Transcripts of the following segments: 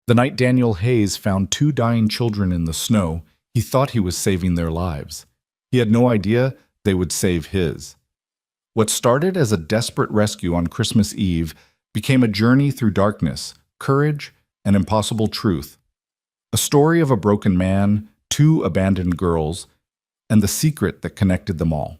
The night Daniel Hayes found two dying children in the snow, he thought he was saving their lives. He had no idea they would save his. What started as a desperate rescue on Christmas Eve became a journey through darkness, courage, and impossible truth. A story of a broken man, two abandoned girls, and the secret that connected them all.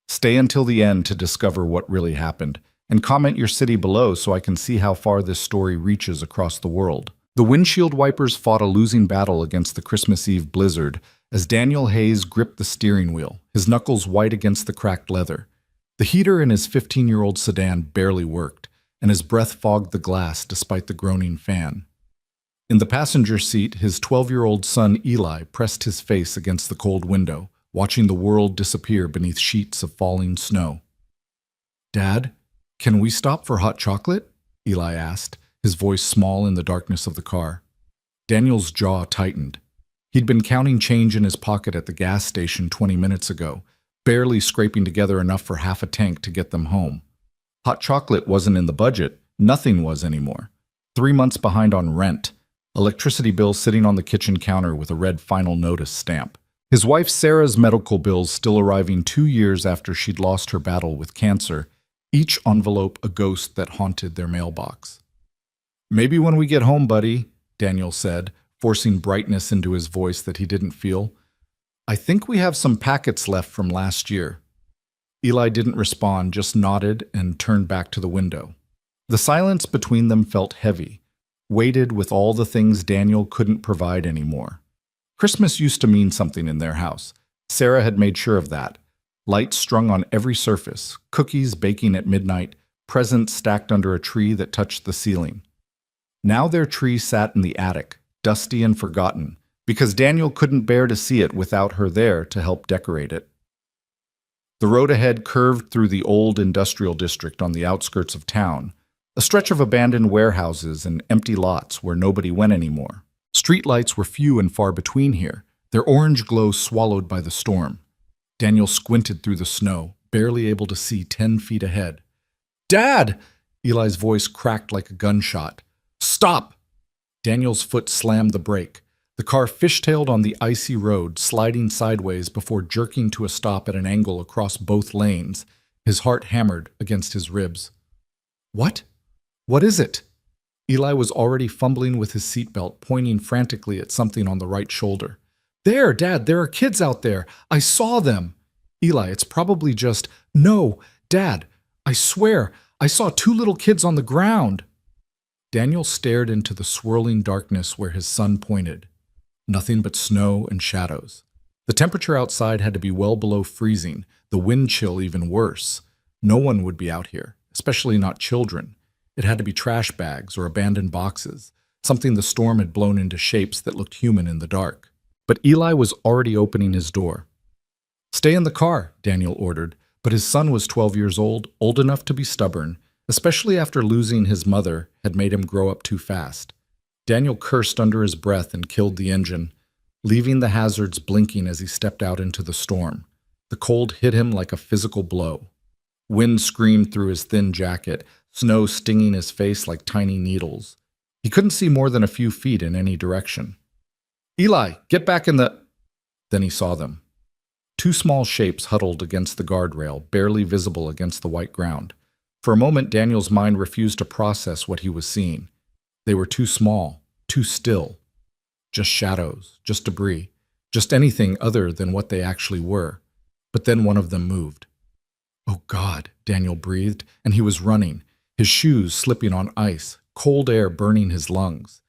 Stay until the end to discover what really happened, and comment your city below so I can see how far this story reaches across the world. The windshield wipers fought a losing battle against the Christmas Eve blizzard as Daniel Hayes gripped the steering wheel, his knuckles white against the cracked leather. The heater in his 15-year-old sedan barely worked, and his breath fogged the glass despite the groaning fan. In the passenger seat, his 12-year-old son Eli pressed his face against the cold window, watching the world disappear beneath sheets of falling snow. "Dad, can we stop for hot chocolate?" Eli asked, his voice small in the darkness of the car. Daniel's jaw tightened. He'd been counting change in his pocket at the gas station 20 minutes ago, barely scraping together enough for half a tank to get them home. Hot chocolate wasn't in the budget. Nothing was anymore. 3 months behind on rent. Electricity bill sitting on the kitchen counter with a red final notice stamp. His wife Sarah's medical bills still arriving 2 years after she'd lost her battle with cancer, each envelope a ghost that haunted their mailbox. "Maybe when we get home, buddy," Daniel said, forcing brightness into his voice that he didn't feel. "I think we have some packets left from last year." Eli didn't respond, just nodded and turned back to the window. The silence between them felt heavy, weighted with all the things Daniel couldn't provide anymore. Christmas used to mean something in their house. Sarah had made sure of that. Lights strung on every surface, cookies baking at midnight, presents stacked under a tree that touched the ceiling. Now their tree sat in the attic, dusty and forgotten, because Daniel couldn't bear to see it without her there to help decorate it. The road ahead curved through the old industrial district on the outskirts of town, a stretch of abandoned warehouses and empty lots where nobody went anymore. Streetlights were few and far between here, their orange glow swallowed by the storm. Daniel squinted through the snow, barely able to see 10 feet ahead. "Dad!" Eli's voice cracked like a gunshot. "Stop!" Daniel's foot slammed the brake. The car fishtailed on the icy road, sliding sideways before jerking to a stop at an angle across both lanes. His heart hammered against his ribs. "What? What is it?" Eli was already fumbling with his seatbelt, pointing frantically at something on the right shoulder. "There, Dad, there are kids out there. I saw them." "Eli, it's probably just—" "No, Dad, I swear, I saw 2 little kids on the ground." Daniel stared into the swirling darkness where his son pointed. Nothing but snow and shadows. The temperature outside had to be well below freezing, the wind chill even worse. No one would be out here, especially not children. It had to be trash bags or abandoned boxes, something the storm had blown into shapes that looked human in the dark. But Eli was already opening his door. "Stay in the car," Daniel ordered, but his son was 12 years old enough to be stubborn, especially after losing his mother had made him grow up too fast. Daniel cursed under his breath and killed the engine, leaving the hazards blinking as he stepped out into the storm. The cold hit him like a physical blow. Wind screamed through his thin jacket, snow stinging his face like tiny needles. He couldn't see more than a few feet in any direction. "Eli, get back in the—" Then he saw them. 2 small shapes huddled against the guardrail, barely visible against the white ground. For a moment, Daniel's mind refused to process what he was seeing. They were too small, too still. Just shadows, just debris, just anything other than what they actually were. But then one of them moved. "Oh God," Daniel breathed, and he was running, his shoes slipping on ice, cold air burning his lungs.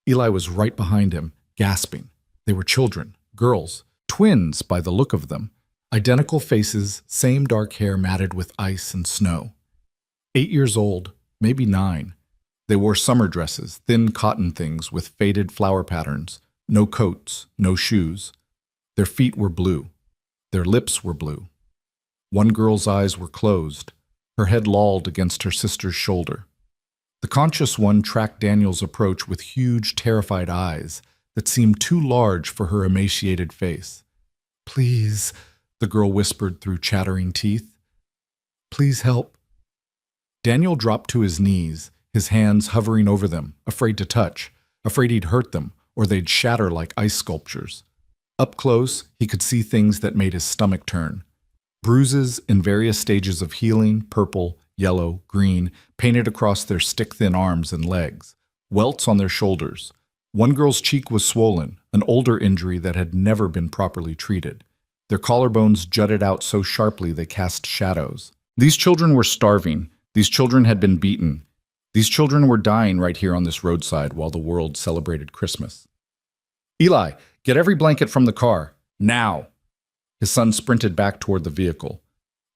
Eli was right behind him, gasping. They were children, girls, twins by the look of them. Identical faces, same dark hair matted with ice and snow. 8 years old, maybe 9. They wore summer dresses, thin cotton things with faded flower patterns, no coats, no shoes. Their feet were blue. Their lips were blue. One girl's eyes were closed, her head lolled against her sister's shoulder. The conscious one tracked Daniel's approach with huge, terrified eyes that seemed too large for her emaciated face. "Please," the girl whispered through chattering teeth. "Please help." Daniel dropped to his knees, his hands hovering over them, afraid to touch. afraid he'd hurt them or they'd shatter like ice sculptures. Up close, he could see things that made his stomach turn. Bruises in various stages of healing, purple, yellow, green, painted across their stick-thin arms and legs. Welts on their shoulders. One girl's cheek was swollen, an older injury that had never been properly treated. Their collarbones jutted out so sharply they cast shadows. These children were starving. These children had been beaten. These children were dying right here on this roadside while the world celebrated Christmas. Eli, get every blanket from the car. Now! His son sprinted back toward the vehicle.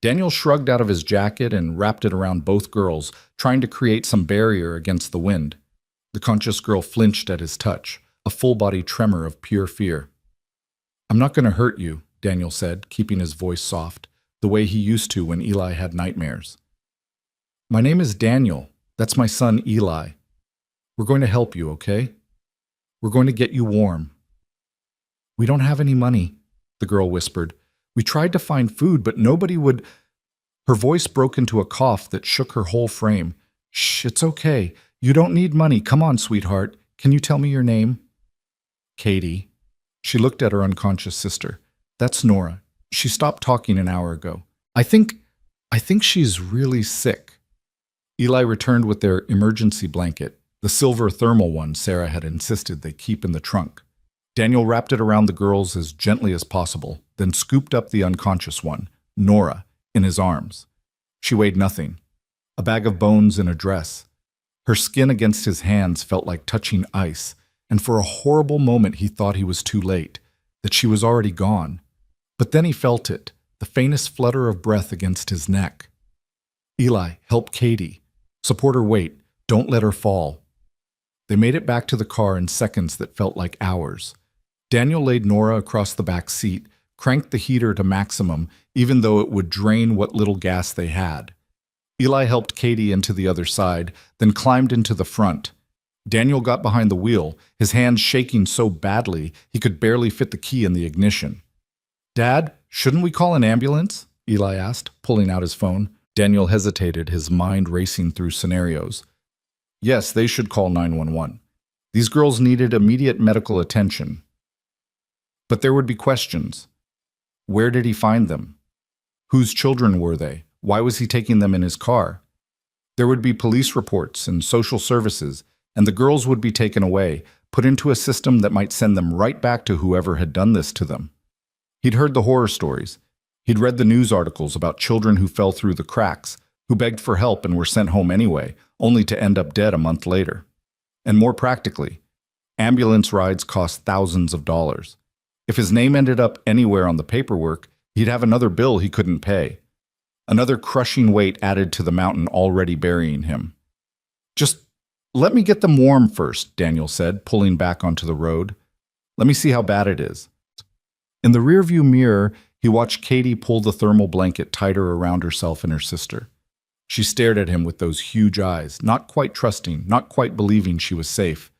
Daniel shrugged out of his jacket and wrapped it around both girls, trying to create some barrier against the wind. The conscious girl flinched at his touch, a full-body tremor of pure fear. I'm not going to hurt you, Daniel said, keeping his voice soft, the way he used to when Eli had nightmares. My name is Daniel. That's my son Eli. We're going to help you, okay? We're going to get you warm. We don't have any money, the girl whispered. We tried to find food, but nobody would... Her voice broke into a cough that shook her whole frame. Shh, it's okay. You don't need money. Come on, sweetheart. Can you tell me your name? Katie. She looked at her unconscious sister. That's Nora. She stopped talking an hour ago. I think she's really sick. Eli returned with their emergency blanket, the silver thermal one Sarah had insisted they keep in the trunk. Daniel wrapped it around the girls as gently as possible, then scooped up the unconscious one, Nora, in his arms. She weighed nothing. A bag of bones in a dress. Her skin against his hands felt like touching ice, and for a horrible moment he thought he was too late, that she was already gone. But then he felt it, the faintest flutter of breath against his neck. Eli, help Katie. Support her weight. Don't let her fall. They made it back to the car in seconds that felt like hours. Daniel laid Nora across the back seat, cranked the heater to maximum, even though it would drain what little gas they had. Eli helped Katie into the other side, then climbed into the front. Daniel got behind the wheel, his hands shaking so badly he could barely fit the key in the ignition. Dad, shouldn't we call an ambulance? Eli asked, pulling out his phone. Daniel hesitated, his mind racing through scenarios. Yes, they should call 911. These girls needed immediate medical attention. But there would be questions. Where did he find them? Whose children were they? Why was he taking them in his car? There would be police reports and social services, and the girls would be taken away, put into a system that might send them right back to whoever had done this to them. He'd heard the horror stories. He'd read the news articles about children who fell through the cracks, who begged for help and were sent home anyway, only to end up dead a month later. And more practically, ambulance rides cost thousands of dollars. If his name ended up anywhere on the paperwork, he'd have another bill he couldn't pay. Another crushing weight added to the mountain already burying him. Just let me get them warm first, Daniel said, pulling back onto the road. Let me see how bad it is. In the rearview mirror, he watched Katie pull the thermal blanket tighter around herself and her sister. She stared at him with those huge eyes, not quite trusting, not quite believing she was safe.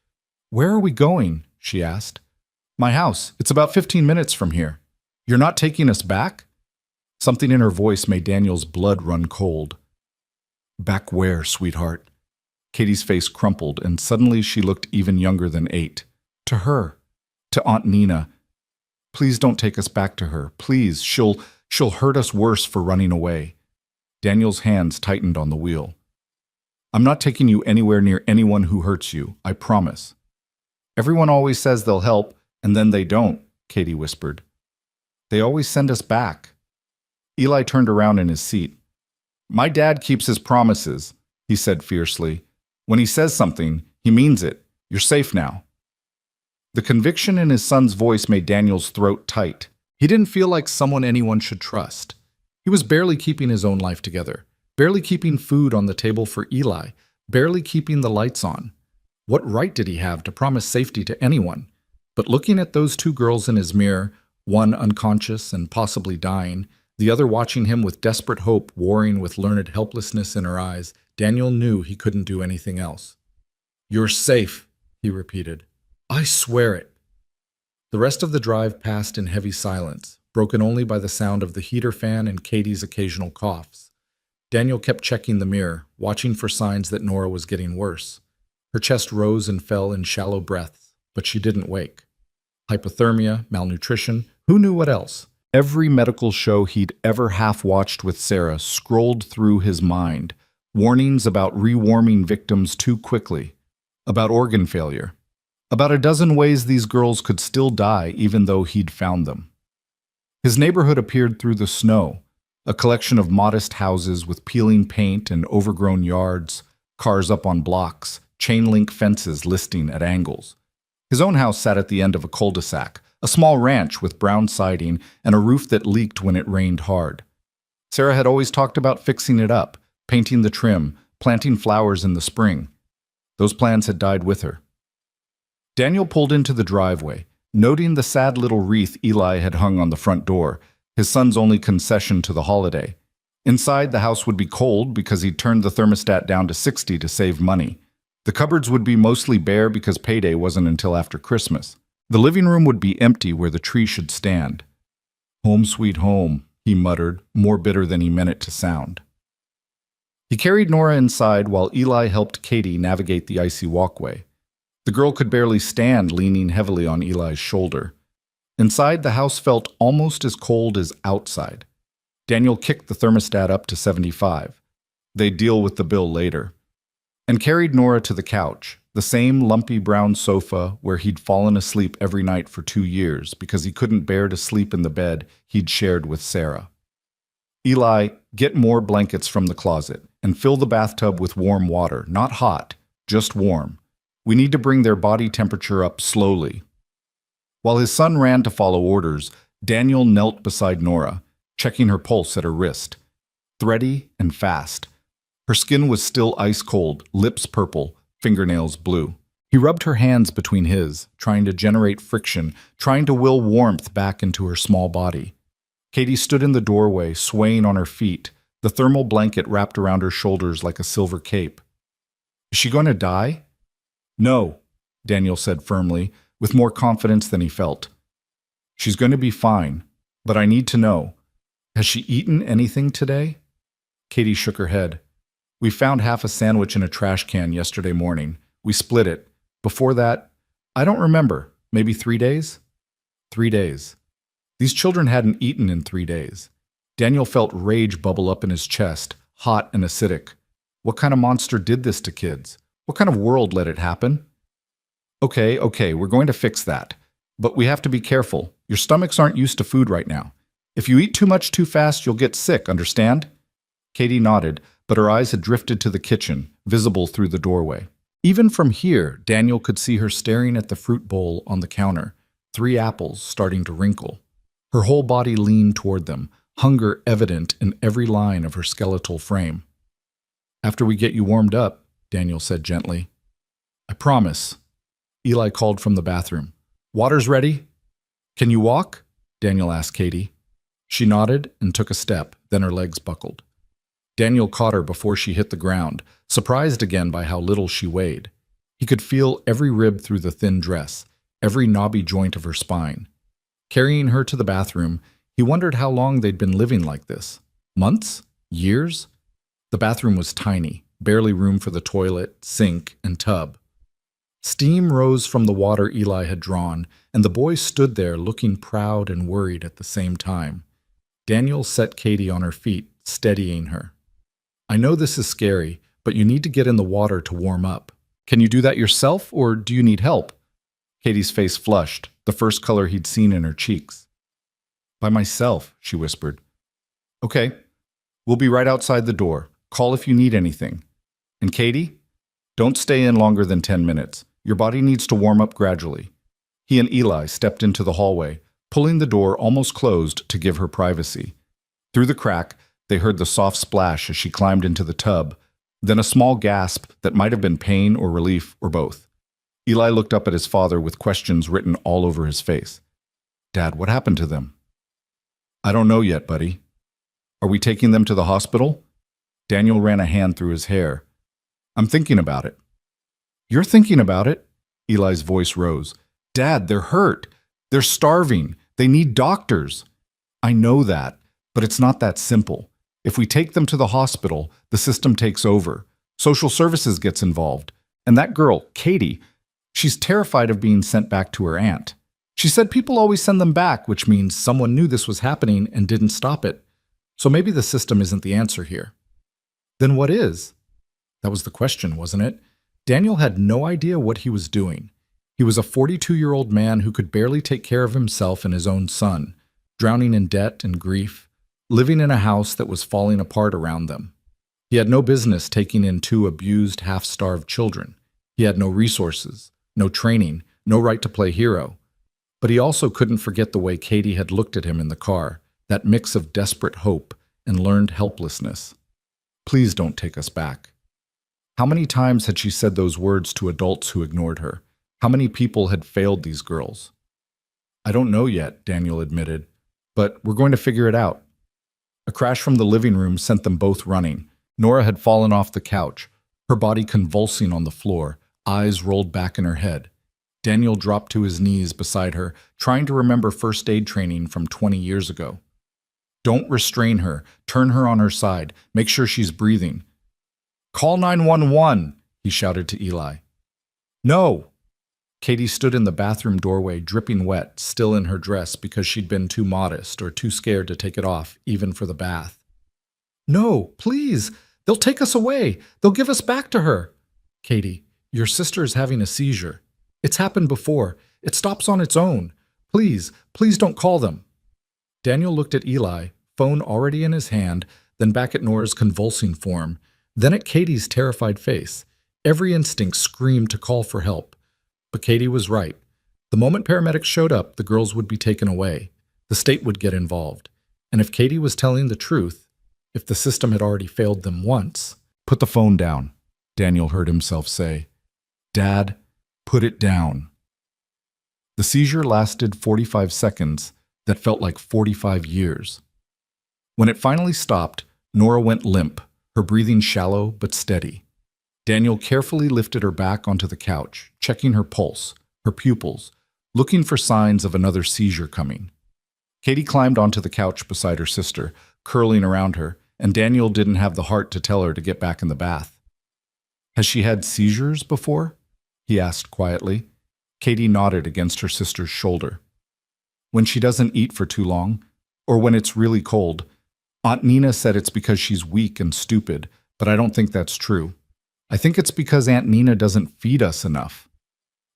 Where are we going? She asked. My house. It's about 15 minutes from here. You're not taking us back? Something in her voice made Daniel's blood run cold. Back where, sweetheart? Katie's face crumpled, and suddenly she looked even younger than 8. To her. To Aunt Nina. Please don't take us back to her. Please, she'll hurt us worse for running away. Daniel's hands tightened on the wheel. I'm not taking you anywhere near anyone who hurts you, I promise. Everyone always says they'll help, and then they don't, Katie whispered. They always send us back. Eli turned around in his seat. My dad keeps his promises, he said fiercely. When he says something, he means it. You're safe now. The conviction in his son's voice made Daniel's throat tight. He didn't feel like someone anyone should trust. He was barely keeping his own life together, barely keeping food on the table for Eli, barely keeping the lights on. What right did he have to promise safety to anyone? But looking at those two girls in his mirror, one unconscious and possibly dying, the other watching him with desperate hope warring with learned helplessness in her eyes, Daniel knew he couldn't do anything else. You're safe, he repeated. I swear it. The rest of the drive passed in heavy silence, broken only by the sound of the heater fan and Katie's occasional coughs. Daniel kept checking the mirror, watching for signs that Nora was getting worse. Her chest rose and fell in shallow breaths, but she didn't wake. Hypothermia, malnutrition, who knew what else? Every medical show he'd ever half-watched with Sarah scrolled through his mind, warnings about rewarming victims too quickly, about organ failure, about a dozen ways these girls could still die even though he'd found them. His neighborhood appeared through the snow, a collection of modest houses with peeling paint and overgrown yards, cars up on blocks, chain-link fences listing at angles. His own house sat at the end of a cul-de-sac, a small ranch with brown siding and a roof that leaked when it rained hard. Sarah had always talked about fixing it up, painting the trim, planting flowers in the spring. Those plans had died with her. Daniel pulled into the driveway, noting the sad little wreath Eli had hung on the front door, his son's only concession to the holiday. Inside, the house would be cold because he'd turned the thermostat down to 60 to save money. The cupboards would be mostly bare because payday wasn't until after Christmas. The living room would be empty where the tree should stand. "Home sweet home," he muttered, more bitter than he meant it to sound. He carried Nora inside while Eli helped Katie navigate the icy walkway. The girl could barely stand, leaning heavily on Eli's shoulder. Inside, the house felt almost as cold as outside. Daniel kicked the thermostat up to 75. They'd deal with the bill later. And carried Nora to the couch, the same lumpy brown sofa where he'd fallen asleep every night for 2 years because he couldn't bear to sleep in the bed he'd shared with Sarah. "Eli, get more blankets from the closet and fill the bathtub with warm water, not hot, just warm. We need to bring their body temperature up slowly." While his son ran to follow orders, Daniel knelt beside Nora, checking her pulse at her wrist. Thready and fast. Her skin was still ice cold, lips purple, fingernails blue. He rubbed her hands between his, trying to generate friction, trying to will warmth back into her small body. Katie stood in the doorway, swaying on her feet, the thermal blanket wrapped around her shoulders like a silver cape. "Is she going to die?" "No," Daniel said firmly, with more confidence than he felt. "She's going to be fine, but I need to know. Has she eaten anything today?" Katie shook her head. "We found half a sandwich in a trash can yesterday morning. We split it. Before that, I don't remember. Maybe 3 days?" 3 days. These children hadn't eaten in 3 days. Daniel felt rage bubble up in his chest, hot and acidic. What kind of monster did this to kids? What kind of world let it happen? Okay, we're going to fix that. But we have to be careful. Your stomachs aren't used to food right now. If you eat too much too fast, you'll get sick, understand?" Katie nodded, but her eyes had drifted to the kitchen, visible through the doorway. Even from here, Daniel could see her staring at the fruit bowl on the counter, 3 apples starting to wrinkle. Her whole body leaned toward them, hunger evident in every line of her skeletal frame. "After we get you warmed up," Daniel said gently. "I promise." Eli called from the bathroom. "Water's ready?" "Can you walk?" Daniel asked Katie. She nodded and took a step, then her legs buckled. Daniel caught her before she hit the ground, surprised again by how little she weighed. He could feel every rib through the thin dress, every knobby joint of her spine. Carrying her to the bathroom, he wondered how long they'd been living like this. Months? Years? The bathroom was tiny, barely room for the toilet, sink, and tub. Steam rose from the water Eli had drawn, and the boy stood there looking proud and worried at the same time. Daniel set Katie on her feet, steadying her. "I know this is scary, but you need to get in the water to warm up. Can you do that yourself, or do you need help?" Katie's face flushed, the first color he'd seen in her cheeks. "By myself," she whispered. "Okay, we'll be right outside the door. Call if you need anything. And Katie, don't stay in longer than 10 minutes. Your body needs to warm up gradually." He and Eli stepped into the hallway, pulling the door almost closed to give her privacy. Through the crack, they heard the soft splash as she climbed into the tub, then a small gasp that might have been pain or relief or both. Eli looked up at his father with questions written all over his face. "Dad, what happened to them?" "I don't know yet, buddy." "Are we taking them to the hospital?" Daniel ran a hand through his hair. "I'm thinking about it." "You're thinking about it?" Eli's voice rose. "Dad, they're hurt. They're starving. They need doctors." "I know that, but it's not that simple. If we take them to the hospital, the system takes over. Social services gets involved. And that girl, Katie, she's terrified of being sent back to her aunt. She said people always send them back, which means someone knew this was happening and didn't stop it. So maybe the system isn't the answer here. Then what is? That was the question, wasn't it? Daniel had no idea what he was doing. He was a 42-year-old man who could barely take care of himself and his own son, drowning in debt and grief, living in a house that was falling apart around them. He had no business taking in 2 abused, half-starved children. He had no resources, no training, no right to play hero. But he also couldn't forget the way Katie had looked at him in the car, that mix of desperate hope and learned helplessness. Please don't take us back. How many times had she said those words to adults who ignored her? How many people had failed these girls? I don't know yet, Daniel admitted, but we're going to figure it out. A crash from the living room sent them both running. Nora had fallen off the couch, her body convulsing on the floor, eyes rolled back in her head. Daniel dropped to his knees beside her, trying to remember first aid training from 20 years ago. Don't restrain her. Turn her on her side. Make sure she's breathing. Call 911, he shouted to Eli. No. Katie stood in the bathroom doorway, dripping wet, still in her dress because she'd been too modest or too scared to take it off, even for the bath. No, please. They'll take us away. They'll give us back to her. Katie, your sister is having a seizure. It's happened before. It stops on its own. Please, please don't call them. Daniel looked at Eli, phone already in his hand, then back at Nora's convulsing form, then at Katie's terrified face. Every instinct screamed to call for help. But Katie was right. The moment paramedics showed up, the girls would be taken away. The state would get involved. And if Katie was telling the truth, if the system had already failed them once— Put the phone down, Daniel heard himself say. Dad, put it down. The seizure lasted 45 seconds that felt like 45 years. When it finally stopped, Nora went limp, her breathing shallow but steady. Daniel carefully lifted her back onto the couch, checking her pulse, her pupils, looking for signs of another seizure coming. Katie climbed onto the couch beside her sister, curling around her, and Daniel didn't have the heart to tell her to get back in the bath. Has she had seizures before? He asked quietly. Katie nodded against her sister's shoulder. When she doesn't eat for too long, or when it's really cold. Aunt Nina said it's because she's weak and stupid, but I don't think that's true. I think it's because Aunt Nina doesn't feed us enough.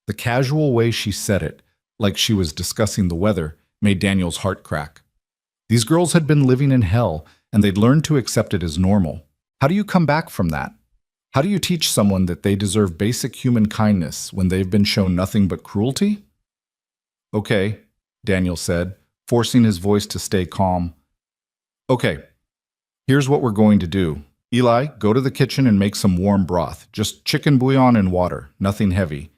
The casual way she said it, like she was discussing the weather, made Daniel's heart crack. These girls had been living in hell, and they'd learned to accept it as normal. How do you come back from that? How do you teach someone that they deserve basic human kindness when they've been shown nothing but cruelty? Okay, Daniel said, forcing his voice to stay calm. Okay, here's what we're going to do. Eli, go to the kitchen and make some warm broth. Just chicken bouillon and water, nothing heavy.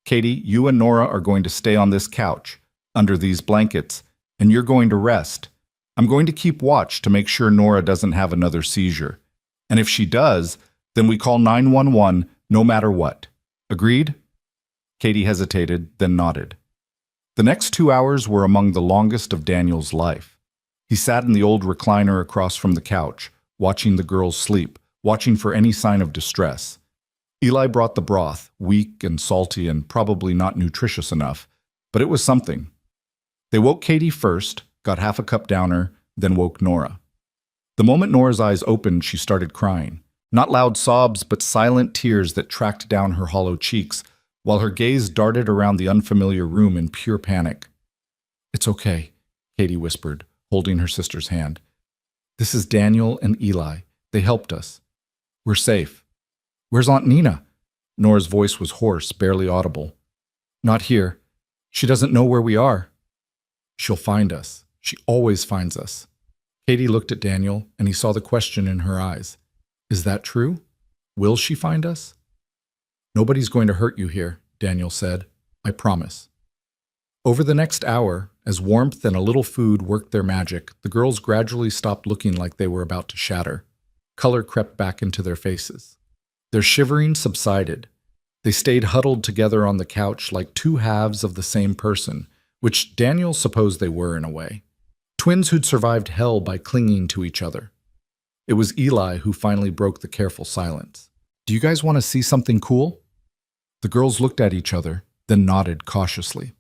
Katie, you and Nora are going to stay on this couch, under these blankets, and you're going to rest. I'm going to keep watch to make sure Nora doesn't have another seizure. And if she does, then we call 911 no matter what. Agreed? Katie hesitated, then nodded. The next 2 hours were among the longest of Daniel's life. He sat in the old recliner across from the couch, watching the girls sleep, watching for any sign of distress. Eli brought the broth, weak and salty and probably not nutritious enough, but it was something. They woke Katie first, got half a cup down her, then woke Nora. The moment Nora's eyes opened, she started crying. Not loud sobs, but silent tears that tracked down her hollow cheeks, while her gaze darted around the unfamiliar room in pure panic. It's okay, Katie whispered, holding her sister's hand. This is Daniel and Eli. They helped us. We're safe. Where's Aunt Nina? Nora's voice was hoarse, barely audible. Not here. She doesn't know where we are. She'll find us. She always finds us. Katie looked at Daniel, and he saw the question in her eyes. Is that true? Will she find us? Nobody's going to hurt you here, Daniel said. I promise. Over the next hour, as warmth and a little food worked their magic, the girls gradually stopped looking like they were about to shatter. Color crept back into their faces. Their shivering subsided. They stayed huddled together on the couch like two halves of the same person, which Daniel supposed they were in a way. Twins who'd survived hell by clinging to each other. It was Eli who finally broke the careful silence. Do you guys want to see something cool? The girls looked at each other, then nodded cautiously.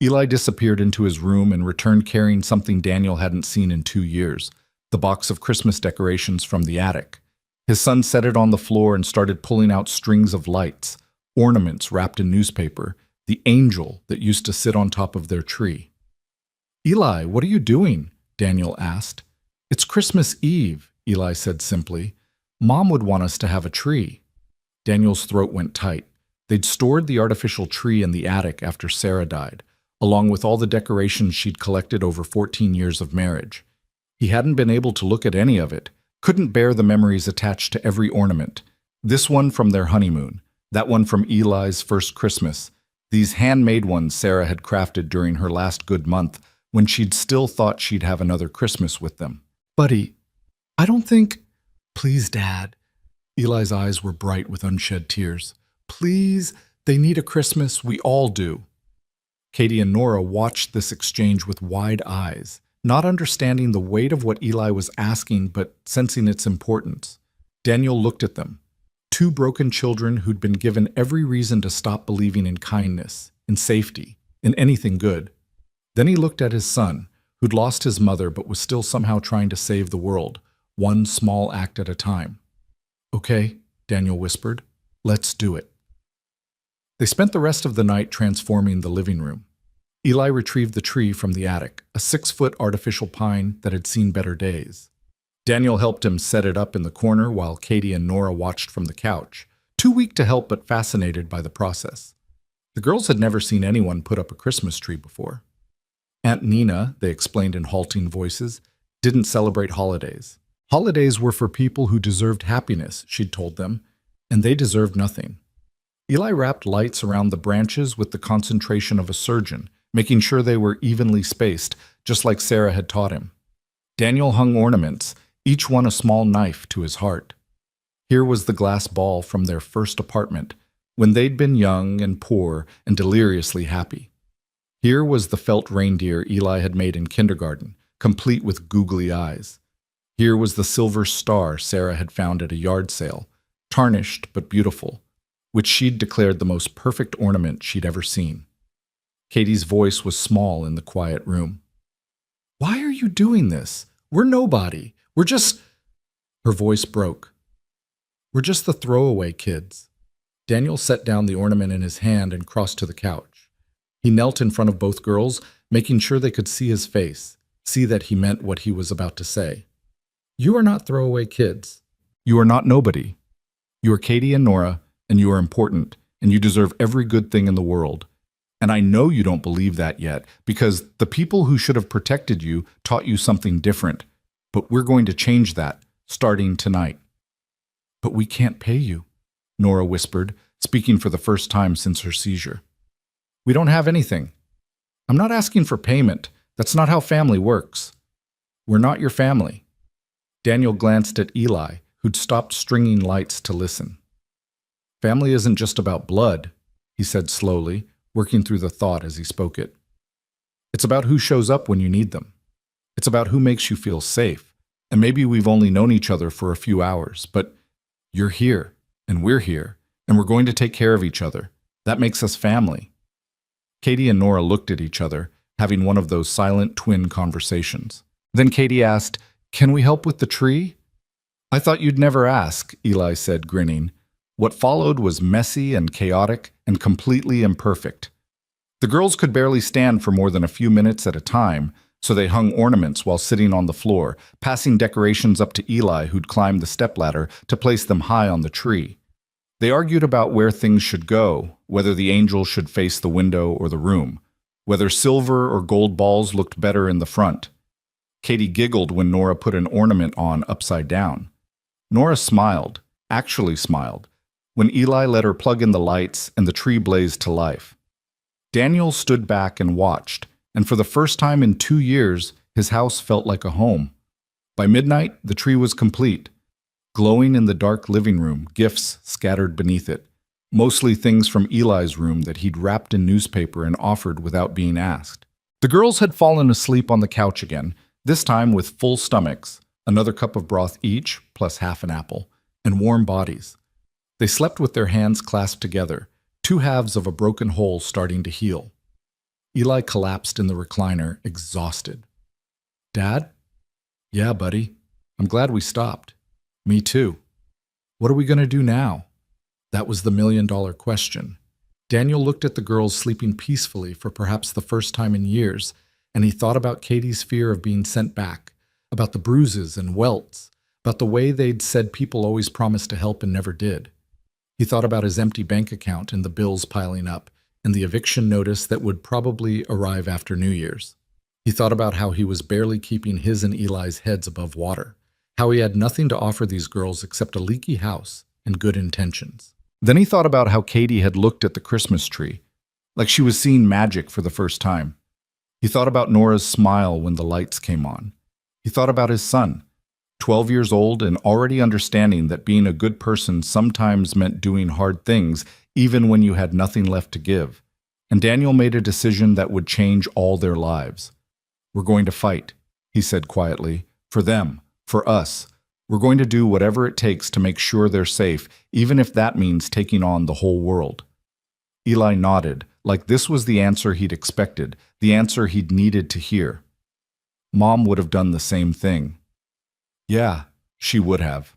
Eli disappeared into his room and returned carrying something Daniel hadn't seen in 2 years, the box of Christmas decorations from the attic. His son set it on the floor and started pulling out strings of lights, ornaments wrapped in newspaper, the angel that used to sit on top of their tree. "Eli, what are you doing?" Daniel asked. "It's Christmas Eve," Eli said simply. "Mom would want us to have a tree." Daniel's throat went tight. They'd stored the artificial tree in the attic after Sarah died, along with all the decorations she'd collected over 14 years of marriage. He hadn't been able to look at any of it, couldn't bear the memories attached to every ornament. This one from their honeymoon, that one from Eli's first Christmas, these handmade ones Sarah had crafted during her last good month when she'd still thought she'd have another Christmas with them. "Buddy, I don't think—" "Please, Dad." Eli's eyes were bright with unshed tears. "Please, they need a Christmas. We all do." Katie and Nora watched this exchange with wide eyes, not understanding the weight of what Eli was asking but sensing its importance. Daniel looked at them. Two broken children who'd been given every reason to stop believing in kindness, in safety, in anything good. Then he looked at his son, who'd lost his mother but was still somehow trying to save the world, one small act at a time. "Okay," Daniel whispered. "Let's do it." They spent the rest of the night transforming the living room. Eli retrieved the tree from the attic, a 6-foot artificial pine that had seen better days. Daniel helped him set it up in the corner while Katie and Nora watched from the couch, too weak to help but fascinated by the process. The girls had never seen anyone put up a Christmas tree before. Aunt Nina, they explained in halting voices, didn't celebrate holidays. Holidays were for people who deserved happiness, she'd told them, and they deserved nothing. Eli wrapped lights around the branches with the concentration of a surgeon, making sure they were evenly spaced, just like Sarah had taught him. Daniel hung ornaments, each one a small knife to his heart. Here was the glass ball from their first apartment, when they'd been young and poor and deliriously happy. Here was the felt reindeer Eli had made in kindergarten, complete with googly eyes. Here was the silver star Sarah had found at a yard sale, tarnished but beautiful, which she'd declared the most perfect ornament she'd ever seen. Katie's voice was small in the quiet room. "Why are you doing this? We're nobody. We're just—" Her voice broke. "We're just the throwaway kids." Daniel set down the ornament in his hand and crossed to the couch. He knelt in front of both girls, making sure they could see his face, see that he meant what he was about to say. "You are not throwaway kids. You are not nobody. You are Katie and Nora, and you are important, and you deserve every good thing in the world. And I know you don't believe that yet, because the people who should have protected you taught you something different. But we're going to change that, starting tonight." "But we can't pay you," Nora whispered, speaking for the first time since her seizure. "We don't have anything." "I'm not asking for payment. That's not how family works." "We're not your family." Daniel glanced at Eli, who'd stopped stringing lights to listen. "Family isn't just about blood," he said slowly, working through the thought as he spoke it. "It's about who shows up when you need them. It's about who makes you feel safe. And maybe we've only known each other for a few hours, but you're here, and we're here, and we're going to take care of each other. That makes us family." Katie and Nora looked at each other, having one of those silent twin conversations. Then Katie asked, "Can we help with the tree?" "I thought you'd never ask," Eli said, grinning. What followed was messy and chaotic and completely imperfect. The girls could barely stand for more than a few minutes at a time, so they hung ornaments while sitting on the floor, passing decorations up to Eli, who'd climbed the stepladder to place them high on the tree. They argued about where things should go, whether the angel should face the window or the room, whether silver or gold balls looked better in the front. Katie giggled when Nora put an ornament on upside down. Nora smiled, actually smiled, when Eli let her plug in the lights and the tree blazed to life. Daniel stood back and watched, and for the first time in 2 years, his house felt like a home. By midnight, the tree was complete. Glowing in the dark living room, gifts scattered beneath it, mostly things from Eli's room that he'd wrapped in newspaper and offered without being asked. The girls had fallen asleep on the couch again, this time with full stomachs, another cup of broth each, plus half an apple, and warm bodies. They slept with their hands clasped together, two halves of a broken whole starting to heal. Eli collapsed in the recliner, exhausted. Dad? Yeah, buddy. I'm glad we stopped. Me too. What are we going to do now? That was the million-dollar question. Daniel looked at the girls sleeping peacefully for perhaps the first time in years, and he thought about Katie's fear of being sent back, about the bruises and welts, about the way they'd said people always promised to help and never did. He thought about his empty bank account and the bills piling up, and the eviction notice that would probably arrive after New Year's. He thought about how he was barely keeping his and Eli's heads above water, how he had nothing to offer these girls except a leaky house and good intentions. Then he thought about how Katie had looked at the Christmas tree, like she was seeing magic for the first time. He thought about Nora's smile when the lights came on. He thought about his son, 12 years old and already understanding that being a good person sometimes meant doing hard things, even when you had nothing left to give. And Daniel made a decision that would change all their lives. We're going to fight, he said quietly, for them, for us. We're going to do whatever it takes to make sure they're safe, even if that means taking on the whole world. Eli nodded, like this was the answer he'd expected, the answer he'd needed to hear. Mom would have done the same thing. Yeah, she would have.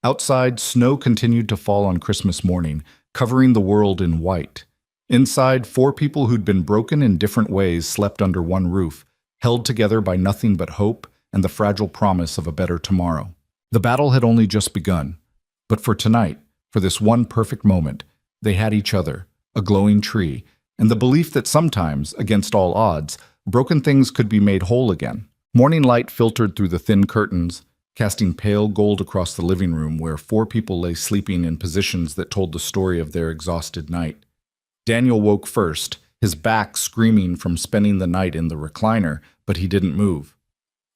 Outside, snow continued to fall on Christmas morning, covering the world in white. Inside, 4 people who'd been broken in different ways slept under one roof, held together by nothing but hope and the fragile promise of a better tomorrow. The battle had only just begun, but for tonight, for this one perfect moment, they had each other, a glowing tree, and the belief that sometimes, against all odds, broken things could be made whole again. Morning light filtered through the thin curtains, casting pale gold across the living room where 4 people lay sleeping in positions that told the story of their exhausted night. Daniel woke first, his back screaming from spending the night in the recliner, but he didn't move.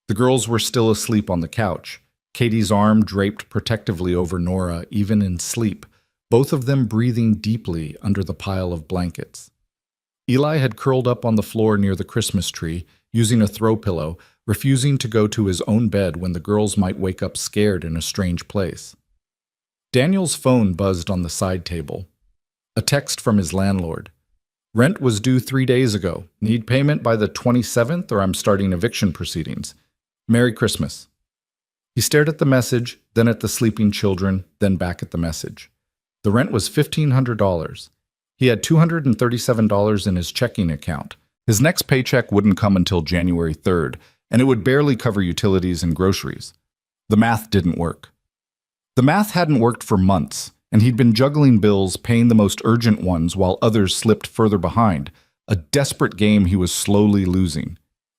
The girls were still asleep on the couch, Katie's arm draped protectively over Nora even in sleep, both of them breathing deeply under the pile of blankets. Eli had curled up on the floor near the Christmas tree, using a throw pillow, refusing to go to his own bed when the girls might wake up scared in a strange place. Daniel's phone buzzed on the side table. A text from his landlord. Rent was due 3 days ago. Need payment by the 27th or I'm starting eviction proceedings. Merry Christmas. He stared at the message, then at the sleeping children, then back at the message. The rent was $1,500. He had $237 in his checking account. His next paycheck wouldn't come until January 3rd, and it would barely cover utilities and groceries. The math didn't work. The math hadn't worked for months, and he'd been juggling bills, paying the most urgent ones while others slipped further behind, a desperate game he was slowly losing.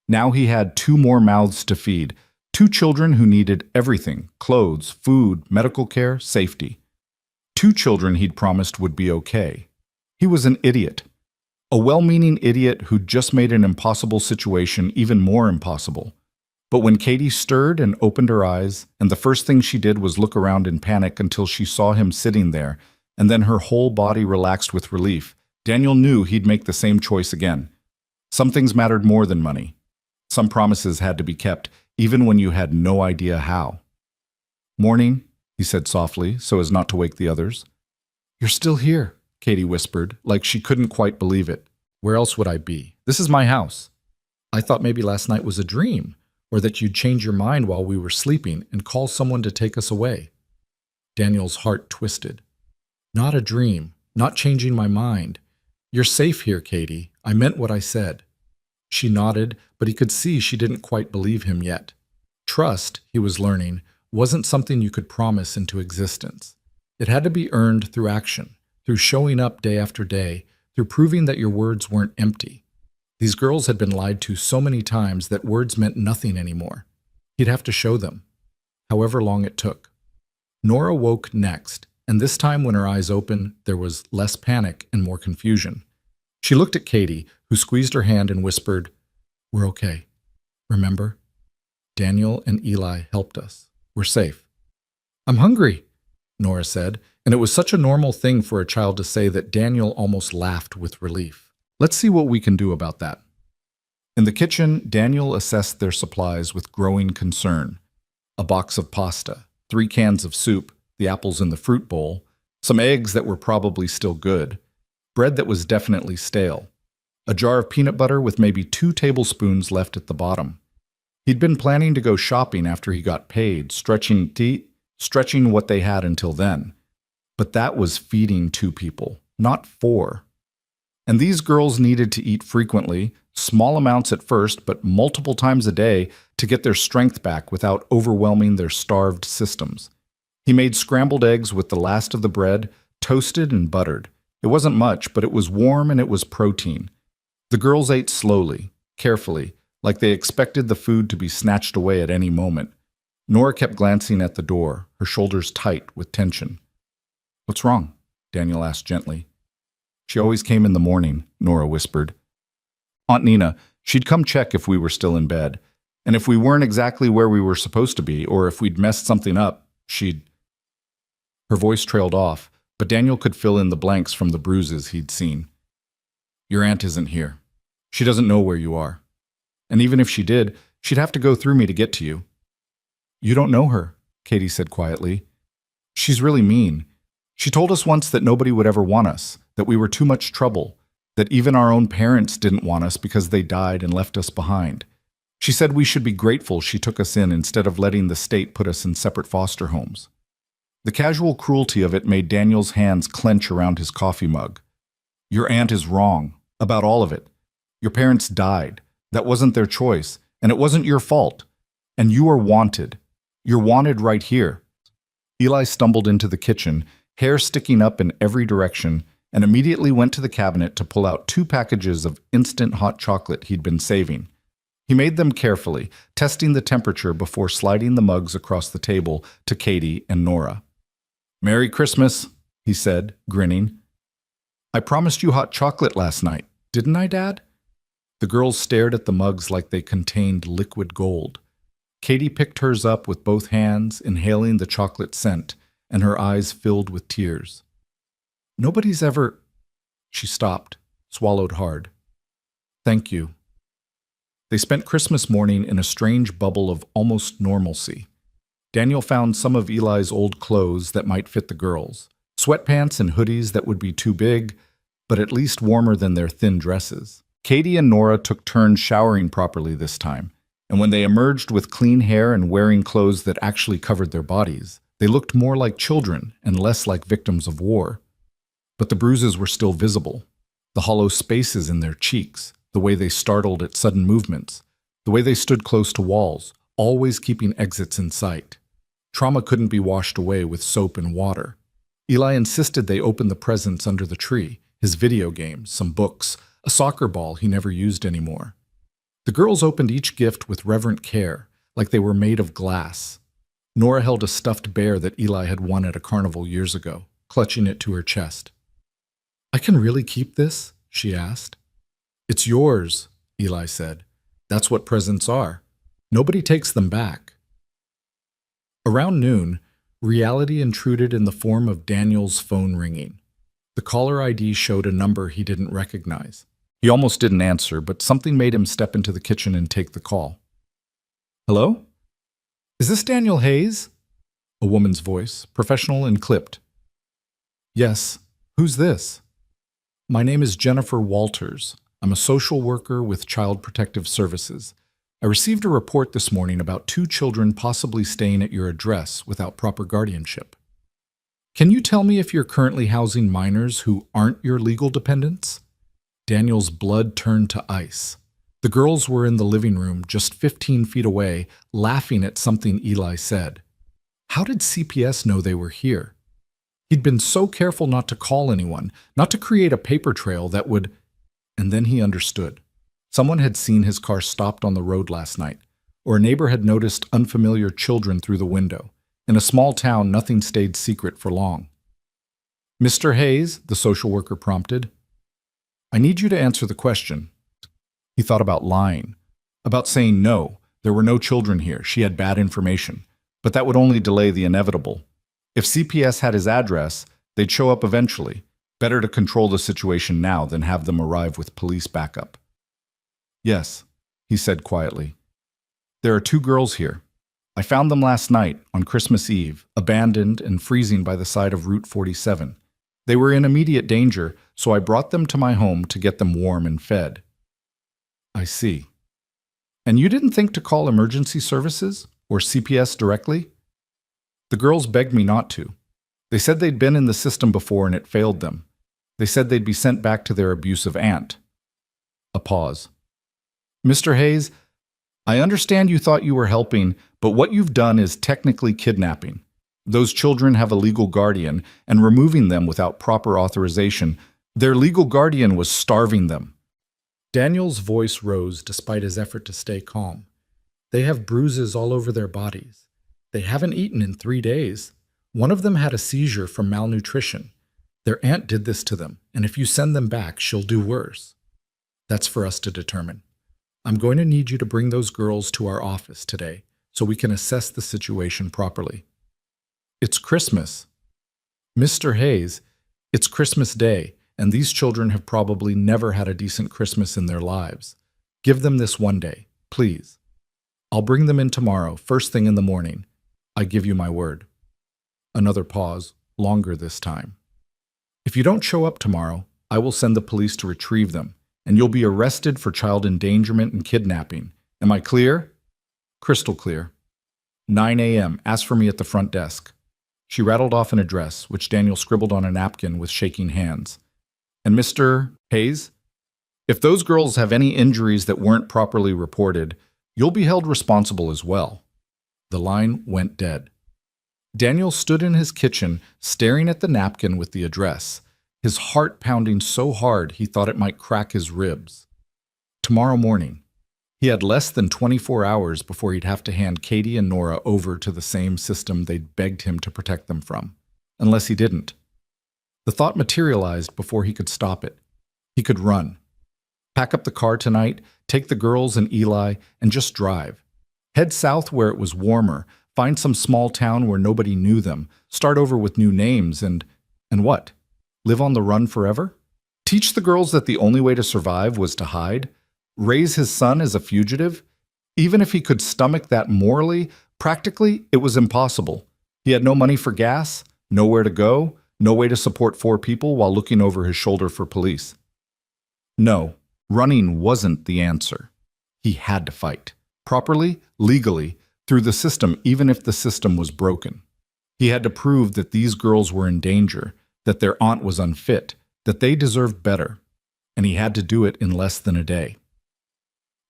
Now he had 2 more mouths to feed, 2 children who needed everything: clothes, food, medical care, safety. 2 children he'd promised would be okay. He was an idiot. A well-meaning idiot who'd just made an impossible situation even more impossible. But when Katie stirred and opened her eyes, and the first thing she did was look around in panic until she saw him sitting there, and then her whole body relaxed with relief, Daniel knew he'd make the same choice again. Some things mattered more than money. Some promises had to be kept, even when you had no idea how. "Morning," he said softly, so as not to wake the others. "You're still here," Katie whispered, like she couldn't quite believe it. "Where else would I be? This is my house. I thought maybe last night was a dream, or that you'd change your mind while we were sleeping and call someone to take us away." Daniel's heart twisted. "Not a dream, not changing my mind. You're safe here, Katie. I meant what I said." She nodded, but he could see she didn't quite believe him yet. Trust, he was learning, wasn't something you could promise into existence. It had to be earned through action, through showing up day after day, through proving that your words weren't empty. These girls had been lied to so many times that words meant nothing anymore. He'd have to show them, however long it took. Nora woke next, and this time when her eyes opened, there was less panic and more confusion. She looked at Katie, who squeezed her hand and whispered, "We're okay. Remember? Daniel and Eli helped us. We're safe." "I'm hungry," Nora said, and it was such a normal thing for a child to say that Daniel almost laughed with relief. "Let's see what we can do about that." In the kitchen, Daniel assessed their supplies with growing concern. A box of pasta, 3 cans of soup, the apples in the fruit bowl, some eggs that were probably still good, bread that was definitely stale, a jar of peanut butter with maybe 2 tablespoons left at the bottom. He'd been planning to go shopping after he got paid, stretching what they had until then. But that was feeding 2 people, not 4. And these girls needed to eat frequently, small amounts at first, but multiple times a day to get their strength back without overwhelming their starved systems. He made scrambled eggs with the last of the bread, toasted and buttered. It wasn't much, but it was warm and it was protein. The girls ate slowly, carefully, like they expected the food to be snatched away at any moment. Nora kept glancing at the door, her shoulders tight with tension. "What's wrong?" Daniel asked gently. "She always came in the morning," Nora whispered. "Aunt Nina, she'd come check if we were still in bed. And if we weren't exactly where we were supposed to be, or if we'd messed something up, she'd—" Her voice trailed off, but Daniel could fill in the blanks from the bruises he'd seen. "Your aunt isn't here. She doesn't know where you are. And even if she did, she'd have to go through me to get to you." "You don't know her," Katie said quietly. "She's really mean. She told us once that nobody would ever want us, that we were too much trouble, that even our own parents didn't want us because they died and left us behind. She said we should be grateful she took us in instead of letting the state put us in separate foster homes." The casual cruelty of it made Daniel's hands clench around his coffee mug. "Your aunt is wrong about all of it. Your parents died. That wasn't their choice, and it wasn't your fault. And you are wanted. You're wanted right here." Eli stumbled into the kitchen, hair sticking up in every direction, and immediately went to the cabinet to pull out 2 packages of instant hot chocolate he'd been saving. He made them carefully, testing the temperature before sliding the mugs across the table to Katie and Nora. "Merry Christmas," he said, grinning. "I promised you hot chocolate last night, didn't I, Dad?" The girls stared at the mugs like they contained liquid gold. Katie picked hers up with both hands, inhaling the chocolate scent, and her eyes filled with tears. "Nobody's ever—" She stopped, swallowed hard. "Thank you." They spent Christmas morning in a strange bubble of almost normalcy. Daniel found some of Eli's old clothes that might fit the girls, sweatpants and hoodies that would be too big, but at least warmer than their thin dresses. Katie and Nora took turns showering properly this time, and when they emerged with clean hair and wearing clothes that actually covered their bodies, they looked more like children and less like victims of war. But the bruises were still visible, the hollow spaces in their cheeks, the way they startled at sudden movements, the way they stood close to walls, always keeping exits in sight. Trauma couldn't be washed away with soap and water. Eli insisted they open the presents under the tree, his video games, some books, a soccer ball he never used anymore. The girls opened each gift with reverent care, like they were made of glass. Nora held a stuffed bear that Eli had won at a carnival years ago, clutching it to her chest. "I can really keep this?" she asked. "It's yours," Eli said. "That's what presents are. Nobody takes them back." Around noon, reality intruded in the form of Daniel's phone ringing. The caller ID showed a number he didn't recognize. He almost didn't answer, but something made him step into the kitchen and take the call. "Hello? Is this Daniel Hayes?" A woman's voice, professional and clipped. "Yes. Who's this?" "My name is Jennifer Walters. I'm a social worker with Child Protective Services. I received a report this morning about 2 children possibly staying at your address without proper guardianship. Can you tell me if you're currently housing minors who aren't your legal dependents?" Daniel's blood turned to ice. The girls were in the living room just 15 feet away, laughing at something Eli said. How did CPS know they were here? He'd been so careful not to call anyone, not to create a paper trail that would— And then he understood. Someone had seen his car stopped on the road last night, or a neighbor had noticed unfamiliar children through the window. In a small town, nothing stayed secret for long. "Mr. Hayes," the social worker prompted, "I need you to answer the question." He thought about lying, about saying no, there were no children here, she had bad information, but that would only delay the inevitable. If CPS had his address, they'd show up eventually. Better to control the situation now than have them arrive with police backup. "Yes," he said quietly. "There are 2 girls here. I found them last night, on Christmas Eve, abandoned and freezing by the side of Route 47. They were in immediate danger, so I brought them to my home to get them warm and fed. I see. And you didn't think to call emergency services or CPS directly? The girls begged me not to. They said they'd been in the system before and it failed them. They said they'd be sent back to their abusive aunt. A pause. Mr. Hayes, I understand you thought you were helping, but what you've done is technically kidnapping. Those children have a legal guardian, and removing them without proper authorization, their legal guardian was starving them. Daniel's voice rose despite his effort to stay calm. They have bruises all over their bodies. They haven't eaten in 3 days. One of them had a seizure from malnutrition. Their aunt did this to them, and if you send them back, she'll do worse. That's for us to determine. I'm going to need you to bring those girls to our office today so we can assess the situation properly. It's Christmas. Mr. Hayes, it's Christmas Day, and these children have probably never had a decent Christmas in their lives. Give them this one day, please. I'll bring them in tomorrow, first thing in the morning. I give you my word. Another pause, longer this time. If you don't show up tomorrow, I will send the police to retrieve them, and you'll be arrested for child endangerment and kidnapping. Am I clear? Crystal clear. 9 a.m. Ask for me at the front desk. She rattled off an address, which Daniel scribbled on a napkin with shaking hands. And Mr. Hayes, if those girls have any injuries that weren't properly reported, you'll be held responsible as well. The line went dead. Daniel stood in his kitchen, staring at the napkin with the address, his heart pounding so hard he thought it might crack his ribs. Tomorrow morning. He had less than 24 hours before he'd have to hand Katie and Nora over to the same system they'd begged him to protect them from, unless he didn't. The thought materialized before he could stop it. He could run. Pack up the car tonight, take the girls and Eli, and just drive. Head south where it was warmer, find some small town where nobody knew them, start over with new names, and what? Live on the run forever? Teach the girls that the only way to survive was to hide? Raise his son as a fugitive? Even if he could stomach that morally, practically, it was impossible. He had no money for gas, nowhere to go, no way to support 4 people while looking over his shoulder for police. No, running wasn't the answer. He had to fight. Properly, legally, through the system, even if the system was broken. He had to prove that these girls were in danger, that their aunt was unfit, that they deserved better. And he had to do it in less than a day.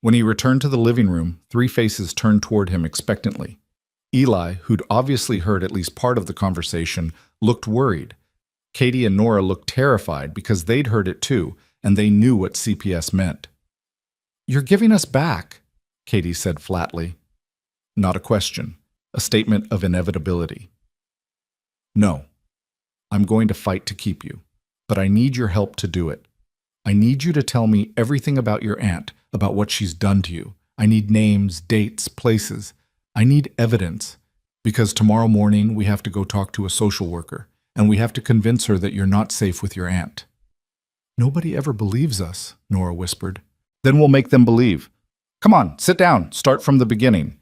When he returned to the living room, 3 faces turned toward him expectantly. Eli, who'd obviously heard at least part of the conversation, looked worried. Katie and Nora looked terrified because they'd heard it too, and they knew what CPS meant. "You're giving us back," Katie said flatly. Not a question, a statement of inevitability. "No, I'm going to fight to keep you, but I need your help to do it. I need you to tell me everything about your aunt, about what she's done to you. I need names, dates, places. I need evidence, because tomorrow morning we have to go talk to a social worker, and we have to convince her that you're not safe with your aunt." "Nobody ever believes us," Nora whispered. "Then we'll make them believe. Come on, sit down, start from the beginning."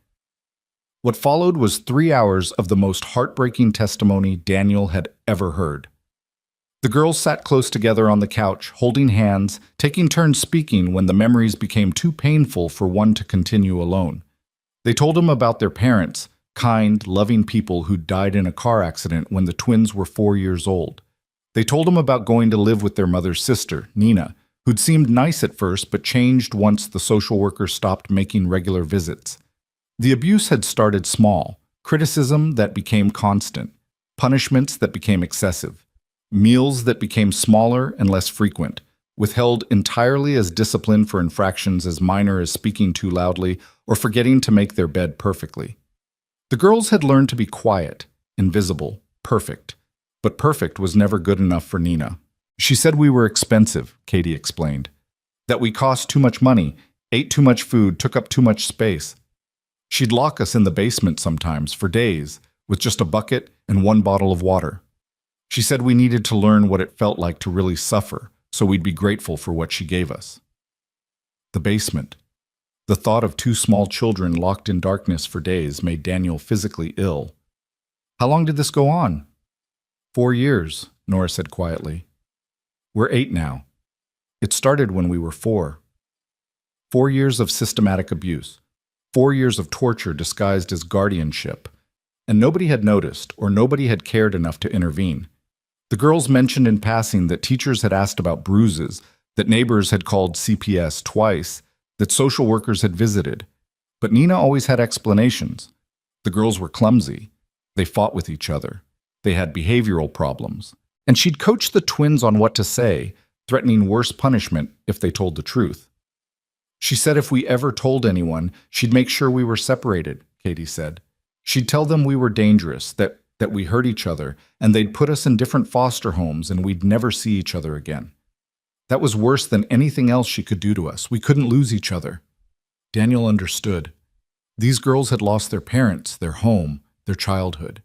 What followed was 3 hours of the most heartbreaking testimony Daniel had ever heard. The girls sat close together on the couch, holding hands, taking turns speaking when the memories became too painful for one to continue alone. They told him about their parents, kind, loving people who died in a car accident when the twins were 4 years old. They told him about going to live with their mother's sister, Nina, who'd seemed nice at first but changed once the social worker stopped making regular visits. The abuse had started small, criticism that became constant, punishments that became excessive, meals that became smaller and less frequent, withheld entirely as discipline for infractions as minor as speaking too loudly or forgetting to make their bed perfectly. The girls had learned to be quiet, invisible, perfect, but perfect was never good enough for Nina. She said we were expensive, Katie explained, that we cost too much money, ate too much food, took up too much space. She'd lock us in the basement sometimes for days with just a bucket and 1 bottle of water. She said we needed to learn what it felt like to really suffer, so we'd be grateful for what she gave us. The basement. The thought of 2 small children locked in darkness for days made Daniel physically ill. How long did this go on? 4 years, Nora said quietly. We're 8 now. It started when we were 4. 4 years of systematic abuse. 4 years of torture disguised as guardianship. And nobody had noticed, or nobody had cared enough to intervene. The girls mentioned in passing that teachers had asked about bruises, that neighbors had called CPS twice, that social workers had visited. But Nina always had explanations. The girls were clumsy. They fought with each other. They had behavioral problems. And she'd coached the twins on what to say, threatening worse punishment if they told the truth. She said if we ever told anyone, she'd make sure we were separated, Katie said. She'd tell them we were dangerous, that we hurt each other, and they'd put us in different foster homes and we'd never see each other again. That was worse than anything else she could do to us. We couldn't lose each other. Daniel understood. These girls had lost their parents, their home, their childhood.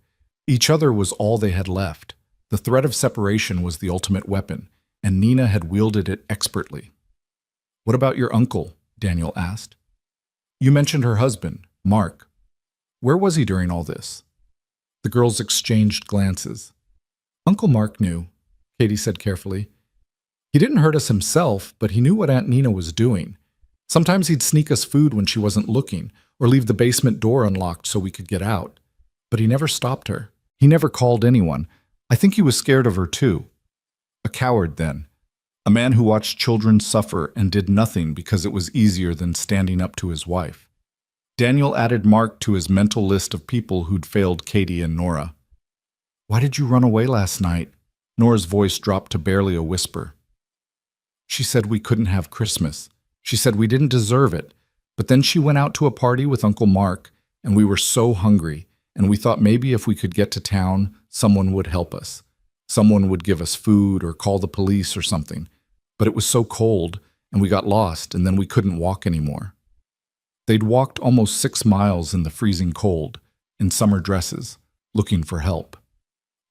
Each other was all they had left. The threat of separation was the ultimate weapon, and Nina had wielded it expertly. What about your uncle? Daniel asked. You mentioned her husband, Mark. Where was he during all this? The girls exchanged glances. Uncle Mark knew, Katie said carefully. He didn't hurt us himself, but he knew what Aunt Nina was doing. Sometimes he'd sneak us food when she wasn't looking, or leave the basement door unlocked so we could get out. But he never stopped her. He never called anyone. I think he was scared of her too. A coward then. A man who watched children suffer and did nothing because it was easier than standing up to his wife. Daniel added Mark to his mental list of people who'd failed Katie and Nora. Why did you run away last night? Nora's voice dropped to barely a whisper. She said we couldn't have Christmas. She said we didn't deserve it. But then she went out to a party with Uncle Mark, and we were so hungry, and we thought maybe if we could get to town, someone would help us. Someone would give us food or call the police or something. But it was so cold, and we got lost, and then we couldn't walk anymore. They'd walked almost 6 miles in the freezing cold, in summer dresses, looking for help.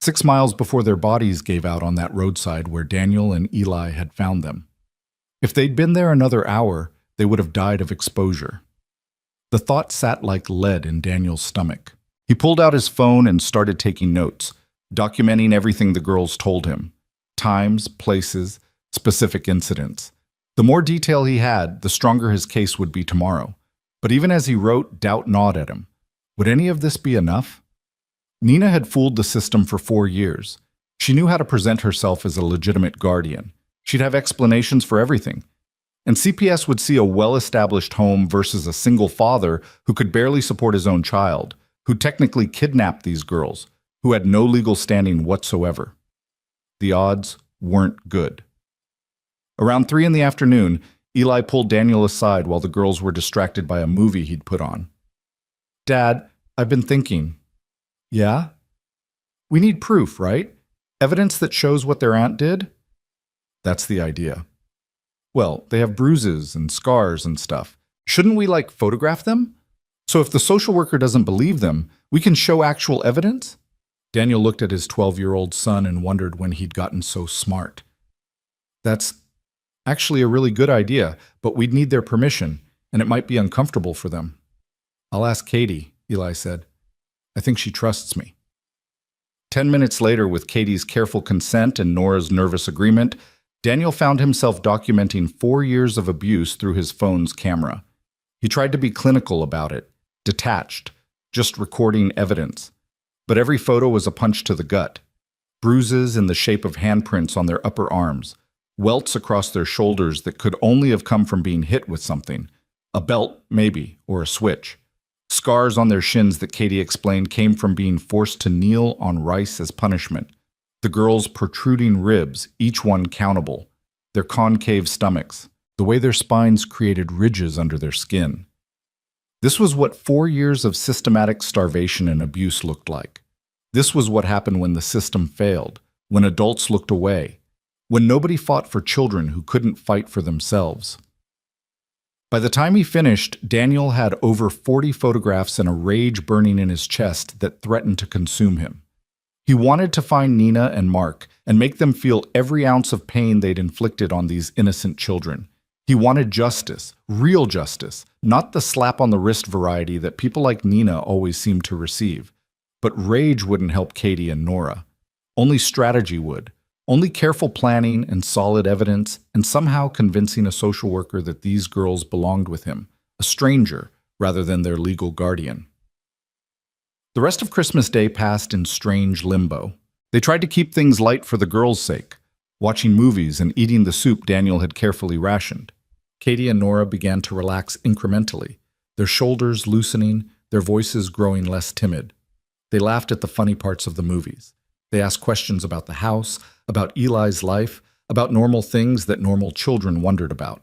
6 miles before their bodies gave out on that roadside where Daniel and Eli had found them. If they'd been there another hour, they would have died of exposure. The thought sat like lead in Daniel's stomach. He pulled out his phone and started taking notes, documenting everything the girls told him. Times, places, specific incidents. The more detail he had, the stronger his case would be tomorrow. But even as he wrote, doubt gnawed at him. Would any of this be enough? Nina had fooled the system for 4 years. She knew how to present herself as a legitimate guardian. She'd have explanations for everything. And CPS would see a well-established home versus a single father who could barely support his own child, who technically kidnapped these girls, who had no legal standing whatsoever. The odds weren't good. Around 3 in the afternoon, Eli pulled Daniel aside while the girls were distracted by a movie he'd put on. Dad, I've been thinking. Yeah? We need proof, right? Evidence that shows what their aunt did? That's the idea. Well, they have bruises and scars and stuff. Shouldn't we, photograph them? So if the social worker doesn't believe them, we can show actual evidence? Daniel looked at his 12-year-old son and wondered when he'd gotten so smart. That's actually a really good idea, but we'd need their permission, and it might be uncomfortable for them. I'll ask Katie, Eli said. I think she trusts me. 10 minutes later, with Katie's careful consent and Nora's nervous agreement, Daniel found himself documenting 4 years of abuse through his phone's camera. He tried to be clinical about it, detached, just recording evidence. But every photo was a punch to the gut. Bruises in the shape of handprints on their upper arms, welts across their shoulders that could only have come from being hit with something. A belt, maybe, or a switch. Scars on their shins that Katie explained came from being forced to kneel on rice as punishment. The girls' protruding ribs, each one countable. Their concave stomachs. The way their spines created ridges under their skin. This was what 4 years of systematic starvation and abuse looked like. This was what happened when the system failed, when adults looked away, when nobody fought for children who couldn't fight for themselves. By the time he finished, Daniel had over 40 photographs and a rage burning in his chest that threatened to consume him. He wanted to find Nina and Mark and make them feel every ounce of pain they'd inflicted on these innocent children. He wanted justice, real justice, not the slap-on-the-wrist variety that people like Nina always seemed to receive. But rage wouldn't help Katie and Nora. Only strategy would. Only careful planning and solid evidence, and somehow convincing a social worker that these girls belonged with him, a stranger rather than their legal guardian. The rest of Christmas Day passed in strange limbo. They tried to keep things light for the girls' sake, watching movies and eating the soup Daniel had carefully rationed. Katie and Nora began to relax incrementally, their shoulders loosening, their voices growing less timid. They laughed at the funny parts of the movies. They asked questions about the house, about Eli's life, about normal things that normal children wondered about.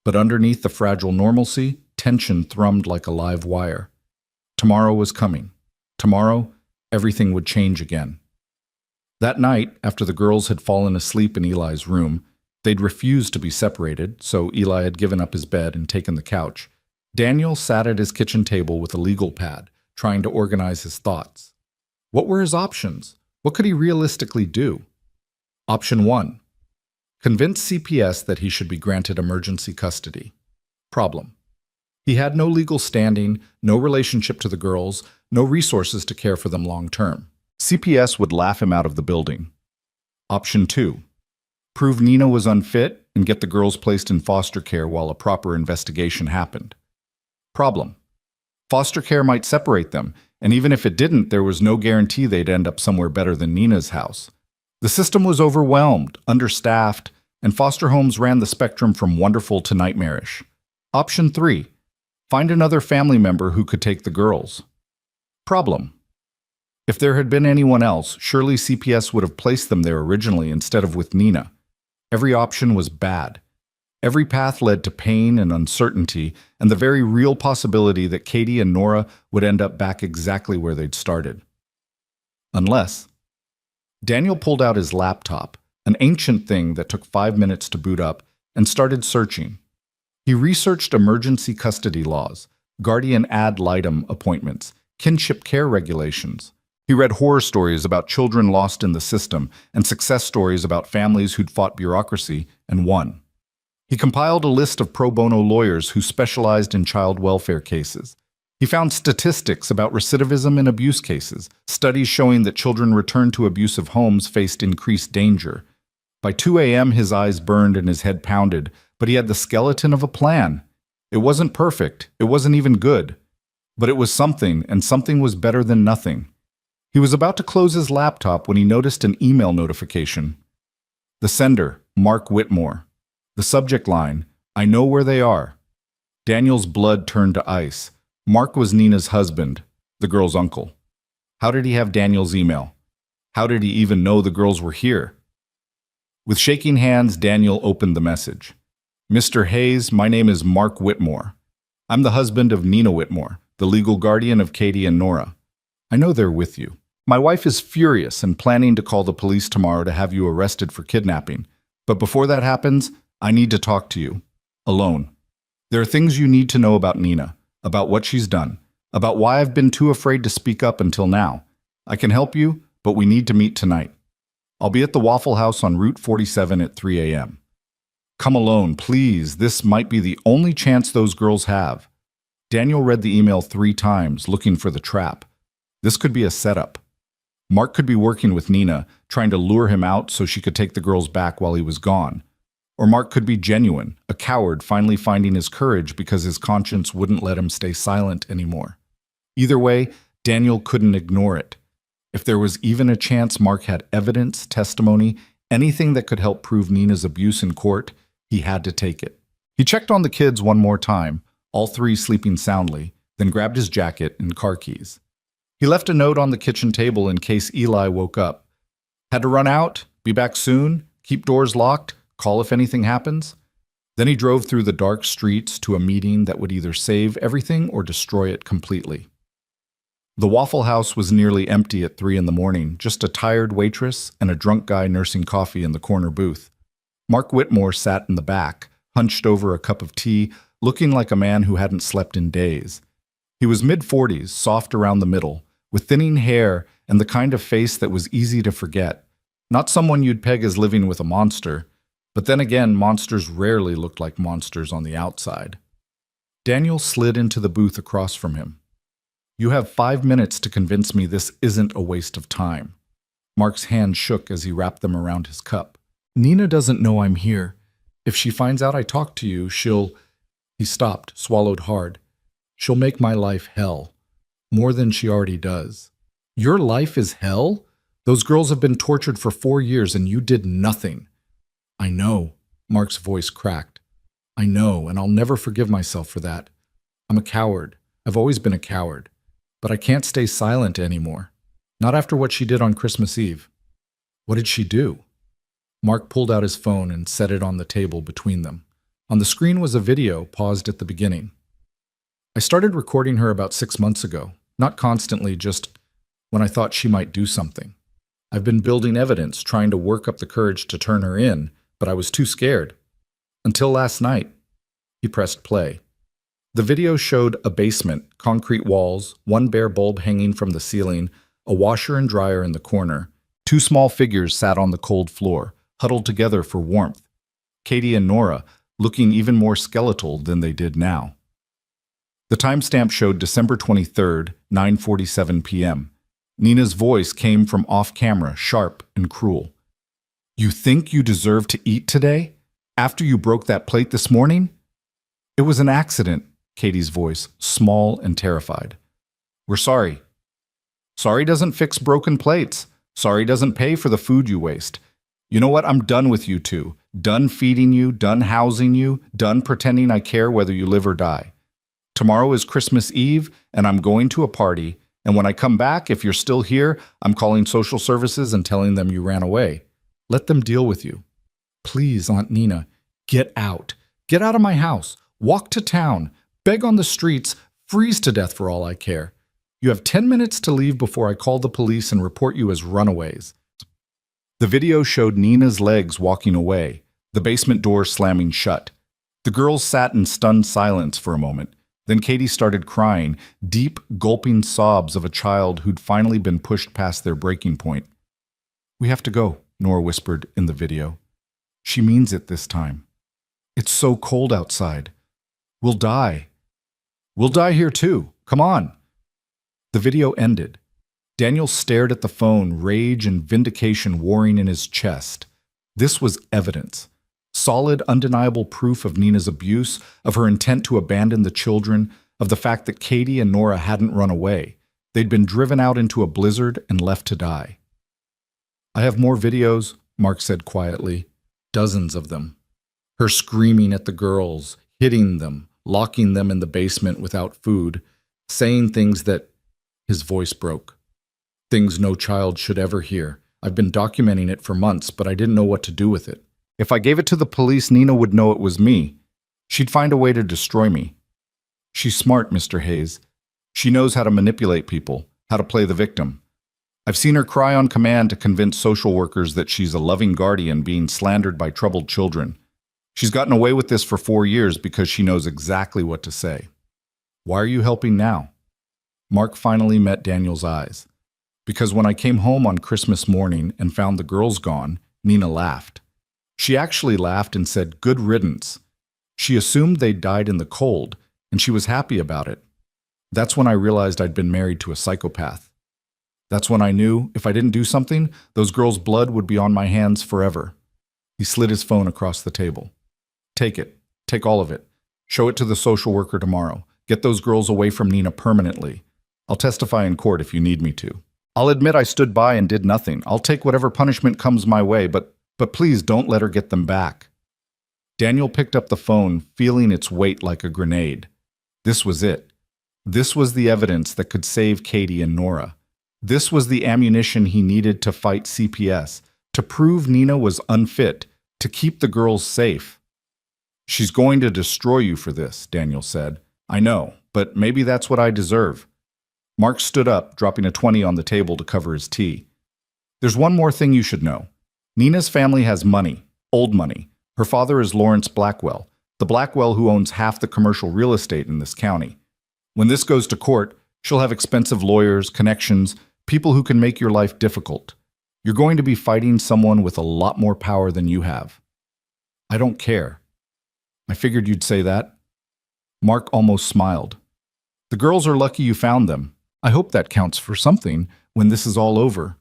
But underneath the fragile normalcy, tension thrummed like a live wire. Tomorrow was coming. Tomorrow, everything would change again. That night, after the girls had fallen asleep in Eli's room, they'd refused to be separated, so Eli had given up his bed and taken the couch. Daniel sat at his kitchen table with a legal pad, trying to organize his thoughts. What were his options? What could he realistically do? Option 1. Convince CPS that he should be granted emergency custody. Problem. He had no legal standing, no relationship to the girls, no resources to care for them long term. CPS would laugh him out of the building. Option 2. Prove Nina was unfit and get the girls placed in foster care while a proper investigation happened. Problem. Foster care might separate them, and even if it didn't, there was no guarantee they'd end up somewhere better than Nina's house. The system was overwhelmed, understaffed, and foster homes ran the spectrum from wonderful to nightmarish. Option 3. Find another family member who could take the girls. Problem. If there had been anyone else, surely CPS would have placed them there originally instead of with Nina. Every option was bad. Every path led to pain and uncertainty, and the very real possibility that Katie and Nora would end up back exactly where they'd started. Unless. Daniel pulled out his laptop, an ancient thing that took 5 minutes to boot up, and started searching. He researched emergency custody laws, guardian ad litem appointments, kinship care regulations. He read horror stories about children lost in the system and success stories about families who'd fought bureaucracy and won. He compiled a list of pro bono lawyers who specialized in child welfare cases. He found statistics about recidivism in abuse cases, studies showing that children returned to abusive homes faced increased danger. By 2 a.m., his eyes burned and his head pounded, but he had the skeleton of a plan. It wasn't perfect, it wasn't even good. But it was something, and something was better than nothing. He was about to close his laptop when he noticed an email notification. The sender, Mark Whitmore. The subject line, I know where they are. Daniel's blood turned to ice. Mark was Nina's husband, the girl's uncle. How did he have Daniel's email? How did he even know the girls were here? With shaking hands, Daniel opened the message. Mr. Hayes, my name is Mark Whitmore. I'm the husband of Nina Whitmore, the legal guardian of Katie and Nora. I know they're with you. My wife is furious and planning to call the police tomorrow to have you arrested for kidnapping. But before that happens, I need to talk to you. Alone. There are things you need to know about Nina, about what she's done, about why I've been too afraid to speak up until now. I can help you, but we need to meet tonight. I'll be at the Waffle House on Route 47 at 3 a.m. Come alone, please. This might be the only chance those girls have. Daniel read the email 3 times, looking for the trap. This could be a setup. Mark could be working with Nina, trying to lure him out so she could take the girls back while he was gone. Or Mark could be genuine, a coward finally finding his courage because his conscience wouldn't let him stay silent anymore. Either way, Daniel couldn't ignore it. If there was even a chance Mark had evidence, testimony, anything that could help prove Nina's abuse in court, he had to take it. He checked on the kids one more time, all 3 sleeping soundly, then grabbed his jacket and car keys. He left a note on the kitchen table in case Eli woke up. Had to run out, be back soon, keep doors locked, call if anything happens. Then he drove through the dark streets to a meeting that would either save everything or destroy it completely. The Waffle House was nearly empty at 3 in the morning, just a tired waitress and a drunk guy nursing coffee in the corner booth. Mark Whitmore sat in the back, hunched over a cup of tea, looking like a man who hadn't slept in days. He was mid-40s, soft around the middle, with thinning hair and the kind of face that was easy to forget. Not someone you'd peg as living with a monster, but then again, monsters rarely looked like monsters on the outside. Daniel slid into the booth across from him. You have 5 minutes to convince me this isn't a waste of time. Mark's hand shook as he wrapped them around his cup. Nina doesn't know I'm here. If she finds out I talked to you, she'll... He stopped, swallowed hard. She'll make my life hell. More than she already does. Your life is hell? Those girls have been tortured for 4 years and you did nothing. I know. Mark's voice cracked. I know, and I'll never forgive myself for that. I'm a coward. I've always been a coward. But I can't stay silent anymore. Not after what she did on Christmas Eve. What did she do? Mark pulled out his phone and set it on the table between them. On the screen was a video paused at the beginning. I started recording her about 6 months ago. Not constantly, just when I thought she might do something. I've been building evidence, trying to work up the courage to turn her in, but I was too scared. Until last night. He pressed play. The video showed a basement, concrete walls, one bare bulb hanging from the ceiling, a washer and dryer in the corner. 2 small figures sat on the cold floor, huddled together for warmth. Katie and Nora, looking even more skeletal than they did now. The timestamp showed December 23rd, 9:47 p.m. Nina's voice came from off-camera, sharp and cruel. You think you deserve to eat today? After you broke that plate this morning? It was an accident, Katie's voice, small and terrified. We're sorry. Sorry doesn't fix broken plates. Sorry doesn't pay for the food you waste. You know what? I'm done with you two. Done feeding you, done housing you, done pretending I care whether you live or die. Tomorrow is Christmas Eve, and I'm going to a party, and when I come back, if you're still here, I'm calling social services and telling them you ran away. Let them deal with you. Please, Aunt Nina, get out. Get out of my house. Walk to town. Beg on the streets. Freeze to death for all I care. You have 10 minutes to leave before I call the police and report you as runaways. The video showed Nina's legs walking away, the basement door slamming shut. The girls sat in stunned silence for a moment. Then Katie started crying, deep, gulping sobs of a child who'd finally been pushed past their breaking point. We have to go, Nora whispered in the video. She means it this time. It's so cold outside. We'll die. We'll die here too. Come on. The video ended. Daniel stared at the phone, rage and vindication warring in his chest. This was evidence. Solid, undeniable proof of Nina's abuse, of her intent to abandon the children, of the fact that Katie and Nora hadn't run away. They'd been driven out into a blizzard and left to die. I have more videos, Mark said quietly. Dozens of them. Her screaming at the girls, hitting them, locking them in the basement without food, saying things that... His voice broke. Things no child should ever hear. I've been documenting it for months, but I didn't know what to do with it. If I gave it to the police, Nina would know it was me. She'd find a way to destroy me. She's smart, Mr. Hayes. She knows how to manipulate people, how to play the victim. I've seen her cry on command to convince social workers that she's a loving guardian being slandered by troubled children. She's gotten away with this for 4 years because she knows exactly what to say. Why are you helping now? Mark finally met Daniel's eyes. Because when I came home on Christmas morning and found the girls gone, Nina laughed. She actually laughed and said, "Good riddance." She assumed they'd died in the cold, and she was happy about it. That's when I realized I'd been married to a psychopath. That's when I knew if I didn't do something, those girls' blood would be on my hands forever. He slid his phone across the table. Take it. Take all of it. Show it to the social worker tomorrow. Get those girls away from Nina permanently. I'll testify in court if you need me to. I'll admit I stood by and did nothing. I'll take whatever punishment comes my way, but please don't let her get them back. Daniel picked up the phone, feeling its weight like a grenade. This was it. This was the evidence that could save Katie and Nora. This was the ammunition he needed to fight CPS, to prove Nina was unfit, to keep the girls safe. She's going to destroy you for this, Daniel said. I know, but maybe that's what I deserve. Mark stood up, dropping a 20 on the table to cover his tea. There's one more thing you should know. Nina's family has money, old money. Her father is Lawrence Blackwell, the Blackwell who owns half the commercial real estate in this county. When this goes to court, she'll have expensive lawyers, connections, people who can make your life difficult. You're going to be fighting someone with a lot more power than you have. I don't care. I figured you'd say that. Mark almost smiled. The girls are lucky you found them. I hope that counts for something when this is all over.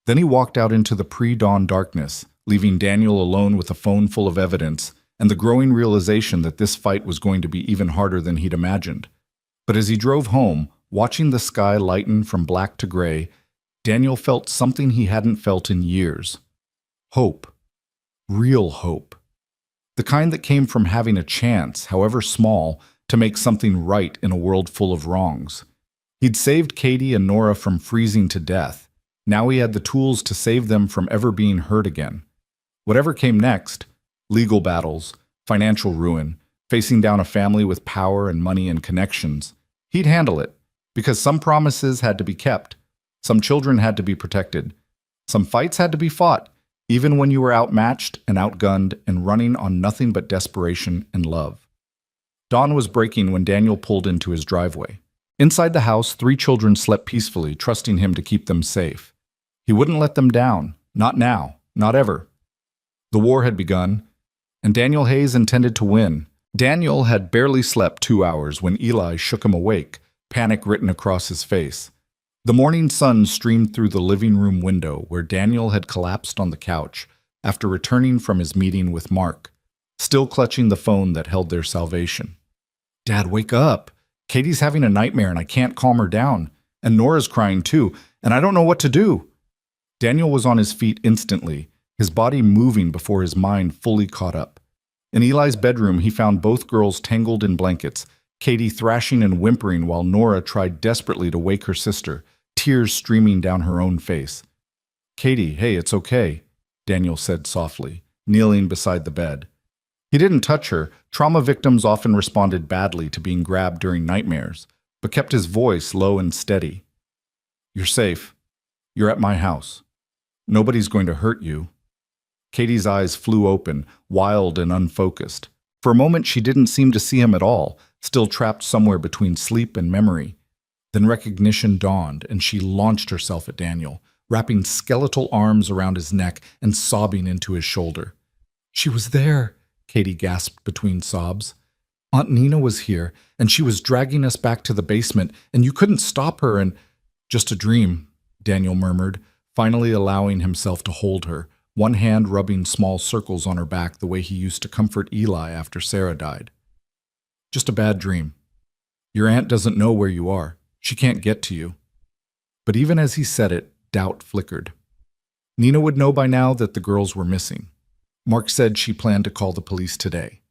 Then he walked out into the pre-dawn darkness, leaving Daniel alone with a phone full of evidence and the growing realization that this fight was going to be even harder than he'd imagined. But as he drove home, watching the sky lighten from black to gray, Daniel felt something he hadn't felt in years. Hope. Real hope. The kind that came from having a chance, however small, to make something right in a world full of wrongs. He'd saved Katie and Nora from freezing to death. Now he had the tools to save them from ever being hurt again. Whatever came next, legal battles, financial ruin, facing down a family with power and money and connections, he'd handle it, because some promises had to be kept, some children had to be protected, some fights had to be fought, even when you were outmatched and outgunned and running on nothing but desperation and love. Dawn was breaking when Daniel pulled into his driveway. Inside the house, 3 children slept peacefully, trusting him to keep them safe. He wouldn't let them down, not now, not ever. The war had begun, and Daniel Hayes intended to win. Daniel had barely slept 2 hours when Eli shook him awake, panic written across his face. The morning sun streamed through the living room window where Daniel had collapsed on the couch after returning from his meeting with Mark, still clutching the phone that held their salvation. "Dad, wake up. Katie's having a nightmare and I can't calm her down. And Nora's crying too, and I don't know what to do." Daniel was on his feet instantly, his body moving before his mind fully caught up. In Eli's bedroom, he found both girls tangled in blankets, Katie thrashing and whimpering while Nora tried desperately to wake her sister, tears streaming down her own face. "Katie, hey, it's okay," Daniel said softly, kneeling beside the bed. He didn't touch her. Trauma victims often responded badly to being grabbed during nightmares, but kept his voice low and steady. "You're safe. You're at my house. Nobody's going to hurt you." Katie's eyes flew open, wild and unfocused. For a moment, she didn't seem to see him at all, still trapped somewhere between sleep and memory. Then recognition dawned, and she launched herself at Daniel, wrapping skeletal arms around his neck and sobbing into his shoulder. "She was there," Katie gasped between sobs. "Aunt Nina was here, and she was dragging us back to the basement, and you couldn't stop her, and—" "Just a dream," Daniel murmured, finally allowing himself to hold her, one hand rubbing small circles on her back the way he used to comfort Eli after Sarah died. "Just a bad dream. Your aunt doesn't know where you are. She can't get to you." But even as he said it, doubt flickered. Nina would know by now that the girls were missing. Mark said she planned to call the police today.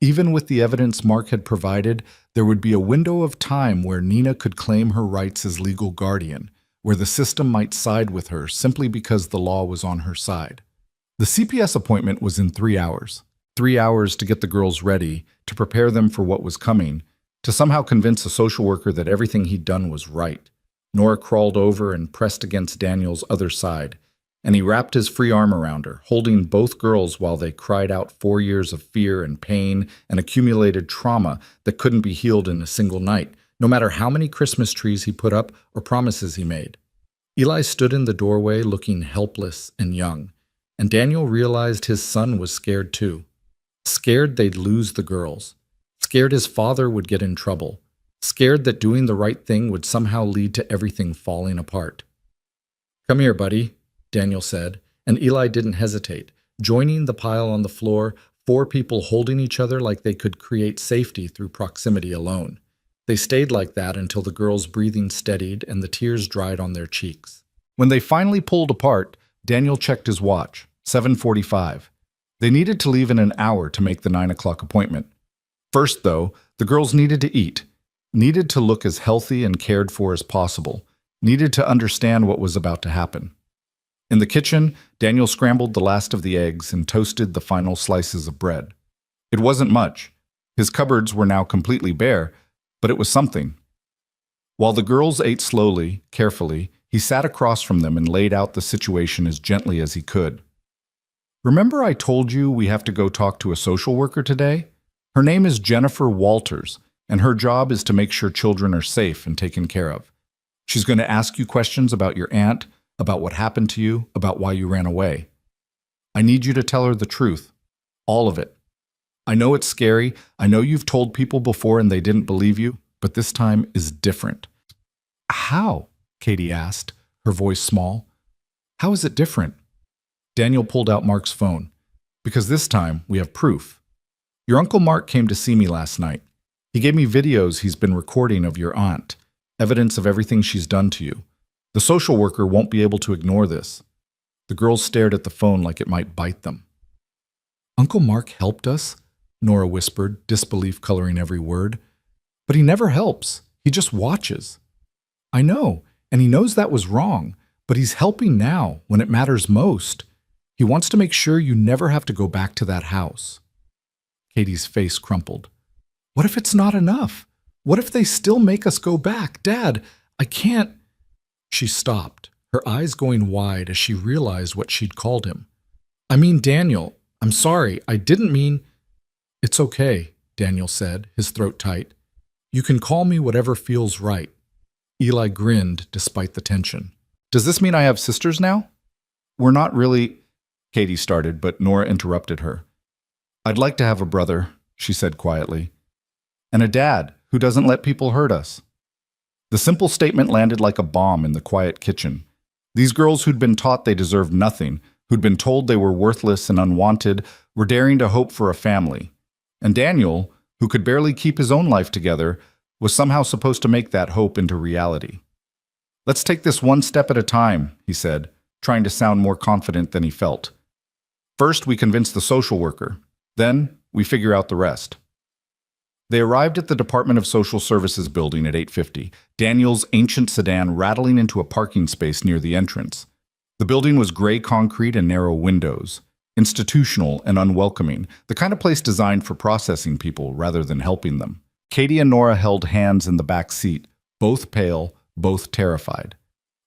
Even with the evidence Mark had provided, there would be a window of time where Nina could claim her rights as legal guardian, where the system might side with her simply because the law was on her side. The CPS appointment was in 3 hours. 3 hours to get the girls ready, to prepare them for what was coming, to somehow convince a social worker that everything he'd done was right. Nora crawled over and pressed against Daniel's other side, and he wrapped his free arm around her, holding both girls while they cried out 4 years of fear and pain and accumulated trauma that couldn't be healed in a single night, no matter how many Christmas trees he put up or promises he made. Eli stood in the doorway looking helpless and young, and Daniel realized his son was scared too. Scared they'd lose the girls. Scared his father would get in trouble. Scared that doing the right thing would somehow lead to everything falling apart. "Come here, buddy," Daniel said, and Eli didn't hesitate, joining the pile on the floor, 4 people holding each other like they could create safety through proximity alone. They stayed like that until the girls' breathing steadied and the tears dried on their cheeks. When they finally pulled apart, Daniel checked his watch, 7:45. They needed to leave in an hour to make the 9 o'clock appointment. First, though, the girls needed to eat, needed to look as healthy and cared for as possible, needed to understand what was about to happen. In the kitchen, Daniel scrambled the last of the eggs and toasted the final slices of bread. It wasn't much. His cupboards were now completely bare, but it was something. While the girls ate slowly, carefully, he sat across from them and laid out the situation as gently as he could. "Remember I told you we have to go talk to a social worker today? Her name is Jennifer Walters, and her job is to make sure children are safe and taken care of. She's going to ask you questions about your aunt, about what happened to you, about why you ran away. I need you to tell her the truth. All of it. I know it's scary. I know you've told people before and they didn't believe you, but this time is different." "How?" Katie asked, her voice small. How is it different? Daniel pulled out Mark's phone. Because this time, we have proof. Your Uncle Mark came to see me last night. He gave me videos he's been recording of your aunt, evidence of everything she's done to you. The social worker won't be able to ignore this. The girls stared at the phone like it might bite them. Uncle Mark helped us? Nora whispered, disbelief coloring every word. But he never helps. He just watches. I know, and he knows that was wrong, but he's helping now, when it matters most. He wants to make sure you never have to go back to that house. Katie's face crumpled. What if it's not enough? What if they still make us go back? Dad, I can't. She stopped, her eyes going wide as she realized what she'd called him. I mean, Daniel, I'm sorry, I didn't mean. It's okay, Daniel said, his throat tight. You can call me whatever feels right. Eli grinned despite the tension. Does this mean I have sisters now? We're not really, Katie started, but Nora interrupted her. I'd like to have a brother, she said quietly. And a dad who doesn't let people hurt us. The simple statement landed like a bomb in the quiet kitchen. These girls who'd been taught they deserved nothing, who'd been told they were worthless and unwanted, were daring to hope for a family. And Daniel, who could barely keep his own life together, was somehow supposed to make that hope into reality. Let's take this one step at a time, he said, trying to sound more confident than he felt. First, we convince the social worker. Then, we figure out the rest. They arrived at the Department of Social Services building at 8:50, Daniel's ancient sedan rattling into a parking space near the entrance. The building was gray concrete and narrow windows, institutional and unwelcoming, the kind of place designed for processing people rather than helping them. Katie and Nora held hands in the back seat, both pale, both terrified.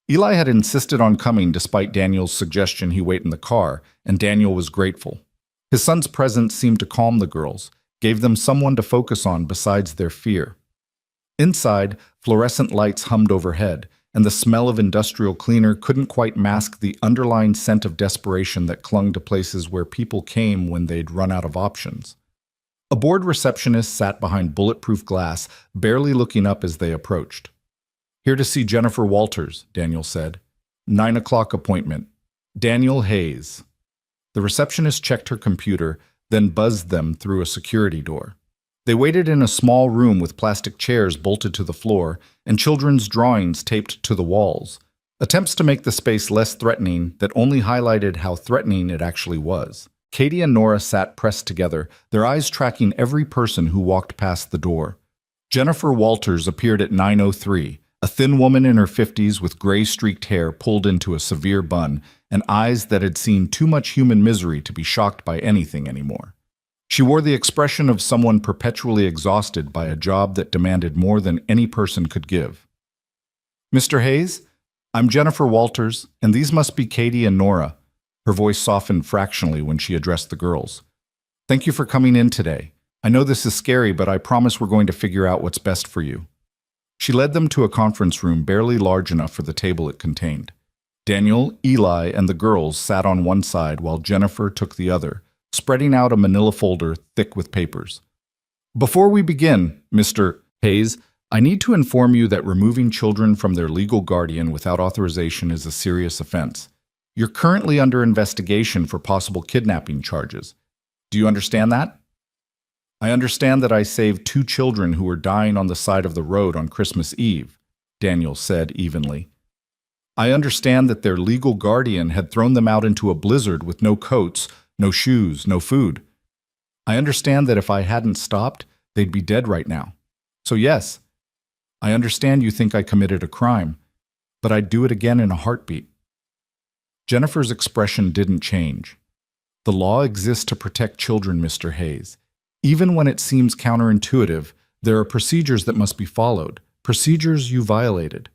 Eli had insisted on coming despite Daniel's suggestion he wait in the car, and Daniel was grateful. His son's presence seemed to calm the girls, gave them someone to focus on besides their fear. Inside, fluorescent lights hummed overhead, and the smell of industrial cleaner couldn't quite mask the underlying scent of desperation that clung to places where people came when they'd run out of options. A bored receptionist sat behind bulletproof glass, barely looking up as they approached. Here to see Jennifer Walters, Daniel said. 9 o'clock appointment. Daniel Hayes. The receptionist checked her computer, then buzzed them through a security door. They waited in a small room with plastic chairs bolted to the floor and children's drawings taped to the walls, attempts to make the space less threatening that only highlighted how threatening it actually was. Katie and Nora sat pressed together, their eyes tracking every person who walked past the door. Jennifer Walters appeared at 9:03, a thin woman in her 50s with gray-streaked hair pulled into a severe bun and eyes that had seen too much human misery to be shocked by anything anymore. She wore the expression of someone perpetually exhausted by a job that demanded more than any person could give. Mr. Hayes, I'm Jennifer Walters, and these must be Katie and Nora. Her voice softened fractionally when she addressed the girls. Thank you for coming in today. I know this is scary, but I promise we're going to figure out what's best for you. She led them to a conference room barely large enough for the table it contained. Daniel, Eli, and the girls sat on one side while Jennifer took the other, spreading out a manila folder thick with papers. Before we begin, Mr. Hayes, I need to inform you that removing children from their legal guardian without authorization is a serious offense. You're currently under investigation for possible kidnapping charges. Do you understand that? I understand that I saved 2 children who were dying on the side of the road on Christmas Eve, Daniel said evenly. I understand that their legal guardian had thrown them out into a blizzard with no coats, no shoes, no food. I understand that if I hadn't stopped, they'd be dead right now. So yes, I understand you think I committed a crime, but I'd do it again in a heartbeat. Jennifer's expression didn't change. The law exists to protect children, Mr. Hayes. Even when it seems counterintuitive, there are procedures that must be followed, procedures you violated.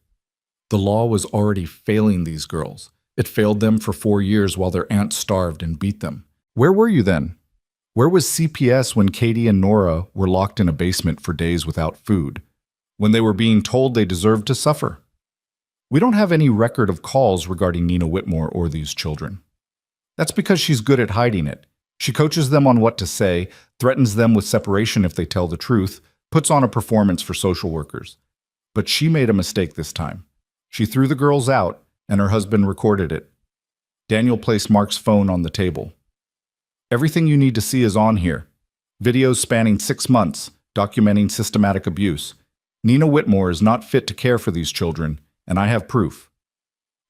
The law was already failing these girls. It failed them for 4 years while their aunt starved and beat them. Where were you then? Where was CPS when Katie and Nora were locked in a basement for days without food, when they were being told they deserved to suffer? We don't have any record of calls regarding Nina Whitmore or these children. That's because she's good at hiding it. She coaches them on what to say, threatens them with separation if they tell the truth, puts on a performance for social workers. But she made a mistake this time. She threw the girls out, and her husband recorded it. Daniel placed Mark's phone on the table. Everything you need to see is on here. Videos spanning 6 months, documenting systematic abuse. Nina Whitmore is not fit to care for these children, and I have proof.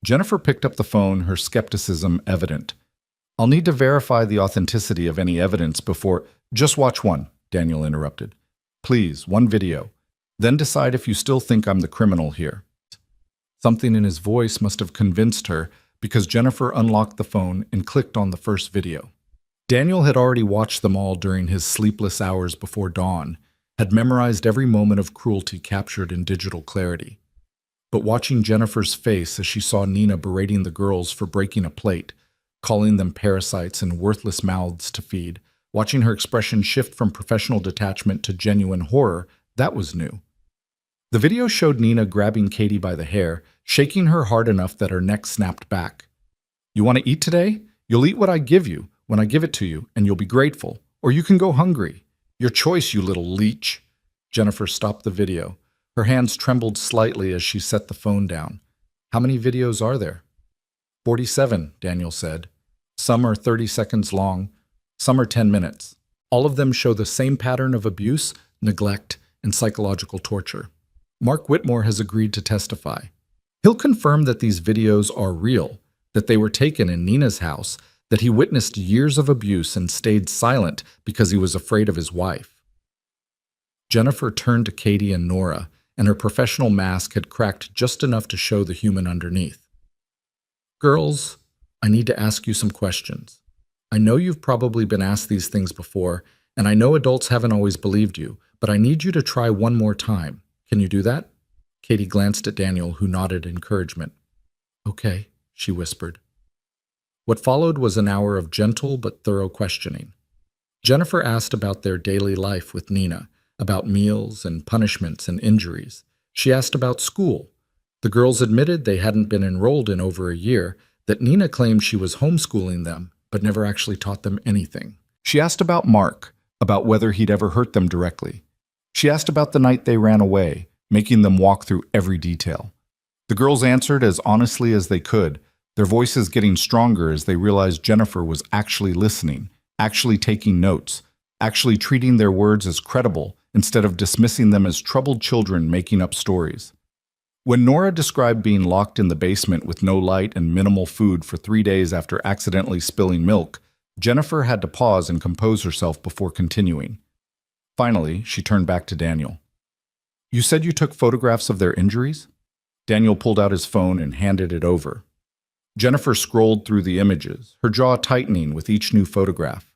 Jennifer picked up the phone, her skepticism evident. I'll need to verify the authenticity of any evidence before— Just watch one, Daniel interrupted. Please, one video. Then decide if you still think I'm the criminal here. Something in his voice must have convinced her, because Jennifer unlocked the phone and clicked on the first video. Daniel had already watched them all during his sleepless hours before dawn, had memorized every moment of cruelty captured in digital clarity. But watching Jennifer's face as she saw Nina berating the girls for breaking a plate, calling them parasites and worthless mouths to feed, watching her expression shift from professional detachment to genuine horror, that was new. The video showed Nina grabbing Katie by the hair, shaking her hard enough that her neck snapped back. You want to eat today? You'll eat what I give you when I give it to you, and you'll be grateful. Or you can go hungry. Your choice, you little leech. Jennifer stopped the video. Her hands trembled slightly as she set the phone down. How many videos are there? 47, Daniel said. Some are 30 seconds long. Some are 10 minutes. All of them show the same pattern of abuse, neglect, and psychological torture. Mark Whitmore has agreed to testify. He'll confirm that these videos are real, that they were taken in Nina's house, that he witnessed years of abuse and stayed silent because he was afraid of his wife. Jennifer turned to Katie and Nora, and her professional mask had cracked just enough to show the human underneath. Girls, I need to ask you some questions. I know you've probably been asked these things before, and I know adults haven't always believed you, but I need you to try one more time. Can you do that? Katie glanced at Daniel, who nodded encouragement. Okay, she whispered. What followed was an hour of gentle but thorough questioning. Jennifer asked about their daily life with Nina, about meals and punishments and injuries. She asked about school. The girls admitted they hadn't been enrolled in over a year, that Nina claimed she was homeschooling them, but never actually taught them anything. She asked about Mark, about whether he'd ever hurt them directly. She asked about the night they ran away, making them walk through every detail. The girls answered as honestly as they could, their voices getting stronger as they realized Jennifer was actually listening, actually taking notes, actually treating their words as credible instead of dismissing them as troubled children making up stories. When Nora described being locked in the basement with no light and minimal food for 3 days after accidentally spilling milk, Jennifer had to pause and compose herself before continuing. Finally, she turned back to Daniel. You said you took photographs of their injuries? Daniel pulled out his phone and handed it over. Jennifer scrolled through the images, her jaw tightening with each new photograph.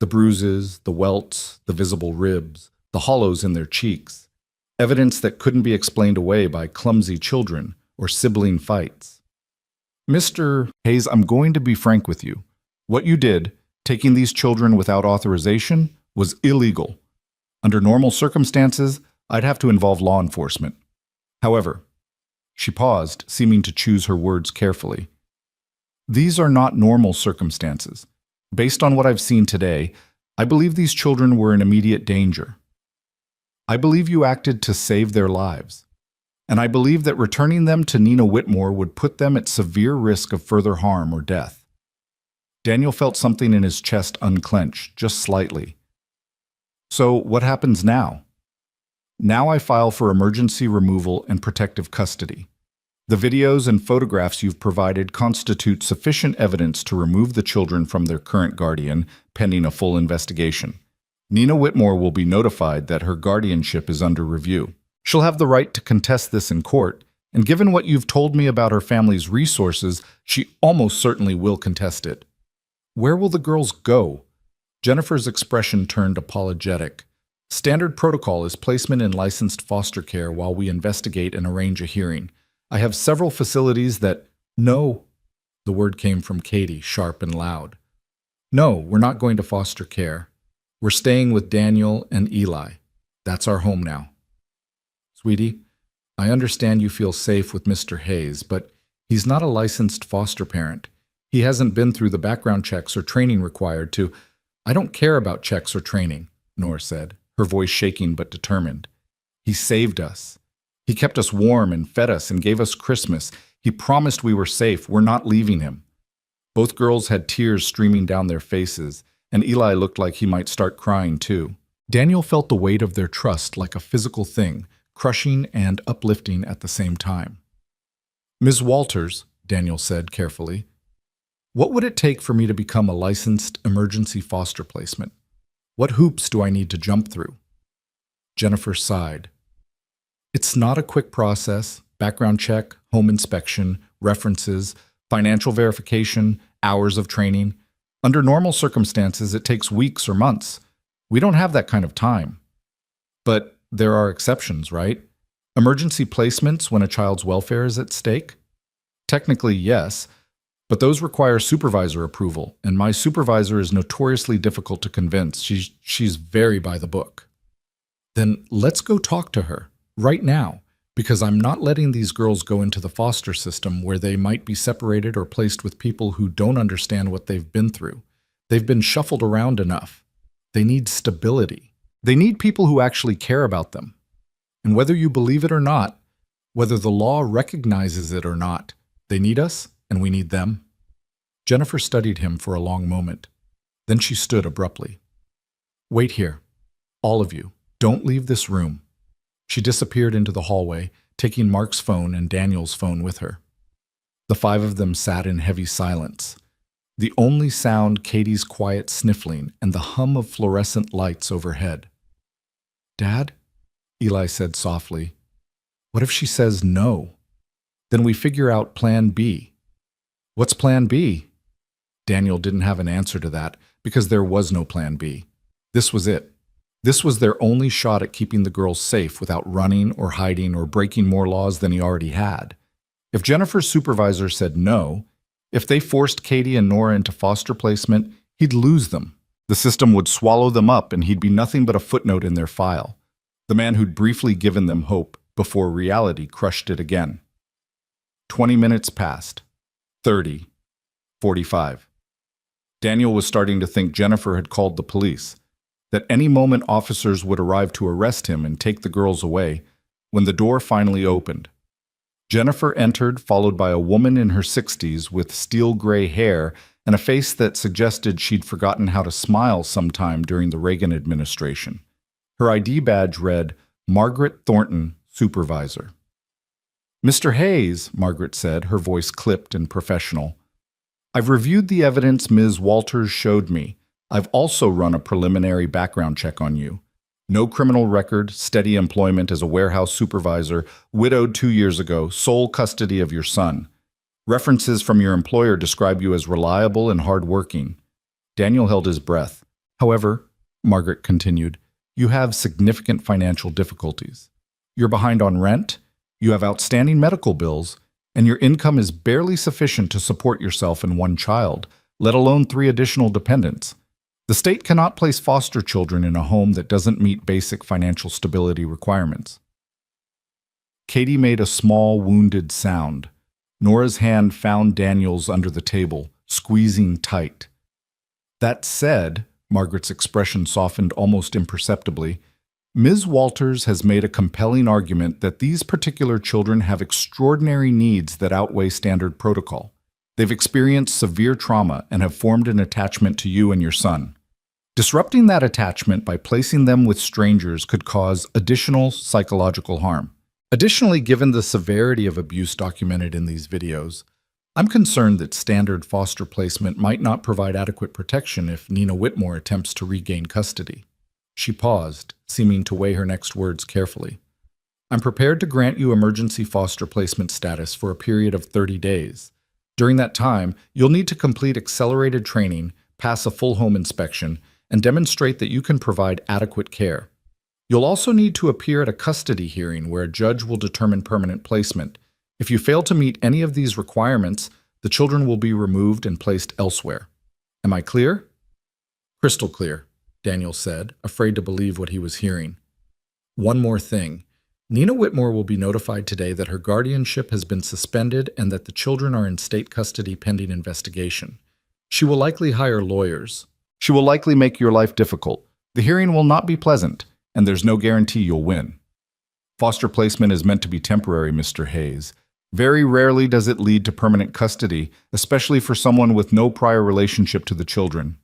The bruises, the welts, the visible ribs, the hollows in their cheeks. Evidence that couldn't be explained away by clumsy children or sibling fights. Mr. Hayes, I'm going to be frank with you. What you did, taking these children without authorization, was illegal. Under normal circumstances, I'd have to involve law enforcement. However, she paused, seeming to choose her words carefully. These are not normal circumstances. Based on what I've seen today, I believe these children were in immediate danger. I believe you acted to save their lives. And I believe that returning them to Nina Whitmore would put them at severe risk of further harm or death. Daniel felt something in his chest unclench, just slightly. So what happens now? Now I file for emergency removal and protective custody. The videos and photographs you've provided constitute sufficient evidence to remove the children from their current guardian, pending a full investigation. Nina Whitmore will be notified that her guardianship is under review. She'll have the right to contest this in court, and given what you've told me about her family's resources, she almost certainly will contest it. Where will the girls go? Jennifer's expression turned apologetic. Standard protocol is placement in licensed foster care while we investigate and arrange a hearing. I have several facilities that— No. The word came from Katie, sharp and loud. No, we're not going to foster care. We're staying with Daniel and Eli. That's our home now. Sweetie, I understand you feel safe with Mr. Hayes, but he's not a licensed foster parent. He hasn't been through the background checks or training required to— I don't care about checks or training, Nora said, her voice shaking but determined. He saved us. He kept us warm and fed us and gave us Christmas. He promised we were safe. We're not leaving him. Both girls had tears streaming down their faces, and Eli looked like he might start crying too. Daniel felt the weight of their trust like a physical thing, crushing and uplifting at the same time. "Ms. Walters," Daniel said carefully, "what would it take for me to become a licensed emergency foster placement? What hoops do I need to jump through?" Jennifer sighed. "It's not a quick process. Background check, home inspection, references, financial verification, hours of training. Under normal circumstances, it takes weeks or months. We don't have that kind of time. But there are exceptions, right? Emergency placements when a child's welfare is at stake? Technically, yes, but those require supervisor approval, and my supervisor is notoriously difficult to convince. She's very by the book." "Then let's go talk to her, right now, because I'm not letting these girls go into the foster system where they might be separated or placed with people who don't understand what they've been through. They've been shuffled around enough. They need stability. They need people who actually care about them. And whether you believe it or not, whether the law recognizes it or not, they need us and we need them." Jennifer studied him for a long moment. Then she stood abruptly. "Wait here. All of you. Don't leave this room." She disappeared into the hallway, taking Mark's phone and Daniel's phone with her. The five of them sat in heavy silence. The only sound Katie's quiet sniffling and the hum of fluorescent lights overhead. "Dad?" Eli said softly. "What if she says no? Then we figure out plan B." "What's plan B?" Daniel didn't have an answer to that because there was no plan B. This was it. This was their only shot at keeping the girls safe without running or hiding or breaking more laws than he already had. If Jennifer's supervisor said no, if they forced Katie and Nora into foster placement, he'd lose them. The system would swallow them up and he'd be nothing but a footnote in their file. The man who'd briefly given them hope before reality crushed it again. 20 minutes passed. 30. 45. Daniel was starting to think Jennifer had called the police, that any moment officers would arrive to arrest him and take the girls away, when the door finally opened. Jennifer entered, followed by a woman in her 60s with steel gray hair and a face that suggested she'd forgotten how to smile sometime during the Reagan administration. Her ID badge read, "Margaret Thornton, Supervisor." "Mr. Hayes," Margaret said, her voice clipped and professional, "I've reviewed the evidence Ms. Walters showed me. I've also run a preliminary background check on you. No criminal record, steady employment as a warehouse supervisor, widowed 2 years ago, sole custody of your son. References from your employer describe you as reliable and hardworking." Daniel held his breath. "However," Margaret continued, "you have significant financial difficulties. You're behind on rent, you have outstanding medical bills, and your income is barely sufficient to support yourself and one child, let alone 3 additional dependents. The state cannot place foster children in a home that doesn't meet basic financial stability requirements." Katie made a small, wounded sound. Nora's hand found Daniel's under the table, squeezing tight. "That said," Margaret's expression softened almost imperceptibly, "Ms. Walters has made a compelling argument that these particular children have extraordinary needs that outweigh standard protocol. They've experienced severe trauma and have formed an attachment to you and your son. Disrupting that attachment by placing them with strangers could cause additional psychological harm. Additionally, given the severity of abuse documented in these videos, I'm concerned that standard foster placement might not provide adequate protection if Nina Whitmore attempts to regain custody." She paused, seeming to weigh her next words carefully. "I'm prepared to grant you emergency foster placement status for a period of 30 days. During that time, you'll need to complete accelerated training, pass a full home inspection, and demonstrate that you can provide adequate care. You'll also need to appear at a custody hearing where a judge will determine permanent placement. If you fail to meet any of these requirements, the children will be removed and placed elsewhere. Am I clear?" "Crystal clear," Daniel said, afraid to believe what he was hearing. "One more thing. Nina Whitmore will be notified today that her guardianship has been suspended and that the children are in state custody pending investigation. She will likely hire lawyers. She will likely make your life difficult. The hearing will not be pleasant, and there's no guarantee you'll win. Foster placement is meant to be temporary, Mr. Hayes. Very rarely does it lead to permanent custody, especially for someone with no prior relationship to the children.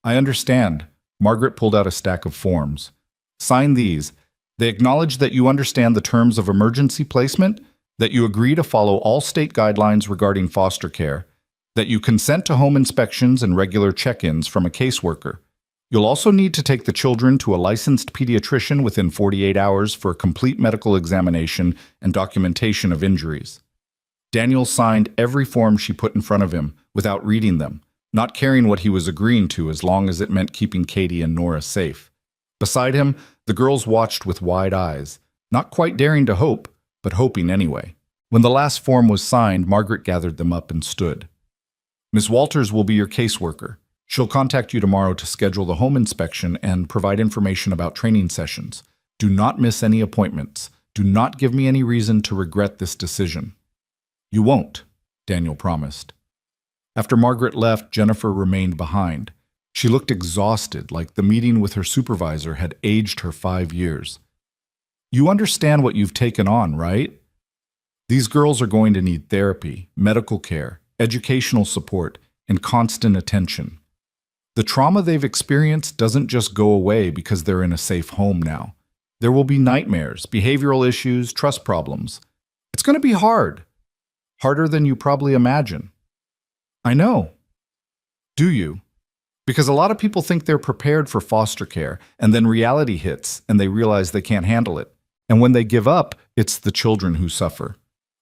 I understand. Margaret pulled out a stack of forms. Sign these. They acknowledge that you understand the terms of emergency placement, that you agree to follow all state guidelines regarding foster care, that you consent to home inspections and regular check-ins from a caseworker. You'll also need to take the children to a licensed pediatrician within 48 hours for a complete medical examination and documentation of injuries. Daniel signed every form she put in front of him without reading them, not caring what he was agreeing to as long as it meant keeping Katie and Nora safe. Beside him, the girls watched with wide eyes, not quite daring to hope, but hoping anyway. When the last form was signed, Margaret gathered them up and stood. Miss Walters will be your caseworker. She'll contact you tomorrow to schedule the home inspection and provide information about training sessions. Do not miss any appointments. Do not give me any reason to regret this decision. You won't, Daniel promised. After Margaret left, Jennifer remained behind. She looked exhausted, like the meeting with her supervisor had aged her 5 years. You understand what you've taken on, right? These girls are going to need therapy, medical care, educational support, and constant attention. The trauma they've experienced doesn't just go away because they're in a safe home now. There will be nightmares, behavioral issues, trust problems. It's going to be hard. Harder than you probably imagine. I know. Do you? Because a lot of people think they're prepared for foster care, and then reality hits, and they realize they can't handle it. And when they give up, it's the children who suffer.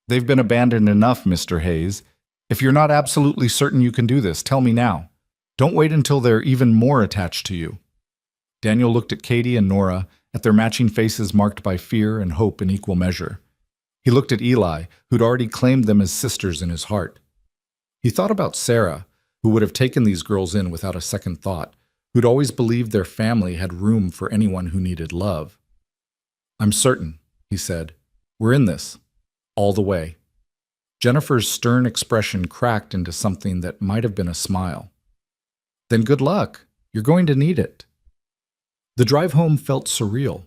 They've been abandoned enough, Mr. Hayes. If you're not absolutely certain you can do this, tell me now. Don't wait until they're even more attached to you. Daniel looked at Katie and Nora, at their matching faces marked by fear and hope in equal measure. He looked at Eli, who'd already claimed them as sisters in his heart. He thought about Sarah, who would have taken these girls in without a second thought, who'd always believed their family had room for anyone who needed love. I'm certain, he said. We're in this. All the way. Jennifer's stern expression cracked into something that might have been a smile. Then good luck. You're going to need it. The drive home felt surreal.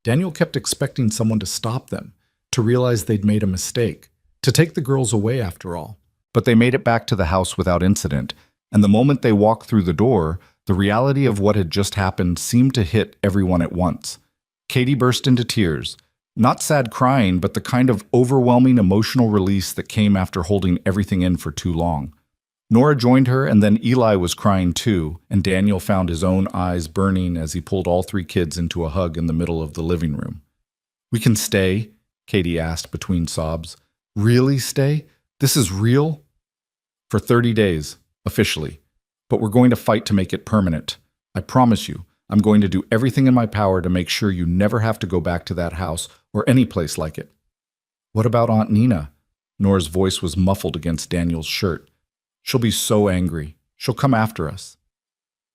Daniel kept expecting someone to stop them, to realize they'd made a mistake, to take the girls away after all. But they made it back to the house without incident, and the moment they walked through the door, the reality of what had just happened seemed to hit everyone at once. Katie burst into tears, not sad crying, but the kind of overwhelming emotional release that came after holding everything in for too long. Nora joined her, and then Eli was crying too, and Daniel found his own eyes burning as he pulled all 3 kids into a hug in the middle of the living room. We can stay? Katie asked between sobs. Really stay? This is real? For 30 days, officially. But we're going to fight to make it permanent. I promise you, I'm going to do everything in my power to make sure you never have to go back to that house or any place like it. What about Aunt Nina? Nora's voice was muffled against Daniel's shirt. She'll be so angry. She'll come after us.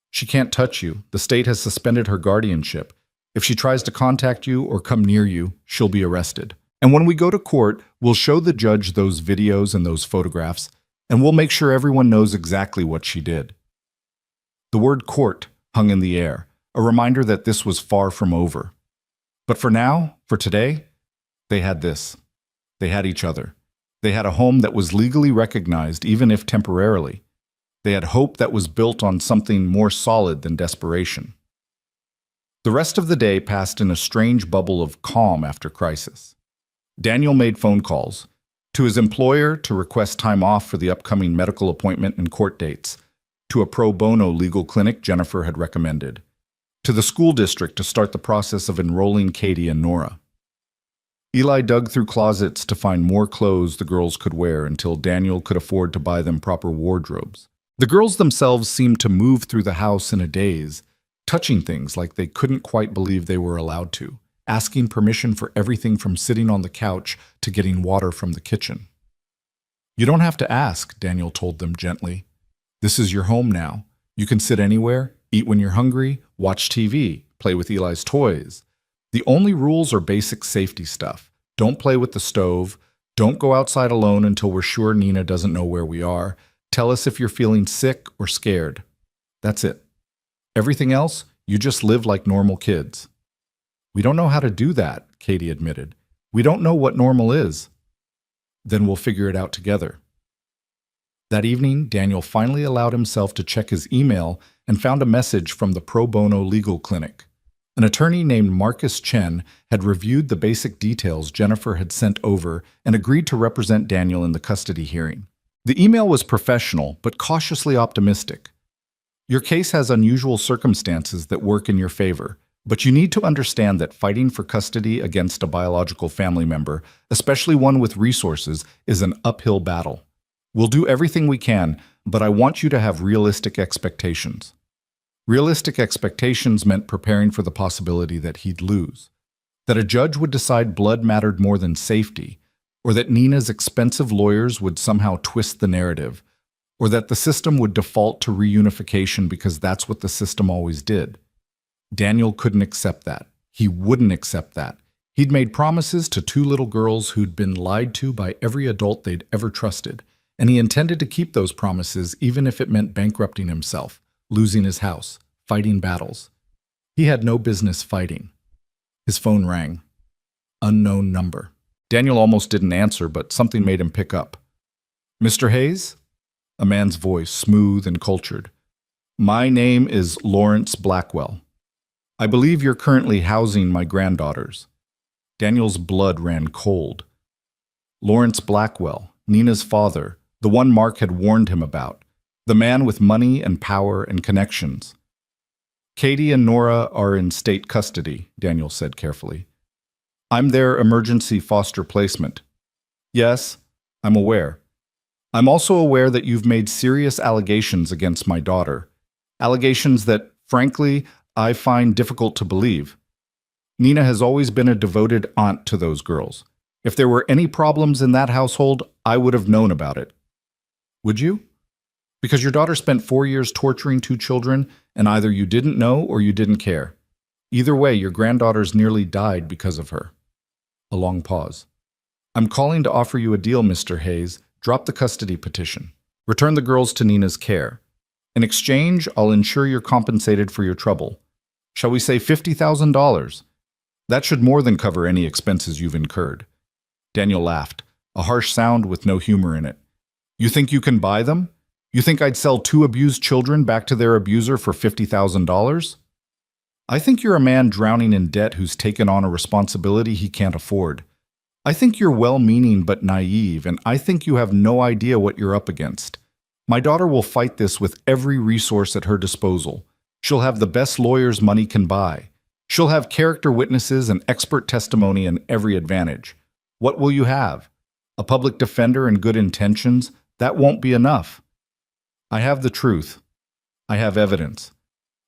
She can't touch you. The state has suspended her guardianship. If she tries to contact you or come near you, she'll be arrested. And when we go to court, we'll show the judge those videos and those photographs, and we'll make sure everyone knows exactly what she did. The word court hung in the air, a reminder that this was far from over. But for now, for today, they had this. They had each other. They had a home that was legally recognized, even if temporarily. They had hope that was built on something more solid than desperation. The rest of the day passed in a strange bubble of calm after crisis. Daniel made phone calls to his employer to request time off for the upcoming medical appointment and court dates, to a pro bono legal clinic Jennifer had recommended, to the school district to start the process of enrolling Katie and Nora. Eli dug through closets to find more clothes the girls could wear until Daniel could afford to buy them proper wardrobes. The girls themselves seemed to move through the house in a daze, touching things like they couldn't quite believe they were allowed to, asking permission for everything from sitting on the couch to getting water from the kitchen. You don't have to ask, Daniel told them gently. This is your home now. You can sit anywhere, eat when you're hungry, watch TV, play with Eli's toys. The only rules are basic safety stuff. Don't play with the stove. Don't go outside alone until we're sure Nina doesn't know where we are. Tell us if you're feeling sick or scared. That's it. Everything else, you just live like normal kids. We don't know how to do that, Katie admitted. We don't know what normal is. Then we'll figure it out together. That evening, Daniel finally allowed himself to check his email and found a message from the Pro Bono Legal Clinic. An attorney named Marcus Chen had reviewed the basic details Jennifer had sent over and agreed to represent Daniel in the custody hearing. The email was professional, but cautiously optimistic. Your case has unusual circumstances that work in your favor, but you need to understand that fighting for custody against a biological family member, especially one with resources, is an uphill battle. We'll do everything we can, but I want you to have realistic expectations. Realistic expectations meant preparing for the possibility that he'd lose, that a judge would decide blood mattered more than safety, or that Nina's expensive lawyers would somehow twist the narrative, or that the system would default to reunification because that's what the system always did. Daniel couldn't accept that. He wouldn't accept that. He'd made promises to two little girls who'd been lied to by every adult they'd ever trusted, and he intended to keep those promises even if it meant bankrupting himself, losing his house, fighting battles. He had no business fighting. His phone rang. Unknown number. Daniel almost didn't answer, but something made him pick up. "Mr. Hayes?" A man's voice, smooth and cultured. "My name is Lawrence Blackwell. I believe you're currently housing my granddaughters." Daniel's blood ran cold. Lawrence Blackwell, Nina's father, the one Mark had warned him about, the man with money and power and connections. "Katie and Nora are in state custody," Daniel said carefully. "I'm their emergency foster placement." "Yes, I'm aware. I'm also aware that you've made serious allegations against my daughter. Allegations that, frankly, I find difficult to believe. Nina has always been a devoted aunt to those girls. If there were any problems in that household, I would have known about it." "Would you? Because your daughter spent 4 years torturing two children, and either you didn't know or you didn't care. Either way, your granddaughters nearly died because of her." A long pause. "I'm calling to offer you a deal, Mr. Hayes. Drop the custody petition. Return the girls to Nina's care. In exchange, I'll ensure you're compensated for your trouble. Shall we say $50,000? That should more than cover any expenses you've incurred." Daniel laughed, a harsh sound with no humor in it. "You think you can buy them? You think I'd sell two abused children back to their abuser for $50,000? I think you're a man drowning in debt who's taken on a responsibility he can't afford. I think you're well-meaning but naive, and I think you have no idea what you're up against. My daughter will fight this with every resource at her disposal. She'll have the best lawyers money can buy. She'll have character witnesses and expert testimony and every advantage. What will you have? A public defender and good intentions? That won't be enough. I have the truth. I have evidence.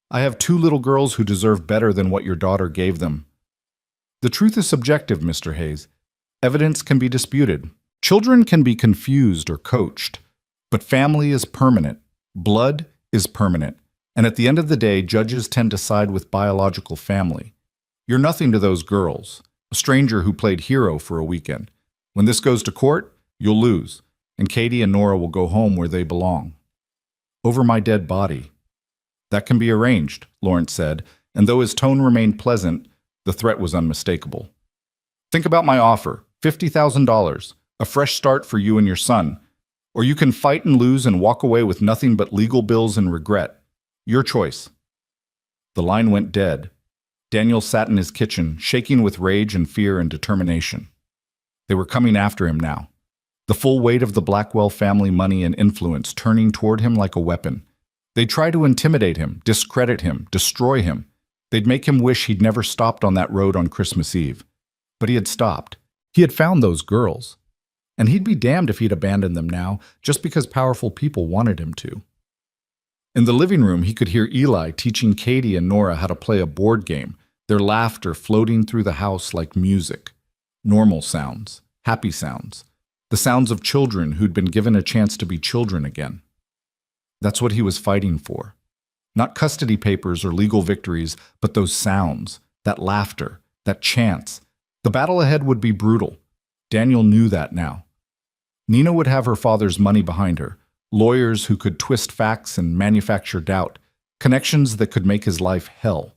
I have two little girls who deserve better than what your daughter gave them. The truth is subjective, Mr. Hayes. Evidence can be disputed. Children can be confused or coached. But family is permanent. Blood is permanent. And at the end of the day, judges tend to side with biological family. You're nothing to those girls, a stranger who played hero for a weekend. When this goes to court, you'll lose, and Katie and Nora will go home where they belong. Over my dead body. That can be arranged, Lawrence said, and though his tone remained pleasant, the threat was unmistakable. Think about my offer, $50,000, a fresh start for you and your son. Or you can fight and lose and walk away with nothing but legal bills and regret. Your choice. The line went dead. Daniel sat in his kitchen, shaking with rage and fear and determination. They were coming after him now. The full weight of the Blackwell family money and influence turning toward him like a weapon. They'd try to intimidate him, discredit him, destroy him. They'd make him wish he'd never stopped on that road on Christmas Eve. But he had stopped. He had found those girls. And he'd be damned if he'd abandoned them now, just because powerful people wanted him to. In the living room, he could hear Eli teaching Katie and Nora how to play a board game, their laughter floating through the house like music. Normal sounds, happy sounds, the sounds of children who'd been given a chance to be children again. That's what he was fighting for. Not custody papers or legal victories, but those sounds, that laughter, that chance. The battle ahead would be brutal. Daniel knew that now. Nina would have her father's money behind her, lawyers who could twist facts and manufacture doubt, connections that could make his life hell.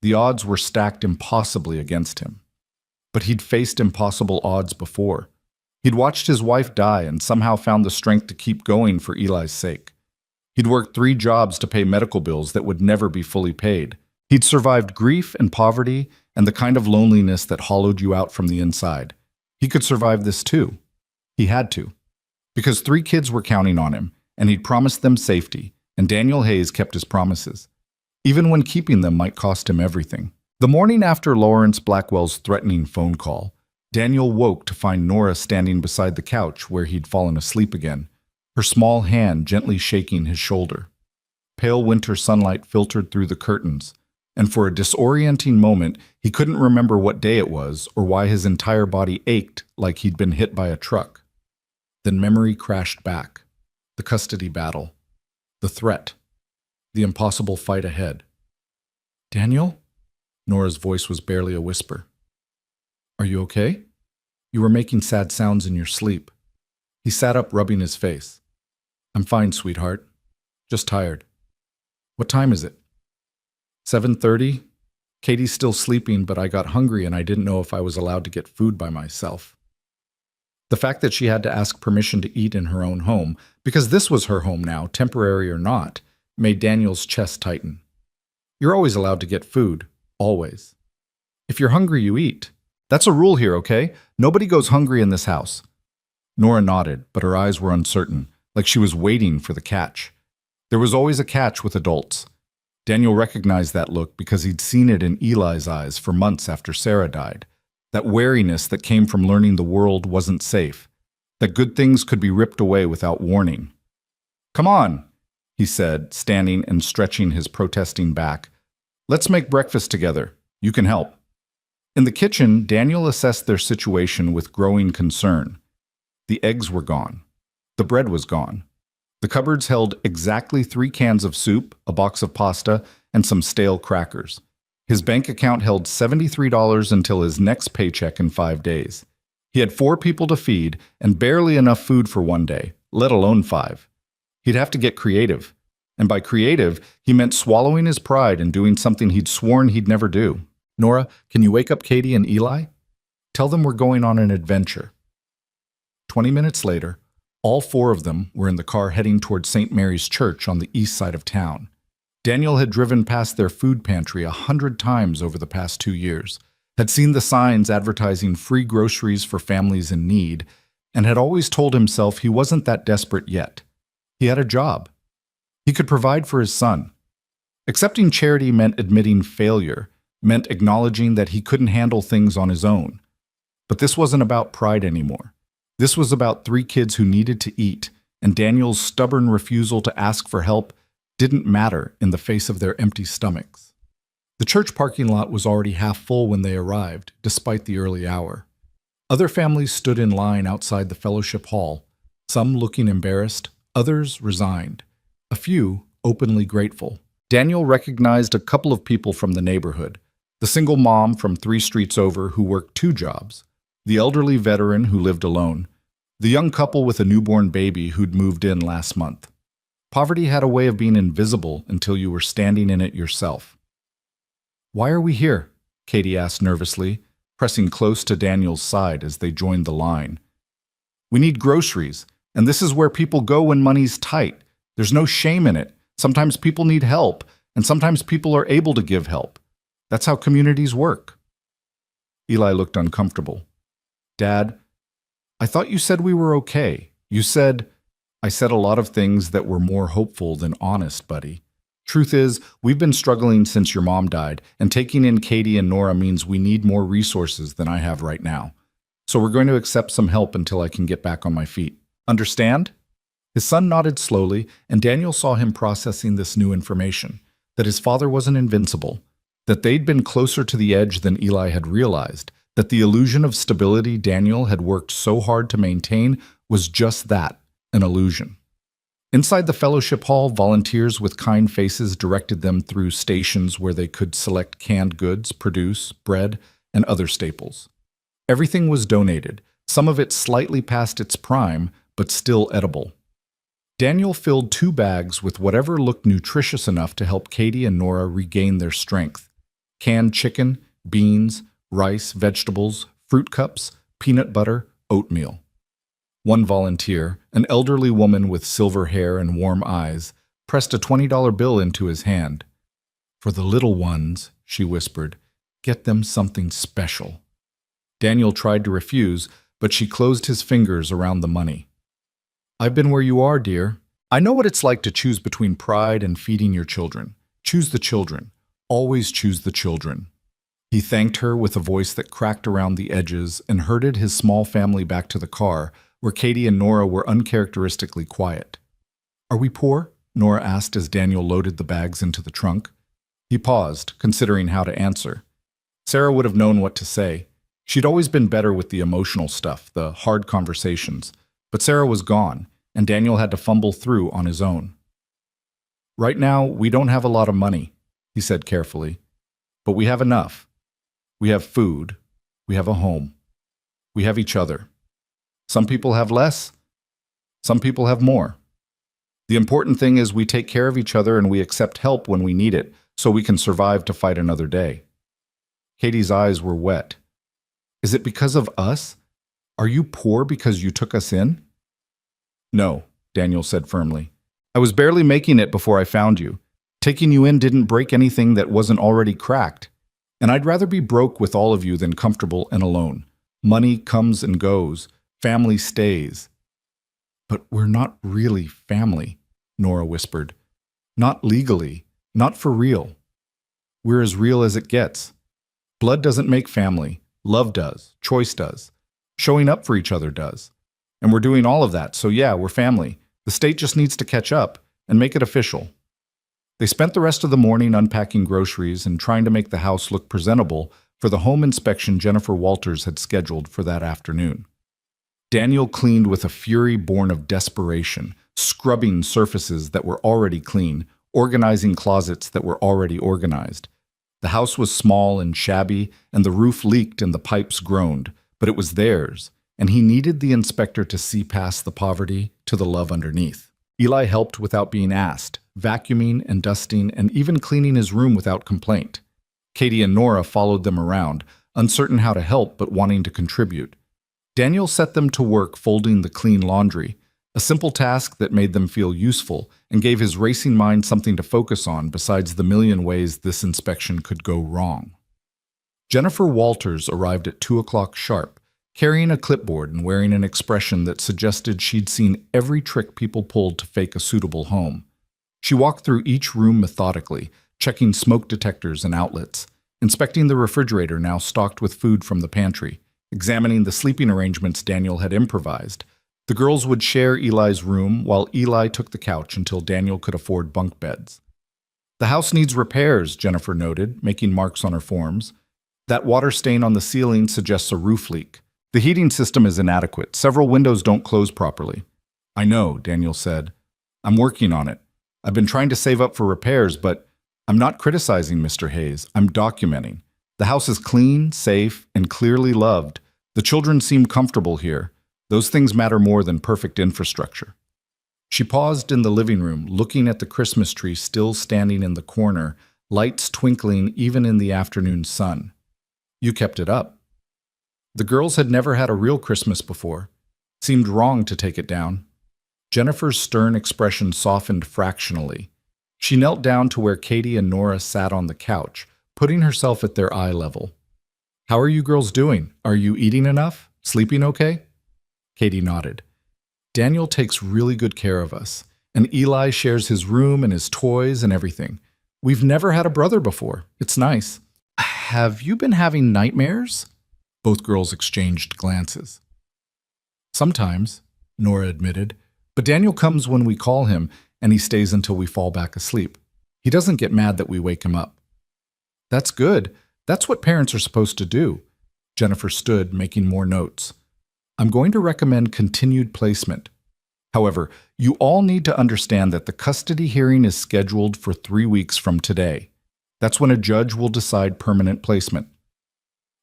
The odds were stacked impossibly against him. But he'd faced impossible odds before. He'd watched his wife die and somehow found the strength to keep going for Eli's sake. He'd worked 3 jobs to pay medical bills that would never be fully paid. He'd survived grief and poverty and the kind of loneliness that hollowed you out from the inside. He could survive this too. He had to. Because 3 kids were counting on him, and he'd promised them safety, and Daniel Hayes kept his promises, even when keeping them might cost him everything. The morning after Lawrence Blackwell's threatening phone call, Daniel woke to find Nora standing beside the couch where he'd fallen asleep again, her small hand gently shaking his shoulder. Pale winter sunlight filtered through the curtains, and for a disorienting moment, he couldn't remember what day it was or why his entire body ached like he'd been hit by a truck. Then memory crashed back. The custody battle. The threat. The impossible fight ahead. "Daniel?" Nora's voice was barely a whisper. "Are you okay? You were making sad sounds in your sleep." He sat up, rubbing his face. "I'm fine, sweetheart. Just tired." "What time is it?" 7:30. Katie's still sleeping, but I got hungry and I didn't know if I was allowed to get food by myself. The fact that she had to ask permission to eat in her own home, because this was her home now, temporary or not, made Daniel's chest tighten. "You're always allowed to get food. Always. If you're hungry, you eat. That's a rule here, okay? Nobody goes hungry in this house." Nora nodded, but her eyes were uncertain, like she was waiting for the catch. There was always a catch with adults. Daniel recognized that look because he'd seen it in Eli's eyes for months after Sarah died. That wariness that came from learning the world wasn't safe, that good things could be ripped away without warning. "Come on," he said, standing and stretching his protesting back. "Let's make breakfast together. You can help." In the kitchen, Daniel assessed their situation with growing concern. The eggs were gone. The bread was gone. The cupboards held exactly 3 cans of soup, a box of pasta, and some stale crackers. His bank account held $73 until his next paycheck in 5 days. He had 4 people to feed and barely enough food for one day, let alone 5. He'd have to get creative. And by creative, he meant swallowing his pride and doing something he'd sworn he'd never do. "Nora, can you wake up Katie and Eli? Tell them we're going on an adventure." 20 minutes later, all 4 of them were in the car heading toward St. Mary's Church on the east side of town. Daniel had driven past their food pantry 100 times over the past 2 years, had seen the signs advertising free groceries for families in need, and had always told himself he wasn't that desperate yet. He had a job. He could provide for his son. Accepting charity meant admitting failure, meant acknowledging that he couldn't handle things on his own. But this wasn't about pride anymore. This was about 3 kids who needed to eat, and Daniel's stubborn refusal to ask for help didn't matter in the face of their empty stomachs. The church parking lot was already half full when they arrived, despite the early hour. Other families stood in line outside the fellowship hall, some looking embarrassed, others resigned, a few openly grateful. Daniel recognized a couple of people from the neighborhood, the single mom from 3 streets over who worked 2 jobs, the elderly veteran who lived alone, the young couple with a newborn baby who'd moved in last month. Poverty had a way of being invisible until you were standing in it yourself. "Why are we here?" Katie asked nervously, pressing close to Daniel's side as they joined the line. "We need groceries, and this is where people go when money's tight. There's no shame in it. Sometimes people need help, and sometimes people are able to give help. That's how communities work." Eli looked uncomfortable. "Dad, I thought you said we were okay. You said—" "I said a lot of things that were more hopeful than honest, buddy. Truth is, we've been struggling since your mom died, and taking in Katie and Nora means we need more resources than I have right now. So we're going to accept some help until I can get back on my feet. Understand?" His son nodded slowly, and Daniel saw him processing this new information, that his father wasn't invincible, that they'd been closer to the edge than Eli had realized, that the illusion of stability Daniel had worked so hard to maintain was just that, an illusion. Inside the fellowship hall, volunteers with kind faces directed them through stations where they could select canned goods, produce, bread, and other staples. Everything was donated, some of it slightly past its prime, but still edible. Daniel filled 2 bags with whatever looked nutritious enough to help Katie and Nora regain their strength. Canned chicken, beans, rice, vegetables, fruit cups, peanut butter, oatmeal. One volunteer, an elderly woman with silver hair and warm eyes, pressed a $20 bill into his hand. "For the little ones," she whispered, "get them something special." Daniel tried to refuse, but she closed his fingers around the money. "I've been where you are, dear. I know what it's like to choose between pride and feeding your children. Choose the children. Always choose the children." He thanked her with a voice that cracked around the edges and herded his small family back to the car, where Katie and Nora were uncharacteristically quiet. "Are we poor?" Nora asked as Daniel loaded the bags into the trunk. He paused, considering how to answer. Sarah would have known what to say. She'd always been better with the emotional stuff, the hard conversations. But Sarah was gone, and Daniel had to fumble through on his own. "Right now, we don't have a lot of money," he said carefully. "But we have enough. We have food. We have a home. We have each other. Some people have less. Some people have more. The important thing is we take care of each other and we accept help when we need it, so we can survive to fight another day." Katie's eyes were wet. "Is it because of us? Are you poor because you took us in?" "No," Daniel said firmly. "I was barely making it before I found you. Taking you in didn't break anything that wasn't already cracked. And I'd rather be broke with all of you than comfortable and alone. Money comes and goes. Family stays." "But we're not really family," Nora whispered. "Not legally. Not for real. We're as real as it gets. Blood doesn't make family. Love does. Choice does. Showing up for each other does. And we're doing all of that, so yeah, we're family. The state just needs to catch up and make it official." They spent the rest of the morning unpacking groceries and trying to make the house look presentable for the home inspection Jennifer Walters had scheduled for that afternoon. Daniel cleaned with a fury born of desperation, scrubbing surfaces that were already clean, organizing closets that were already organized. The house was small and shabby, and the roof leaked and the pipes groaned, but it was theirs, and he needed the inspector to see past the poverty to the love underneath. Eli helped without being asked, vacuuming and dusting and even cleaning his room without complaint. Katie and Nora followed them around, uncertain how to help but wanting to contribute. Daniel set them to work folding the clean laundry, a simple task that made them feel useful and gave his racing mind something to focus on besides the million ways this inspection could go wrong. Jennifer Walters arrived at 2 o'clock sharp, carrying a clipboard and wearing an expression that suggested she'd seen every trick people pulled to fake a suitable home. She walked through each room methodically, checking smoke detectors and outlets, inspecting the refrigerator now stocked with food from the pantry, examining the sleeping arrangements Daniel had improvised. The girls would share Eli's room while Eli took the couch until Daniel could afford bunk beds. "The house needs repairs," Jennifer noted, making marks on her forms. "That water stain on the ceiling suggests a roof leak. The heating system is inadequate. Several windows don't close properly." "I know," Daniel said. "I'm working on it. I've been trying to save up for repairs, but I'm not criticizing Mr. Hayes. I'm documenting. The house is clean, safe, and clearly loved. The children seem comfortable here. Those things matter more than perfect infrastructure." She paused in the living room, looking at the Christmas tree still standing in the corner, lights twinkling even in the afternoon sun. "You kept it up." The girls had never had a real Christmas before. Seemed wrong to take it down. Jennifer's stern expression softened fractionally. She knelt down to where Katie and Nora sat on the couch, putting herself at their eye level. "How are you girls doing? Are you eating enough? Sleeping okay?" Katie nodded. "Daniel takes really good care of us, and Eli shares his room and his toys and everything. We've never had a brother before. It's nice." "Have you been having nightmares?" Both girls exchanged glances. "Sometimes," Nora admitted, "but Daniel comes when we call him, and he stays until we fall back asleep. He doesn't get mad that we wake him up." "That's good. That's what parents are supposed to do." Jennifer stood, making more notes. "I'm going to recommend continued placement. However, you all need to understand that the custody hearing is scheduled for 3 weeks from today. That's when a judge will decide permanent placement.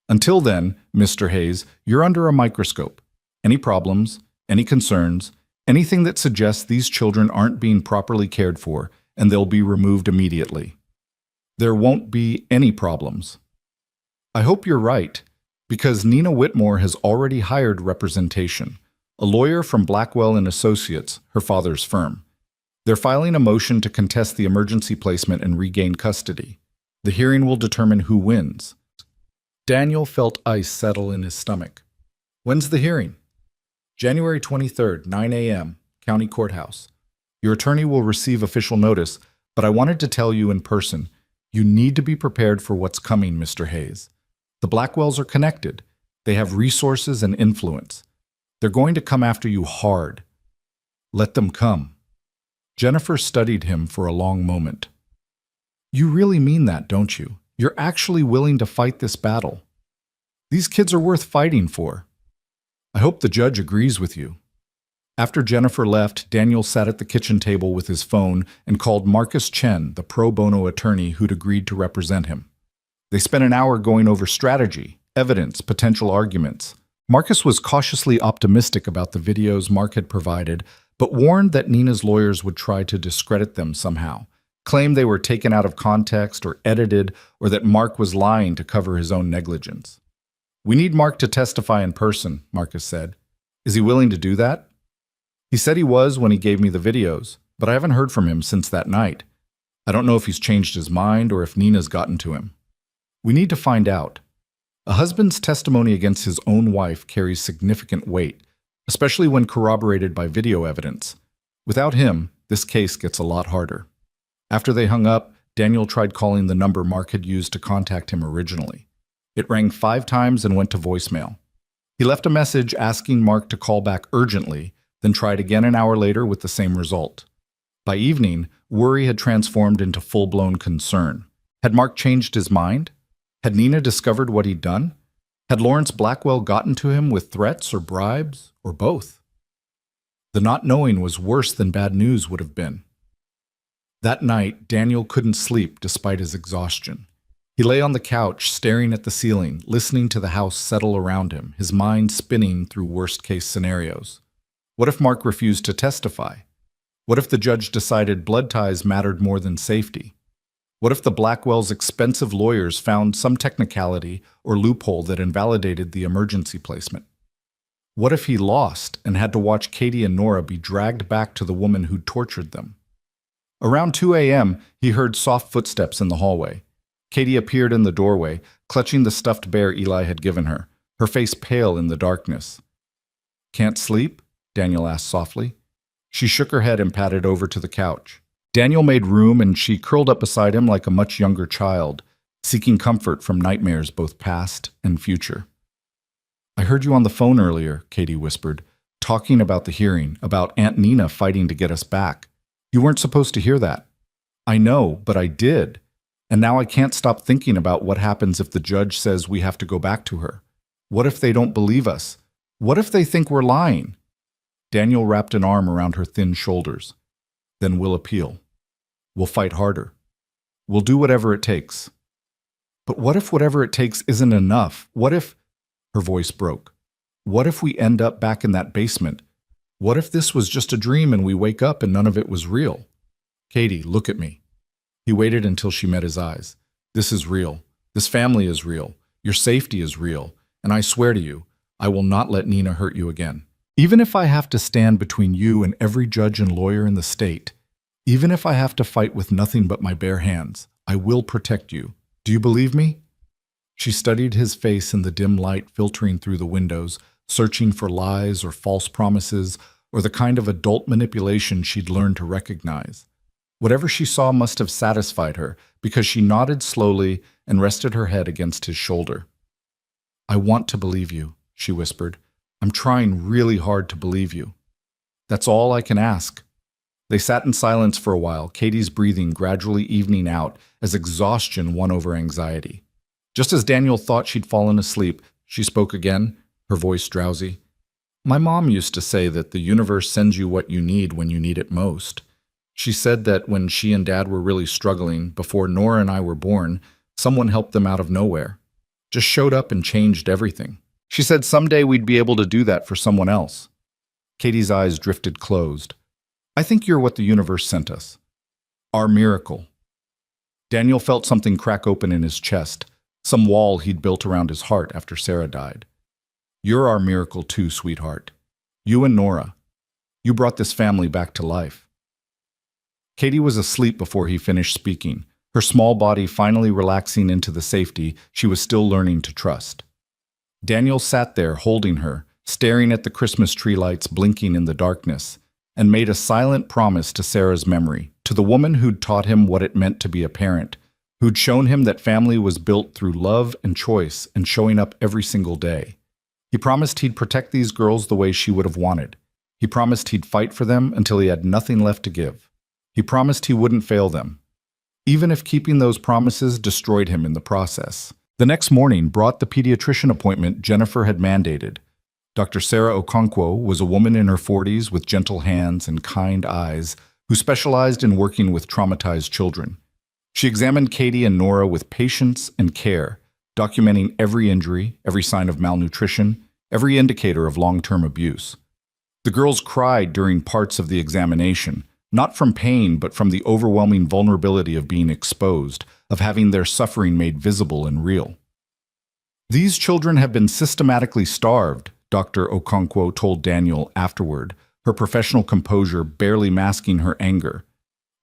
Until then, Mr. Hayes, you're under a microscope. Any problems, any concerns, anything that suggests these children aren't being properly cared for, and they'll be removed immediately. There won't be any problems. I hope you're right, because Nina Whitmore has already hired representation. a lawyer from Blackwell and Associates, her father's firm. They're filing a motion to contest the emergency placement and regain custody. The hearing will determine who wins. Daniel felt ice settle in his stomach. When's the hearing? January 23rd, 9 a.m., County Courthouse. Your attorney will receive official notice, but I wanted to tell you in person, you need to be prepared for what's coming, Mr. Hayes. The Blackwells are connected. They have resources and influence. They're going to come after you hard. Let them come. Jennifer studied him for a long moment. You really mean that, don't you? You're actually willing to fight this battle. These kids are worth fighting for. I hope the judge agrees with you. After Jennifer left, Daniel sat at the kitchen table with his phone and called Marcus Chen, the pro bono attorney who'd agreed to represent him. They spent an hour going over strategy, evidence, potential arguments. Marcus was cautiously optimistic about the videos Mark had provided, but warned that Nina's lawyers would try to discredit them somehow, claim they were taken out of context or edited, or that Mark was lying to cover his own negligence. We need Mark to testify in person, Marcus said. Is he willing to do that? He said he was when he gave me the videos, but I haven't heard from him since that night. I don't know if he's changed his mind or if Nina's gotten to him. We need to find out. A husband's testimony against his own wife carries significant weight, especially when corroborated by video evidence. Without him, this case gets a lot harder. After they hung up, Daniel tried calling the number Mark had used to contact him originally. It rang 5 times and went to voicemail. He left a message asking Mark to call back urgently, then tried again an hour later with the same result. By evening, worry had transformed into full-blown concern. Had Mark changed his mind? Had Nina discovered what he'd done? Had Lawrence Blackwell gotten to him with threats or bribes, or both? The not knowing was worse than bad news would have been. That night, Daniel couldn't sleep despite his exhaustion. He lay on the couch, staring at the ceiling, listening to the house settle around him, his mind spinning through worst-case scenarios. What if Mark refused to testify? What if the judge decided blood ties mattered more than safety? What if the Blackwells' expensive lawyers found some technicality or loophole that invalidated the emergency placement? What if he lost and had to watch Katie and Nora be dragged back to the woman who'd tortured them? Around 2 a.m., he heard soft footsteps in the hallway. Katie appeared in the doorway, clutching the stuffed bear Eli had given her, her face pale in the darkness. Can't sleep? Daniel asked softly. She shook her head and padded over to the couch. Daniel made room and she curled up beside him like a much younger child, seeking comfort from nightmares both past and future. I heard you on the phone earlier, Katie whispered, talking about the hearing, about Aunt Nina fighting to get us back. You weren't supposed to hear that. I know, but I did. And now I can't stop thinking about what happens if the judge says we have to go back to her. What if they don't believe us? What if they think we're lying? Daniel wrapped an arm around her thin shoulders. Then we'll appeal. We'll fight harder. We'll do whatever it takes. But what if whatever it takes isn't enough? What if... Her voice broke. What if we end up back in that basement? What if this was just a dream and we wake up and none of it was real? Katie, look at me. He waited until she met his eyes. This is real. This family is real. Your safety is real. And I swear to you, I will not let Nina hurt you again. Even if I have to stand between you and every judge and lawyer in the state, even if I have to fight with nothing but my bare hands, I will protect you. Do you believe me? She studied his face in the dim light filtering through the windows, searching for lies or false promises or the kind of adult manipulation she'd learned to recognize. Whatever she saw must have satisfied her because she nodded slowly and rested her head against his shoulder. I want to believe you, she whispered. I'm trying really hard to believe you. That's all I can ask. They sat in silence for a while, Katie's breathing gradually evening out as exhaustion won over anxiety. Just as Daniel thought she'd fallen asleep, she spoke again, her voice drowsy. My mom used to say that the universe sends you what you need when you need it most. She said that when she and Dad were really struggling, before Nora and I were born, someone helped them out of nowhere. Just showed up and changed everything. She said someday we'd be able to do that for someone else. Katie's eyes drifted closed. I think you're what the universe sent us. Our miracle. Daniel felt something crack open in his chest, some wall he'd built around his heart after Sarah died. You're our miracle too, sweetheart. You and Nora. You brought this family back to life." Katie was asleep before he finished speaking, her small body finally relaxing into the safety she was still learning to trust. Daniel sat there holding her, staring at the Christmas tree lights blinking in the darkness, and made a silent promise to Sarah's memory, to the woman who'd taught him what it meant to be a parent, who'd shown him that family was built through love and choice and showing up every single day. He promised he'd protect these girls the way she would have wanted. He promised he'd fight for them until he had nothing left to give. He promised he wouldn't fail them, even if keeping those promises destroyed him in the process. The next morning brought the pediatrician appointment Jennifer had mandated. Dr. Sarah Okonkwo was a woman in her 40s with gentle hands and kind eyes who specialized in working with traumatized children. She examined Katie and Nora with patience and care, documenting every injury, every sign of malnutrition, every indicator of long-term abuse. The girls cried during parts of the examination, not from pain but from the overwhelming vulnerability of being exposed, of having their suffering made visible and real. "These children have been systematically starved," Dr. Okonkwo told Daniel afterward, her professional composure barely masking her anger.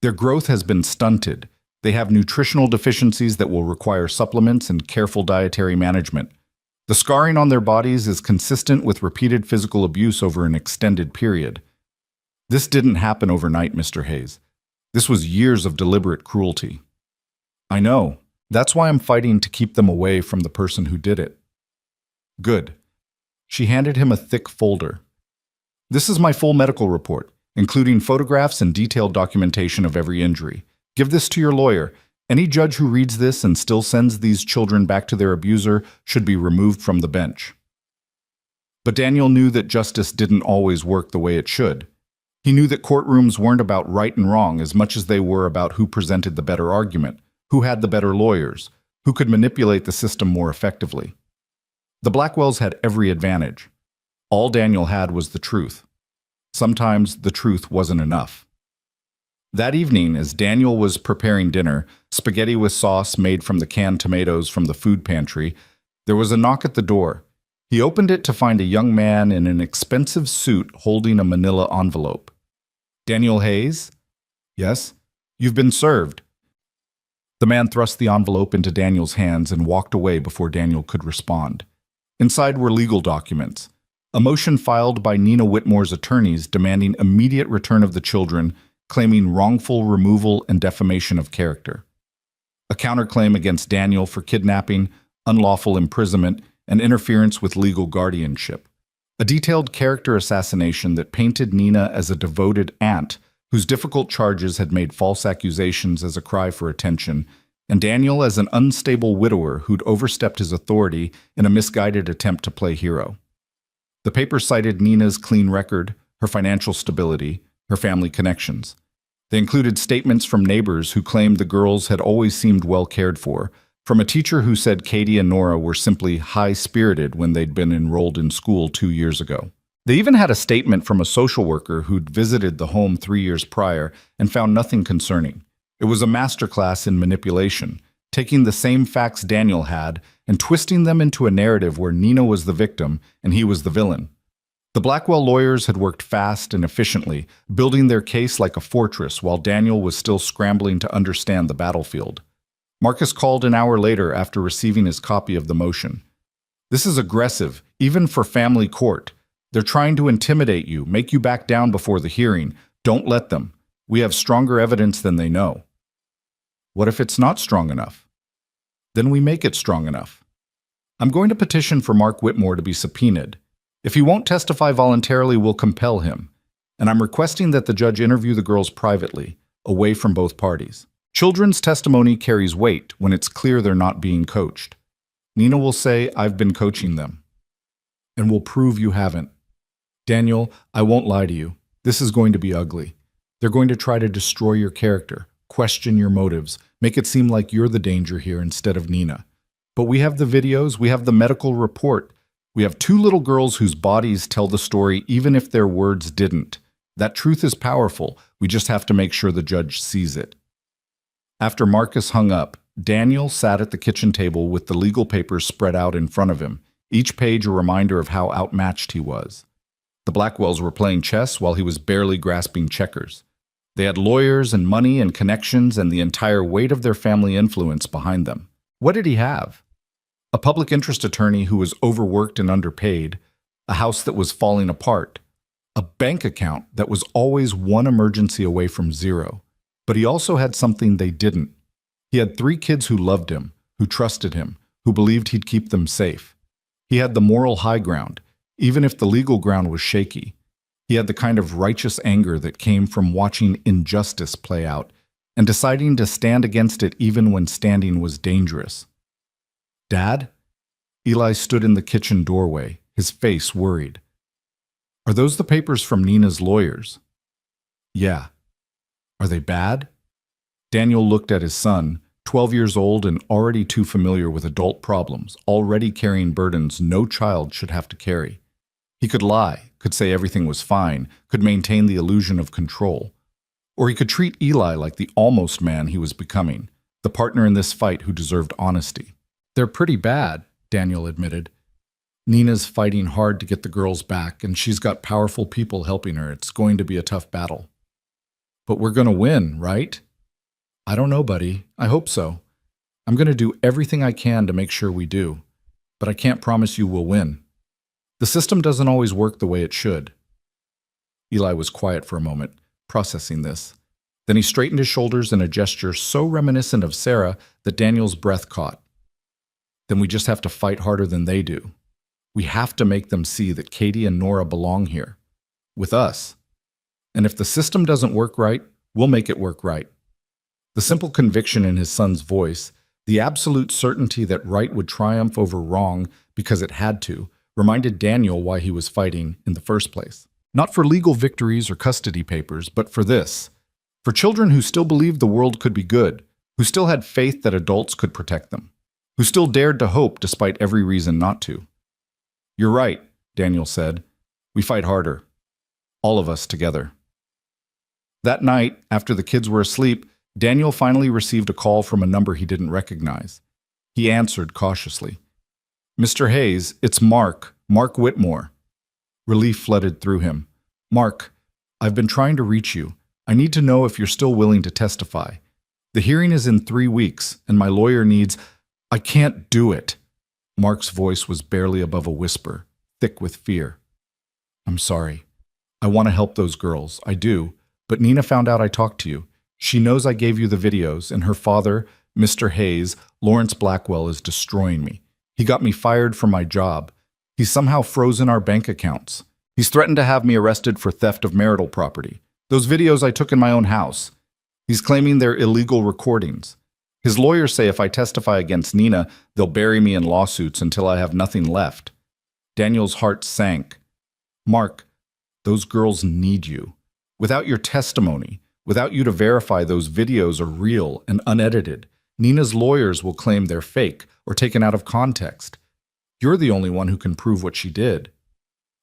"Their growth has been stunted. They have nutritional deficiencies that will require supplements and careful dietary management. The scarring on their bodies is consistent with repeated physical abuse over an extended period. This didn't happen overnight, Mr. Hayes. This was years of deliberate cruelty." "I know. That's why I'm fighting to keep them away from the person who did it." "Good." She handed him a thick folder. "This is my full medical report, including photographs and detailed documentation of every injury. Give this to your lawyer. Any judge who reads this and still sends these children back to their abuser should be removed from the bench." But Daniel knew that justice didn't always work the way it should. He knew that courtrooms weren't about right and wrong as much as they were about who presented the better argument, who had the better lawyers, who could manipulate the system more effectively. The Blackwells had every advantage. All Daniel had was the truth. Sometimes the truth wasn't enough. That evening, as Daniel was preparing dinner, spaghetti with sauce made from the canned tomatoes from the food pantry, there was a knock at the door. He opened it to find a young man in an expensive suit holding a manila envelope. "Daniel Hayes?" "Yes." "You've been served." The man thrust the envelope into Daniel's hands and walked away before Daniel could respond. Inside were legal documents. A motion filed by Nina Whitmore's attorneys demanding immediate return of the children, claiming wrongful removal and defamation of character. A counterclaim against Daniel for kidnapping, unlawful imprisonment, and interference with legal guardianship. A detailed character assassination that painted Nina as a devoted aunt whose difficult charges had made false accusations as a cry for attention, and Daniel as an unstable widower who'd overstepped his authority in a misguided attempt to play hero. The paper cited Nina's clean record, her financial stability, her family connections. They included statements from neighbors who claimed the girls had always seemed well cared for, from a teacher who said Katie and Nora were simply high-spirited when they'd been enrolled in school 2 years ago. They even had a statement from a social worker who'd visited the home 3 years prior and found nothing concerning. It was a masterclass in manipulation, taking the same facts Daniel had and twisting them into a narrative where Nina was the victim and he was the villain. The Blackwell lawyers had worked fast and efficiently, building their case like a fortress while Daniel was still scrambling to understand the battlefield. Marcus called an hour later after receiving his copy of the motion. "This is aggressive, even for family court. They're trying to intimidate you, make you back down before the hearing. Don't let them. We have stronger evidence than they know." "What if it's not strong enough?" "Then we make it strong enough. I'm going to petition for Mark Whitmore to be subpoenaed. If he won't testify voluntarily, we'll compel him. And I'm requesting that the judge interview the girls privately, away from both parties. Children's testimony carries weight when it's clear they're not being coached. Nina will say, 'I've been coaching them.' And we'll prove you haven't. Daniel, I won't lie to you. This is going to be ugly. They're going to try to destroy your character, question your motives, make it seem like you're the danger here instead of Nina. But we have the videos, we have the medical report. We have 2 little girls whose bodies tell the story even if their words didn't. That truth is powerful. We just have to make sure the judge sees it." After Marcus hung up, Daniel sat at the kitchen table with the legal papers spread out in front of him, each page a reminder of how outmatched he was. The Blackwells were playing chess while he was barely grasping checkers. They had lawyers and money and connections and the entire weight of their family influence behind them. What did he have? A public interest attorney who was overworked and underpaid, a house that was falling apart, a bank account that was always one emergency away from zero. But he also had something they didn't. He had 3 kids who loved him, who trusted him, who believed he'd keep them safe. He had the moral high ground, even if the legal ground was shaky. He had the kind of righteous anger that came from watching injustice play out and deciding to stand against it even when standing was dangerous. "Dad?" Eli stood in the kitchen doorway, his face worried. "Are those the papers from Nina's lawyers?" "Yeah." "Are they bad?" Daniel looked at his son, 12 years old and already too familiar with adult problems, already carrying burdens no child should have to carry. He could lie, could say everything was fine, could maintain the illusion of control. Or he could treat Eli like the almost man he was becoming, the partner in this fight who deserved honesty. "They're pretty bad," Daniel admitted. "Nina's fighting hard to get the girls back, and she's got powerful people helping her. It's going to be a tough battle." "But we're going to win, right?" "I don't know, buddy. I hope so. I'm going to do everything I can to make sure we do. But I can't promise you we'll win. The system doesn't always work the way it should." Eli was quiet for a moment, processing this. Then he straightened his shoulders in a gesture so reminiscent of Sarah that Daniel's breath caught. "Then we just have to fight harder than they do. We have to make them see that Katie and Nora belong here, with us. And if the system doesn't work right, we'll make it work right." The simple conviction in his son's voice, the absolute certainty that right would triumph over wrong because it had to, reminded Daniel why he was fighting in the first place. Not for legal victories or custody papers, but for this. For children who still believed the world could be good, who still had faith that adults could protect them, who still dared to hope despite every reason not to. "You're right," Daniel said. "We fight harder. All of us together." That night, after the kids were asleep, Daniel finally received a call from a number he didn't recognize. He answered cautiously. "Mr. Hayes, it's Mark Whitmore." Relief flooded through him. "Mark, I've been trying to reach you. I need to know if you're still willing to testify. The hearing is in 3 weeks, and my lawyer needs—" "I can't do it." Mark's voice was barely above a whisper, thick with fear. "I'm sorry. I want to help those girls. I do. But Nina found out I talked to you. She knows I gave you the videos, and her father, Mr. Hayes, Lawrence Blackwell, is destroying me. He got me fired from my job. He's somehow frozen our bank accounts. He's threatened to have me arrested for theft of marital property. Those videos I took in my own house. He's claiming they're illegal recordings. His lawyers say if I testify against Nina, they'll bury me in lawsuits until I have nothing left." Daniel's heart sank. "Mark, those girls need you. Without your testimony, without you to verify those videos are real and unedited, Nina's lawyers will claim they're fake or taken out of context. You're the only one who can prove what she did."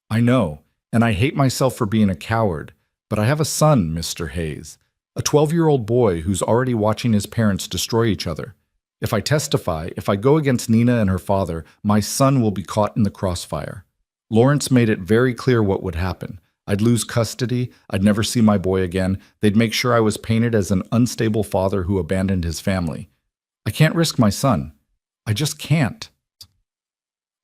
"I know, and I hate myself for being a coward, but I have a son, Mr. Hayes, a 12-year-old boy who's already watching his parents destroy each other. If I testify, if I go against Nina and her father, my son will be caught in the crossfire. Lawrence made it very clear what would happen. I'd lose custody, I'd never see my boy again, they'd make sure I was painted as an unstable father who abandoned his family. I can't risk my son. I just can't."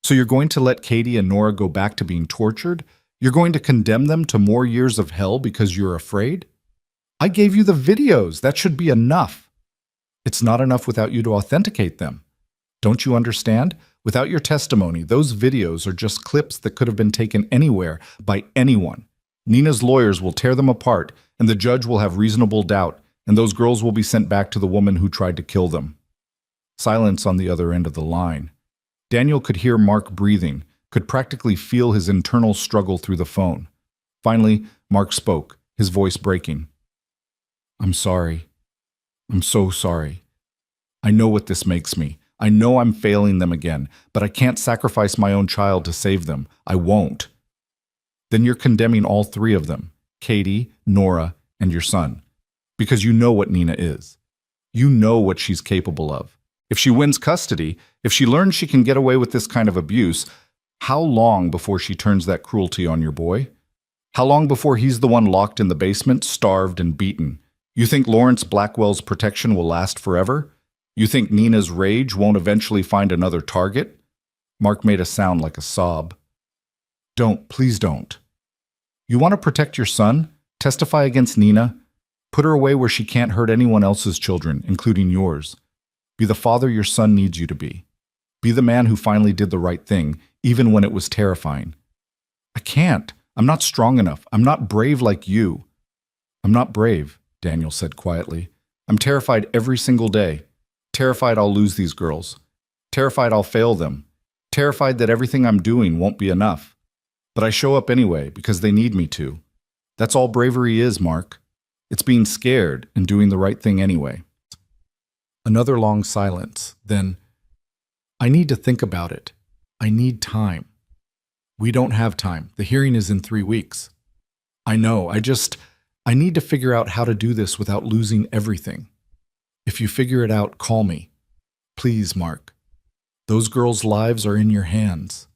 "So you're going to let Katie and Nora go back to being tortured? You're going to condemn them to more years of hell because you're afraid? I gave you the videos. That should be enough." "It's not enough without you to authenticate them. Don't you understand? Without your testimony, those videos are just clips that could have been taken anywhere by anyone. Nina's lawyers will tear them apart, and the judge will have reasonable doubt, and those girls will be sent back to the woman who tried to kill them." Silence on the other end of the line. Daniel could hear Mark breathing, could practically feel his internal struggle through the phone. Finally, Mark spoke, his voice breaking. "I'm sorry. I'm so sorry. I know what this makes me. I know I'm failing them again, but I can't sacrifice my own child to save them. I won't." "Then you're condemning all 3 of them, Katie, Nora, and your son, because you know what Nina is. You know what she's capable of. If she wins custody, if she learns she can get away with this kind of abuse, how long before she turns that cruelty on your boy? How long before he's the one locked in the basement, starved and beaten? You think Lawrence Blackwell's protection will last forever? You think Nina's rage won't eventually find another target? Mark made a sound like a sob. Don't, please don't. You want to protect your son? Testify against Nina? Put her away where she can't hurt anyone else's children, including yours. Be the father your son needs you to be. Be the man who finally did the right thing, even when it was terrifying. I can't. I'm not strong enough. I'm not brave like you. I'm not brave, Daniel said quietly. I'm terrified every single day. Terrified I'll lose these girls. Terrified I'll fail them. Terrified that everything I'm doing won't be enough. But I show up anyway because they need me to. That's all bravery is, Mark. It's being scared and doing the right thing anyway. Another long silence. Then, I need to think about it. I need time. We don't have time. The hearing is in 3 weeks. I know. I need to figure out how to do this without losing everything. If you figure it out, call me. Please, Mark. Those girls' lives are in your hands.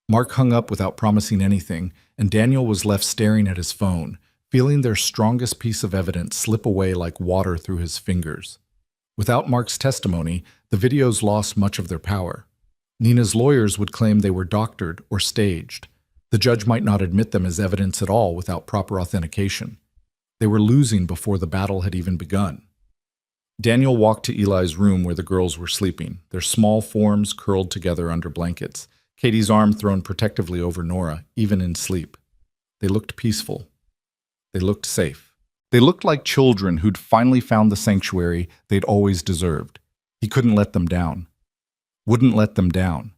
Mark hung up without promising anything, and Daniel was left staring at his phone, feeling their strongest piece of evidence slip away like water through his fingers. Without Mark's testimony, the videos lost much of their power. Nina's lawyers would claim they were doctored or staged. The judge might not admit them as evidence at all without proper authentication. They were losing before the battle had even begun. Daniel walked to Eli's room where the girls were sleeping, their small forms curled together under blankets, Katie's arm thrown protectively over Nora, even in sleep. They looked peaceful. They looked safe. They looked like children who'd finally found the sanctuary they'd always deserved. He couldn't let them down. Wouldn't let them down.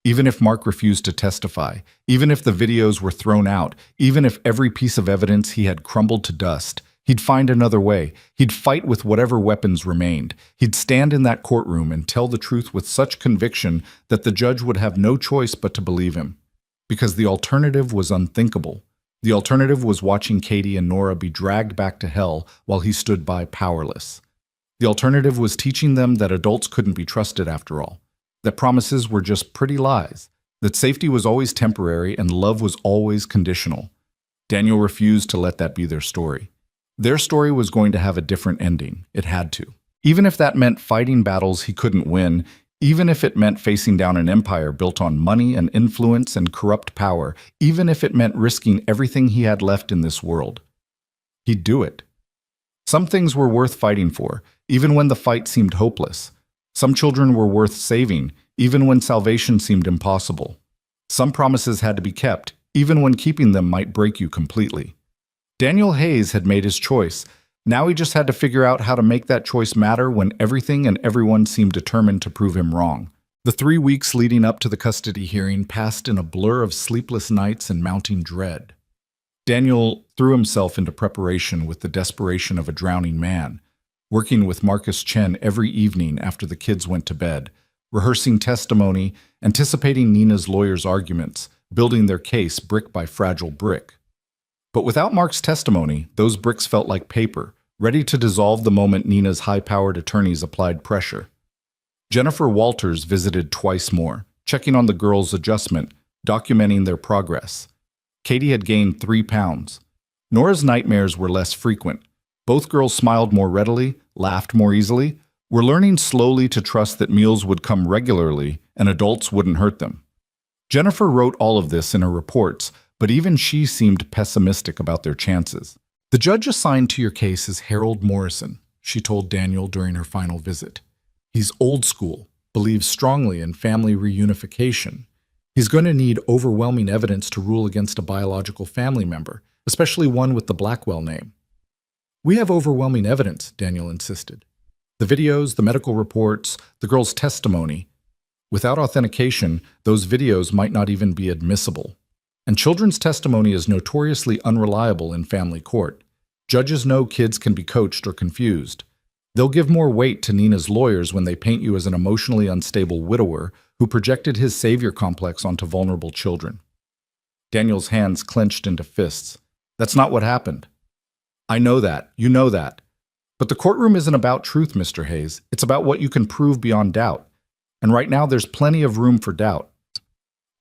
Even if Mark refused to testify, even if the videos were thrown out, even if every piece of evidence he had crumbled to dust, he'd find another way. He'd fight with whatever weapons remained. He'd stand in that courtroom and tell the truth with such conviction that the judge would have no choice but to believe him. Because the alternative was unthinkable. The alternative was watching Katie and Nora be dragged back to hell while he stood by powerless. The alternative was teaching them that adults couldn't be trusted after all, that promises were just pretty lies, that safety was always temporary and love was always conditional. Daniel refused to let that be their story. Their story was going to have a different ending. It had to. Even if that meant fighting battles he couldn't win, even if it meant facing down an empire built on money and influence and corrupt power, even if it meant risking everything he had left in this world. He'd do it. Some things were worth fighting for, even when the fight seemed hopeless. Some children were worth saving, even when salvation seemed impossible. Some promises had to be kept, even when keeping them might break you completely. Daniel Hayes had made his choice. Now he just had to figure out how to make that choice matter when everything and everyone seemed determined to prove him wrong. The 3 weeks leading up to the custody hearing passed in a blur of sleepless nights and mounting dread. Daniel threw himself into preparation with the desperation of a drowning man, working with Marcus Chen every evening after the kids went to bed, rehearsing testimony, anticipating Nina's lawyers' arguments, building their case brick by fragile brick. But without Mark's testimony, those bricks felt like paper, ready to dissolve the moment Nina's high-powered attorneys applied pressure. Jennifer Walters visited twice more, checking on the girls' adjustment, documenting their progress. Katie had gained 3 pounds. Nora's nightmares were less frequent. Both girls smiled more readily, laughed more easily, were learning slowly to trust that meals would come regularly and adults wouldn't hurt them. Jennifer wrote all of this in her reports, but even she seemed pessimistic about their chances. The judge assigned to your case is Harold Morrison, she told Daniel during her final visit. He's old school, believes strongly in family reunification. He's going to need overwhelming evidence to rule against a biological family member, especially one with the Blackwell name. We have overwhelming evidence, Daniel insisted. The videos, the medical reports, the girl's testimony. Without authentication, those videos might not even be admissible. And children's testimony is notoriously unreliable in family court. Judges know kids can be coached or confused. They'll give more weight to Nina's lawyers when they paint you as an emotionally unstable widower who projected his savior complex onto vulnerable children. Daniel's hands clenched into fists. That's not what happened. I know that. You know that. But the courtroom isn't about truth, Mr. Hayes. It's about what you can prove beyond doubt. And right now there's plenty of room for doubt.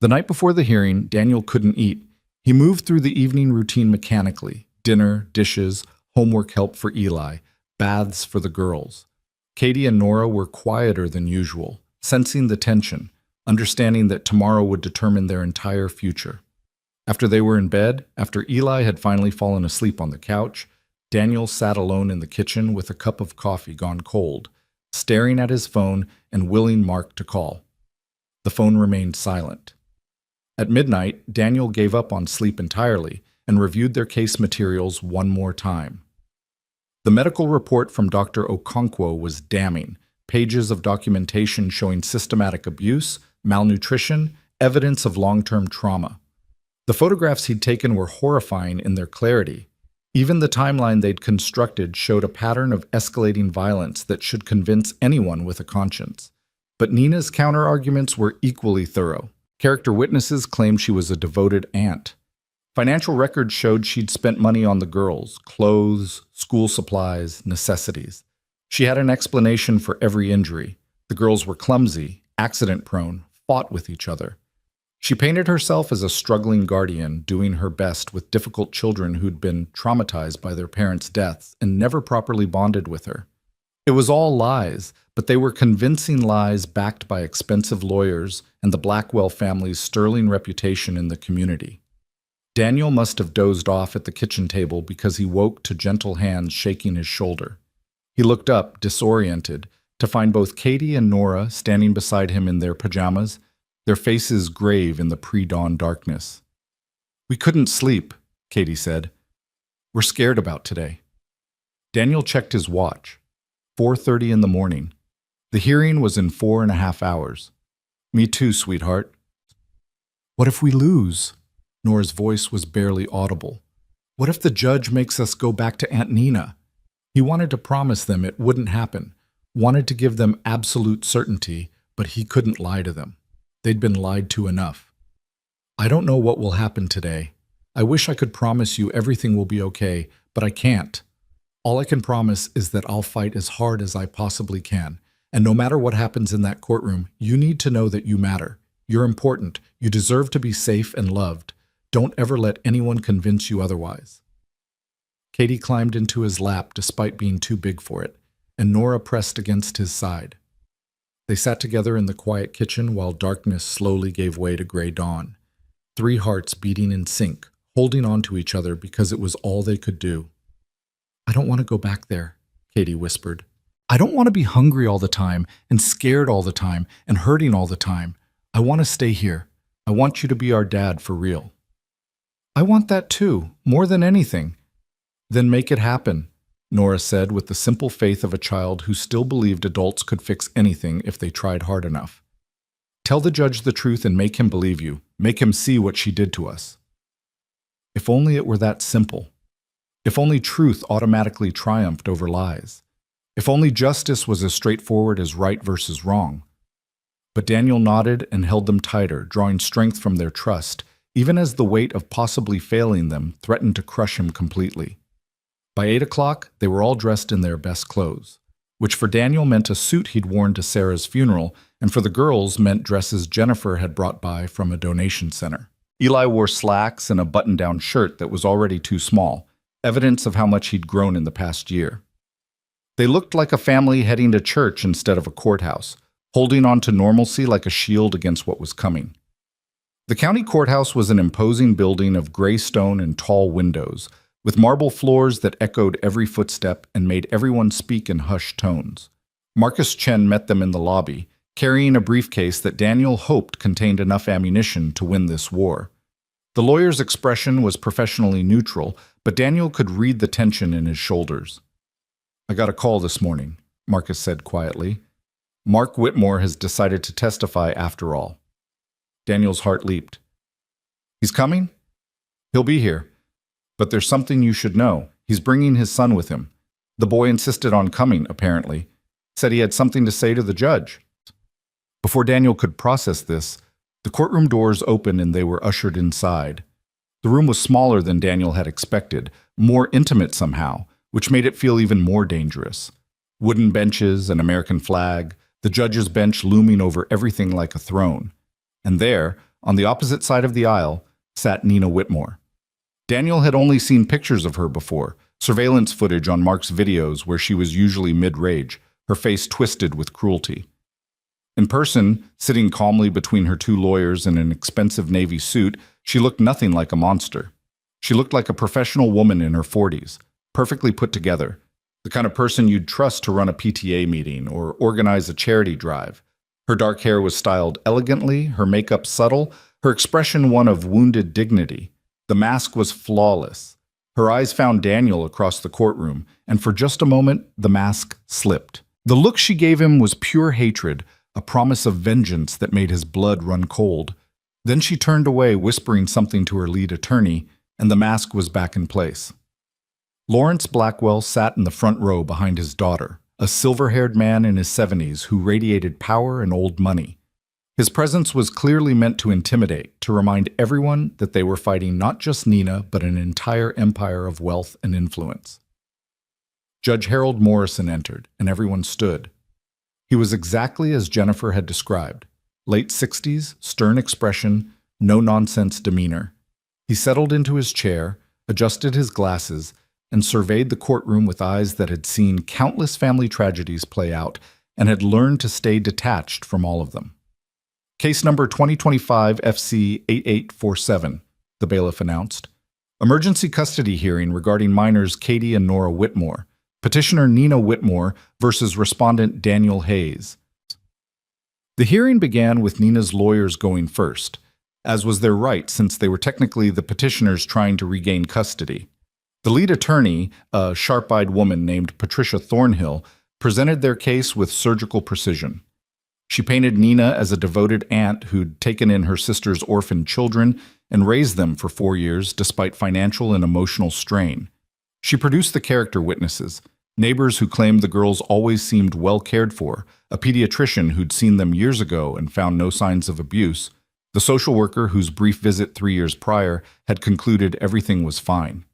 The night before the hearing, Daniel couldn't eat. He moved through the evening routine mechanically: dinner, dishes, homework help for Eli, baths for the girls. Katie and Nora were quieter than usual, sensing the tension, understanding that tomorrow would determine their entire future. After they were in bed, after Eli had finally fallen asleep on the couch, Daniel sat alone in the kitchen with a cup of coffee gone cold, staring at his phone and willing Mark to call. The phone remained silent. At midnight, Daniel gave up on sleep entirely and reviewed their case materials one more time. The medical report from Dr. Okonkwo was damning: pages of documentation showing systematic abuse, malnutrition, evidence of long-term trauma. The photographs he'd taken were horrifying in their clarity. Even the timeline they'd constructed showed a pattern of escalating violence that should convince anyone with a conscience. But Nina's counter-arguments were equally thorough. Character witnesses claimed she was a devoted aunt. Financial records showed she'd spent money on the girls: clothes, school supplies, necessities. She had an explanation for every injury. The girls were clumsy, accident-prone, fought with each other. She painted herself as a struggling guardian, doing her best with difficult children who'd been traumatized by their parents' deaths and never properly bonded with her. It was all lies, but they were convincing lies backed by expensive lawyers and the Blackwell family's sterling reputation in the community. Daniel must have dozed off at the kitchen table because he woke to gentle hands shaking his shoulder. He looked up, disoriented, to find both Katie and Nora standing beside him in their pajamas, their faces grave in the pre-dawn darkness. "We couldn't sleep," Katie said. "We're scared about today." Daniel checked his watch. 4:30 in the morning. The hearing was in 4.5 hours. "Me too, sweetheart." "What if we lose?" Nora's voice was barely audible. "What if the judge makes us go back to Aunt Nina?" He wanted to promise them it wouldn't happen, wanted to give them absolute certainty, but he couldn't lie to them. They'd been lied to enough. "I don't know what will happen today. I wish I could promise you everything will be okay, but I can't. All I can promise is that I'll fight as hard as I possibly can. And no matter what happens in that courtroom, you need to know that you matter. You're important. You deserve to be safe and loved. Don't ever let anyone convince you otherwise." Katie climbed into his lap despite being too big for it, and Nora pressed against his side. They sat together in the quiet kitchen while darkness slowly gave way to gray dawn. 3 hearts beating in sync, holding on to each other because it was all they could do. "I don't want to go back there," Katie whispered. "I don't want to be hungry all the time, and scared all the time, and hurting all the time. I want to stay here. I want you to be our dad for real." "I want that too, more than anything." "Then make it happen," Nora said with the simple faith of a child who still believed adults could fix anything if they tried hard enough. "Tell the judge the truth and make him believe you. Make him see what she did to us." If only it were that simple. If only truth automatically triumphed over lies. If only justice was as straightforward as right versus wrong. But Daniel nodded and held them tighter, drawing strength from their trust, even as the weight of possibly failing them threatened to crush him completely. By 8 o'clock, they were all dressed in their best clothes, which for Daniel meant a suit he'd worn to Sarah's funeral, and for the girls meant dresses Jennifer had brought by from a donation center. Eli wore slacks and a button-down shirt that was already too small, evidence of how much he'd grown in the past year. They looked like a family heading to church instead of a courthouse, holding on to normalcy like a shield against what was coming. The county courthouse was an imposing building of gray stone and tall windows, with marble floors that echoed every footstep and made everyone speak in hushed tones. Marcus Chen met them in the lobby, carrying a briefcase that Daniel hoped contained enough ammunition to win this war. The lawyer's expression was professionally neutral, but Daniel could read the tension in his shoulders. "I got a call this morning," Marcus said quietly. "Mark Whitmore has decided to testify after all." Daniel's heart leaped. "He's coming?" "He'll be here. But there's something you should know. He's bringing his son with him. The boy insisted on coming, apparently. Said he had something to say to the judge." Before Daniel could process this, the courtroom doors opened and they were ushered inside. The room was smaller than Daniel had expected, more intimate somehow, which made it feel even more dangerous. Wooden benches, an American flag, the judge's bench looming over everything like a throne. And there, on the opposite side of the aisle, sat Nina Whitmore. Daniel had only seen pictures of her before, surveillance footage on Mark's videos where she was usually mid-rage, her face twisted with cruelty. In person, sitting calmly between her two lawyers in an expensive navy suit, she looked nothing like a monster. She looked like a professional woman in her 40s, perfectly put together, the kind of person you'd trust to run a PTA meeting or organize a charity drive. Her dark hair was styled elegantly, her makeup subtle, her expression one of wounded dignity. The mask was flawless. Her eyes found Daniel across the courtroom, and for just a moment, the mask slipped. The look she gave him was pure hatred, a promise of vengeance that made his blood run cold. Then she turned away, whispering something to her lead attorney, and the mask was back in place. Lawrence Blackwell sat in the front row behind his daughter, a silver-haired man in his 70s who radiated power and old money. His presence was clearly meant to intimidate, to remind everyone that they were fighting not just Nina, but an entire empire of wealth and influence. Judge Harold Morrison entered, and everyone stood. He was exactly as Jennifer had described. Late 60s, stern expression, no-nonsense demeanor. He settled into his chair, adjusted his glasses, and surveyed the courtroom with eyes that had seen countless family tragedies play out and had learned to stay detached from all of them. Case number 2025 FC 8847, the bailiff announced. Emergency custody hearing regarding minors Katie and Nora Whitmore. Petitioner Nina Whitmore versus respondent Daniel Hayes. The hearing began with Nina's lawyers going first, as was their right since they were technically the petitioners trying to regain custody. The lead attorney, a sharp-eyed woman named Patricia Thornhill, presented their case with surgical precision. She painted Nina as a devoted aunt who'd taken in her sister's orphaned children and raised them for 4 years despite financial and emotional strain. She produced the character witnesses, neighbors who claimed the girls always seemed well cared for, a pediatrician who'd seen them years ago and found no signs of abuse, the social worker whose brief visit 3 years prior had concluded everything was fine.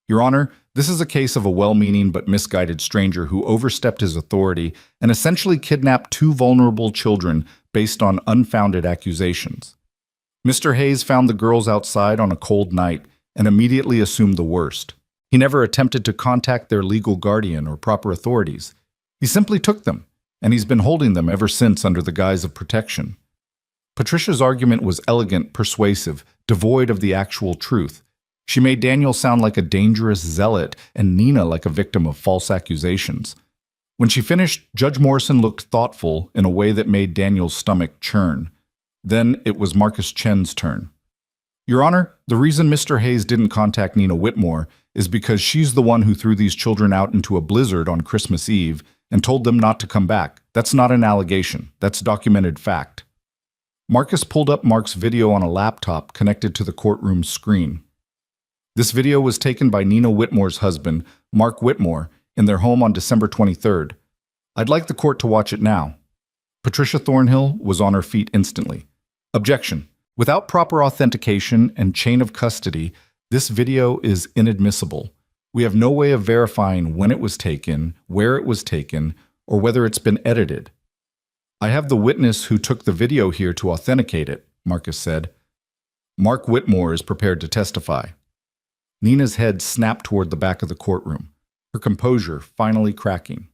Your Honor, this is a case of a well-meaning but misguided stranger who overstepped his authority and essentially kidnapped 2 vulnerable children based on unfounded accusations. Mr. Hayes found the girls outside on a cold night and immediately assumed the worst. He never attempted to contact their legal guardian or proper authorities. He simply took them, and he's been holding them ever since under the guise of protection. Patricia's argument was elegant, persuasive, devoid of the actual truth. She made Daniel sound like a dangerous zealot and Nina like a victim of false accusations. When she finished, Judge Morrison looked thoughtful in a way that made Daniel's stomach churn. Then it was Marcus Chen's turn. Your Honor, the reason Mr. Hayes didn't contact Nina Whitmore is because she's the one who threw these children out into a blizzard on Christmas Eve and told them not to come back. That's not an allegation. That's documented fact. Marcus pulled up Mark's video on a laptop connected to the courtroom screen. This video was taken by Nina Whitmore's husband, Mark Whitmore, in their home on December 23rd. I'd like the court to watch it now. Patricia Thornhill was on her feet instantly. Objection. Without proper authentication and chain of custody, this video is inadmissible. We have no way of verifying when it was taken, where it was taken, or whether it's been edited. I have the witness who took the video here to authenticate it, Marcus said. Mark Whitmore is prepared to testify. Nina's head snapped toward the back of the courtroom, her composure finally cracking.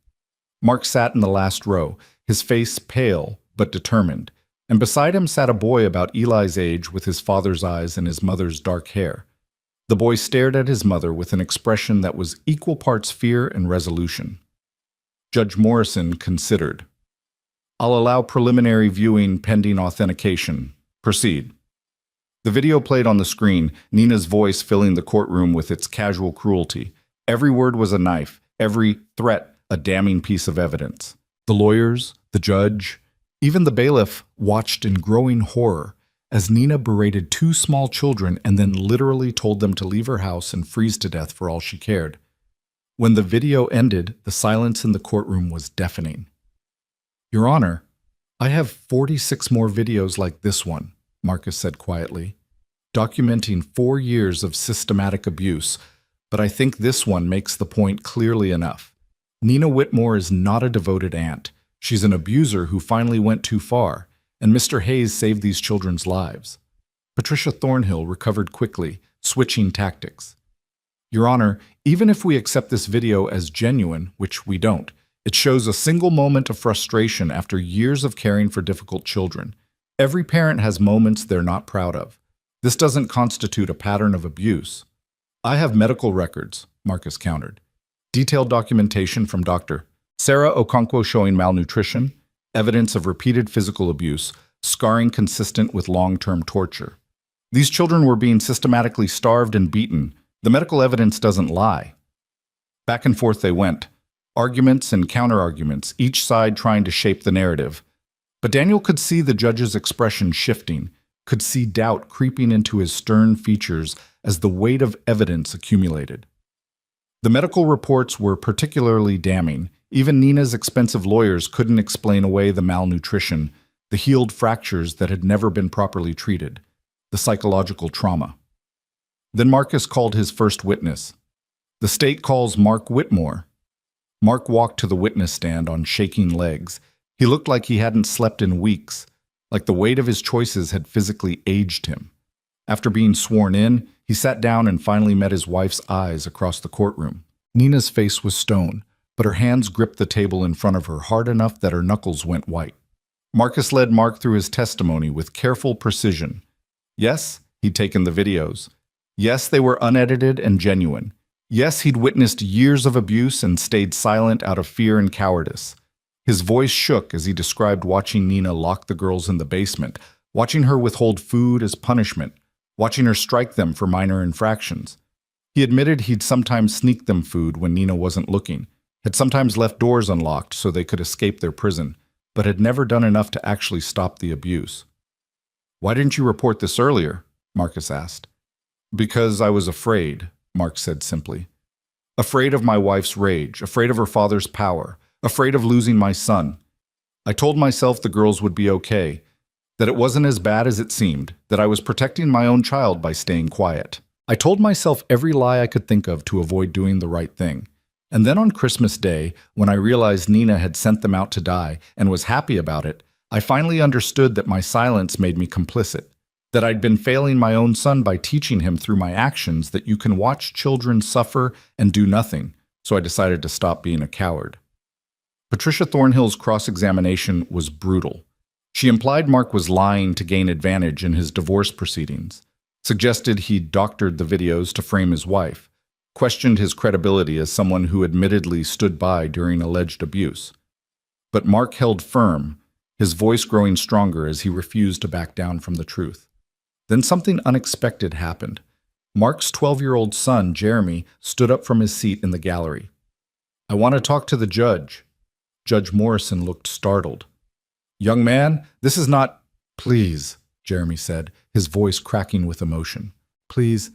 Mark sat in the last row, his face pale but determined, and beside him sat a boy about Eli's age with his father's eyes and his mother's dark hair. The boy stared at his mother with an expression that was equal parts fear and resolution. Judge Morrison considered. I'll allow preliminary viewing pending authentication. Proceed. The video played on the screen, Nina's voice filling the courtroom with its casual cruelty. Every word was a knife, every threat a damning piece of evidence. The lawyers, the judge, even the bailiff watched in growing horror as Nina berated 2 small children and then literally told them to leave her house and freeze to death for all she cared. When the video ended, the silence in the courtroom was deafening. Your Honor, I have 46 more videos like this one, Marcus said quietly, documenting 4 years of systematic abuse, but I think this one makes the point clearly enough. Nina Whitmore is not a devoted aunt. She's an abuser who finally went too far, and Mr. Hayes saved these children's lives. Patricia Thornhill recovered quickly, switching tactics. Your Honor, even if we accept this video as genuine, which we don't, it shows a single moment of frustration after years of caring for difficult children. Every parent has moments they're not proud of. This doesn't constitute a pattern of abuse. I have medical records, Marcus countered. Detailed documentation from Dr. Sarah Okonkwo showing malnutrition, evidence of repeated physical abuse, scarring consistent with long-term torture. These children were being systematically starved and beaten. The medical evidence doesn't lie. Back and forth they went. Arguments and counter-arguments, each side trying to shape the narrative. But Daniel could see the judge's expression shifting, could see doubt creeping into his stern features as the weight of evidence accumulated. The medical reports were particularly damning. Even Nina's expensive lawyers couldn't explain away the malnutrition, the healed fractures that had never been properly treated, the psychological trauma. Then Marcus called his first witness. The state calls Mark Whitmore. Mark walked to the witness stand on shaking legs. He looked like he hadn't slept in weeks, like the weight of his choices had physically aged him. After being sworn in, he sat down and finally met his wife's eyes across the courtroom. Nina's face was stone, but her hands gripped the table in front of her hard enough that her knuckles went white. Marcus led Mark through his testimony with careful precision. Yes, he'd taken the videos. Yes, they were unedited and genuine. Yes, he'd witnessed years of abuse and stayed silent out of fear and cowardice. His voice shook as he described watching Nina lock the girls in the basement, watching her withhold food as punishment, watching her strike them for minor infractions. He admitted he'd sometimes sneak them food when Nina wasn't looking, had sometimes left doors unlocked so they could escape their prison, but had never done enough to actually stop the abuse. "Why didn't you report this earlier?" Marcus asked. "Because I was afraid," Mark said simply. "Afraid of my wife's rage, afraid of her father's power, afraid of losing my son. I told myself the girls would be okay, that it wasn't as bad as it seemed, that I was protecting my own child by staying quiet. I told myself every lie I could think of to avoid doing the right thing. And then on Christmas Day, when I realized Nina had sent them out to die and was happy about it, I finally understood that my silence made me complicit, that I'd been failing my own son by teaching him through my actions that you can watch children suffer and do nothing, so I decided to stop being a coward." Patricia Thornhill's cross-examination was brutal. She implied Mark was lying to gain advantage in his divorce proceedings, suggested he'd doctored the videos to frame his wife, questioned his credibility as someone who admittedly stood by during alleged abuse. But Mark held firm, his voice growing stronger as he refused to back down from the truth. Then something unexpected happened. Mark's 12-year-old son, Jeremy, stood up from his seat in the gallery. "I want to talk to the judge." Judge Morrison looked startled. "Young man, this is not—" "Please," Jeremy said, his voice cracking with emotion. "Please,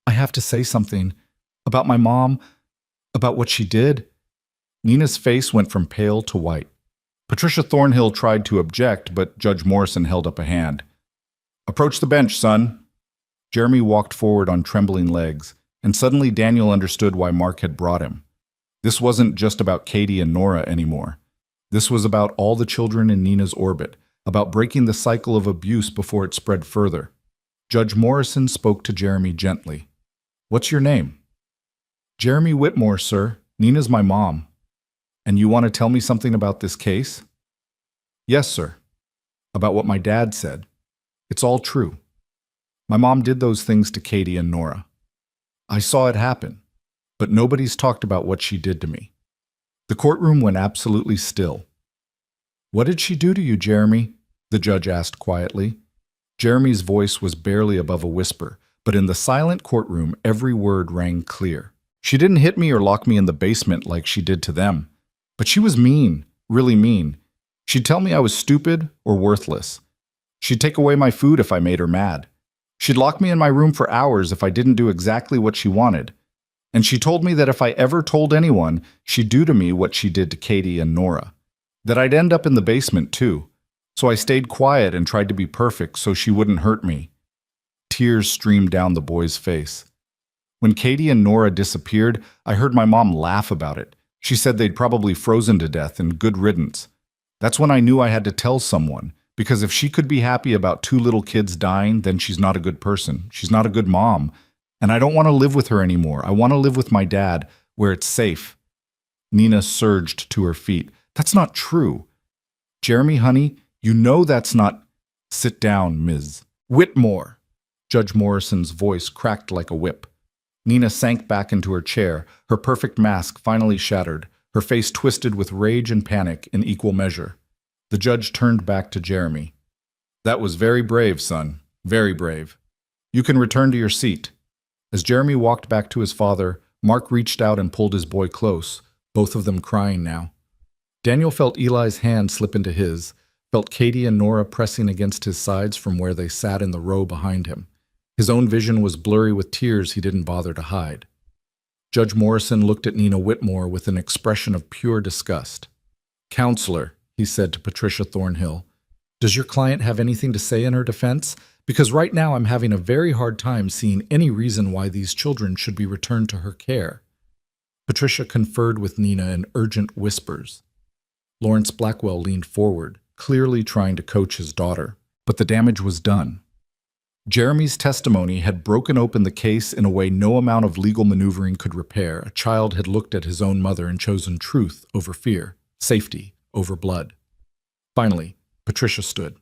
I have to say something. About my mom, about what she did." Nina's face went from pale to white. Patricia Thornhill tried to object, but Judge Morrison held up a hand. "Approach the bench, son." Jeremy walked forward on trembling legs, and suddenly Daniel understood why Mark had brought him. This wasn't just about Katie and Nora anymore. This was about all the children in Nina's orbit, about breaking the cycle of abuse before it spread further. Judge Morrison spoke to Jeremy gently. "What's your name?" "Jeremy Whitmore, sir. Nina's my mom." "And you want to tell me something about this case?" "Yes, sir. About what my dad said. It's all true. My mom did those things to Katie and Nora. I saw it happen, but nobody's talked about what she did to me." The courtroom went absolutely still. "What did she do to you, Jeremy?" the judge asked quietly. Jeremy's voice was barely above a whisper, but in the silent courtroom every word rang clear. "She didn't hit me or lock me in the basement like she did to them. But she was mean, really mean. She'd tell me I was stupid or worthless. She'd take away my food if I made her mad. She'd lock me in my room for hours if I didn't do exactly what she wanted. And she told me that if I ever told anyone, she'd do to me what she did to Katie and Nora. That I'd end up in the basement too. So I stayed quiet and tried to be perfect so she wouldn't hurt me." Tears streamed down the boy's face. "When Katie and Nora disappeared, I heard my mom laugh about it. She said they'd probably frozen to death and good riddance. That's when I knew I had to tell someone, Because if she could be happy about two little kids dying, then she's not a good person. She's not a good mom. And I don't want to live with her anymore. I want to live with my dad, where it's safe. Nina surged to her feet. That's not true. Jeremy, honey, you know that's not... Sit down, Ms. Whitmore. Judge Morrison's voice cracked like a whip. Nina sank back into her chair, her perfect mask finally shattered, her face twisted with rage and panic in equal measure. The judge turned back to Jeremy. That was very brave, son. Very brave. You can return to your seat. As Jeremy walked back to his father, Mark reached out and pulled his boy close, both of them crying now. Daniel felt Eli's hand slip into his, felt Katie and Nora pressing against his sides from where they sat in the row behind him. His own vision was blurry with tears he didn't bother to hide. Judge Morrison looked at Nina Whitmore with an expression of pure disgust. Counselor, he said to Patricia Thornhill, does your client have anything to say in her defense? Because right now I'm having a very hard time seeing any reason why these children should be returned to her care. Patricia conferred with Nina in urgent whispers. Lawrence Blackwell leaned forward, clearly trying to coach his daughter, but the damage was done. Jeremy's testimony had broken open the case in a way no amount of legal maneuvering could repair. A child had looked at his own mother and chosen truth over fear, safety over blood. Finally, Patricia stood.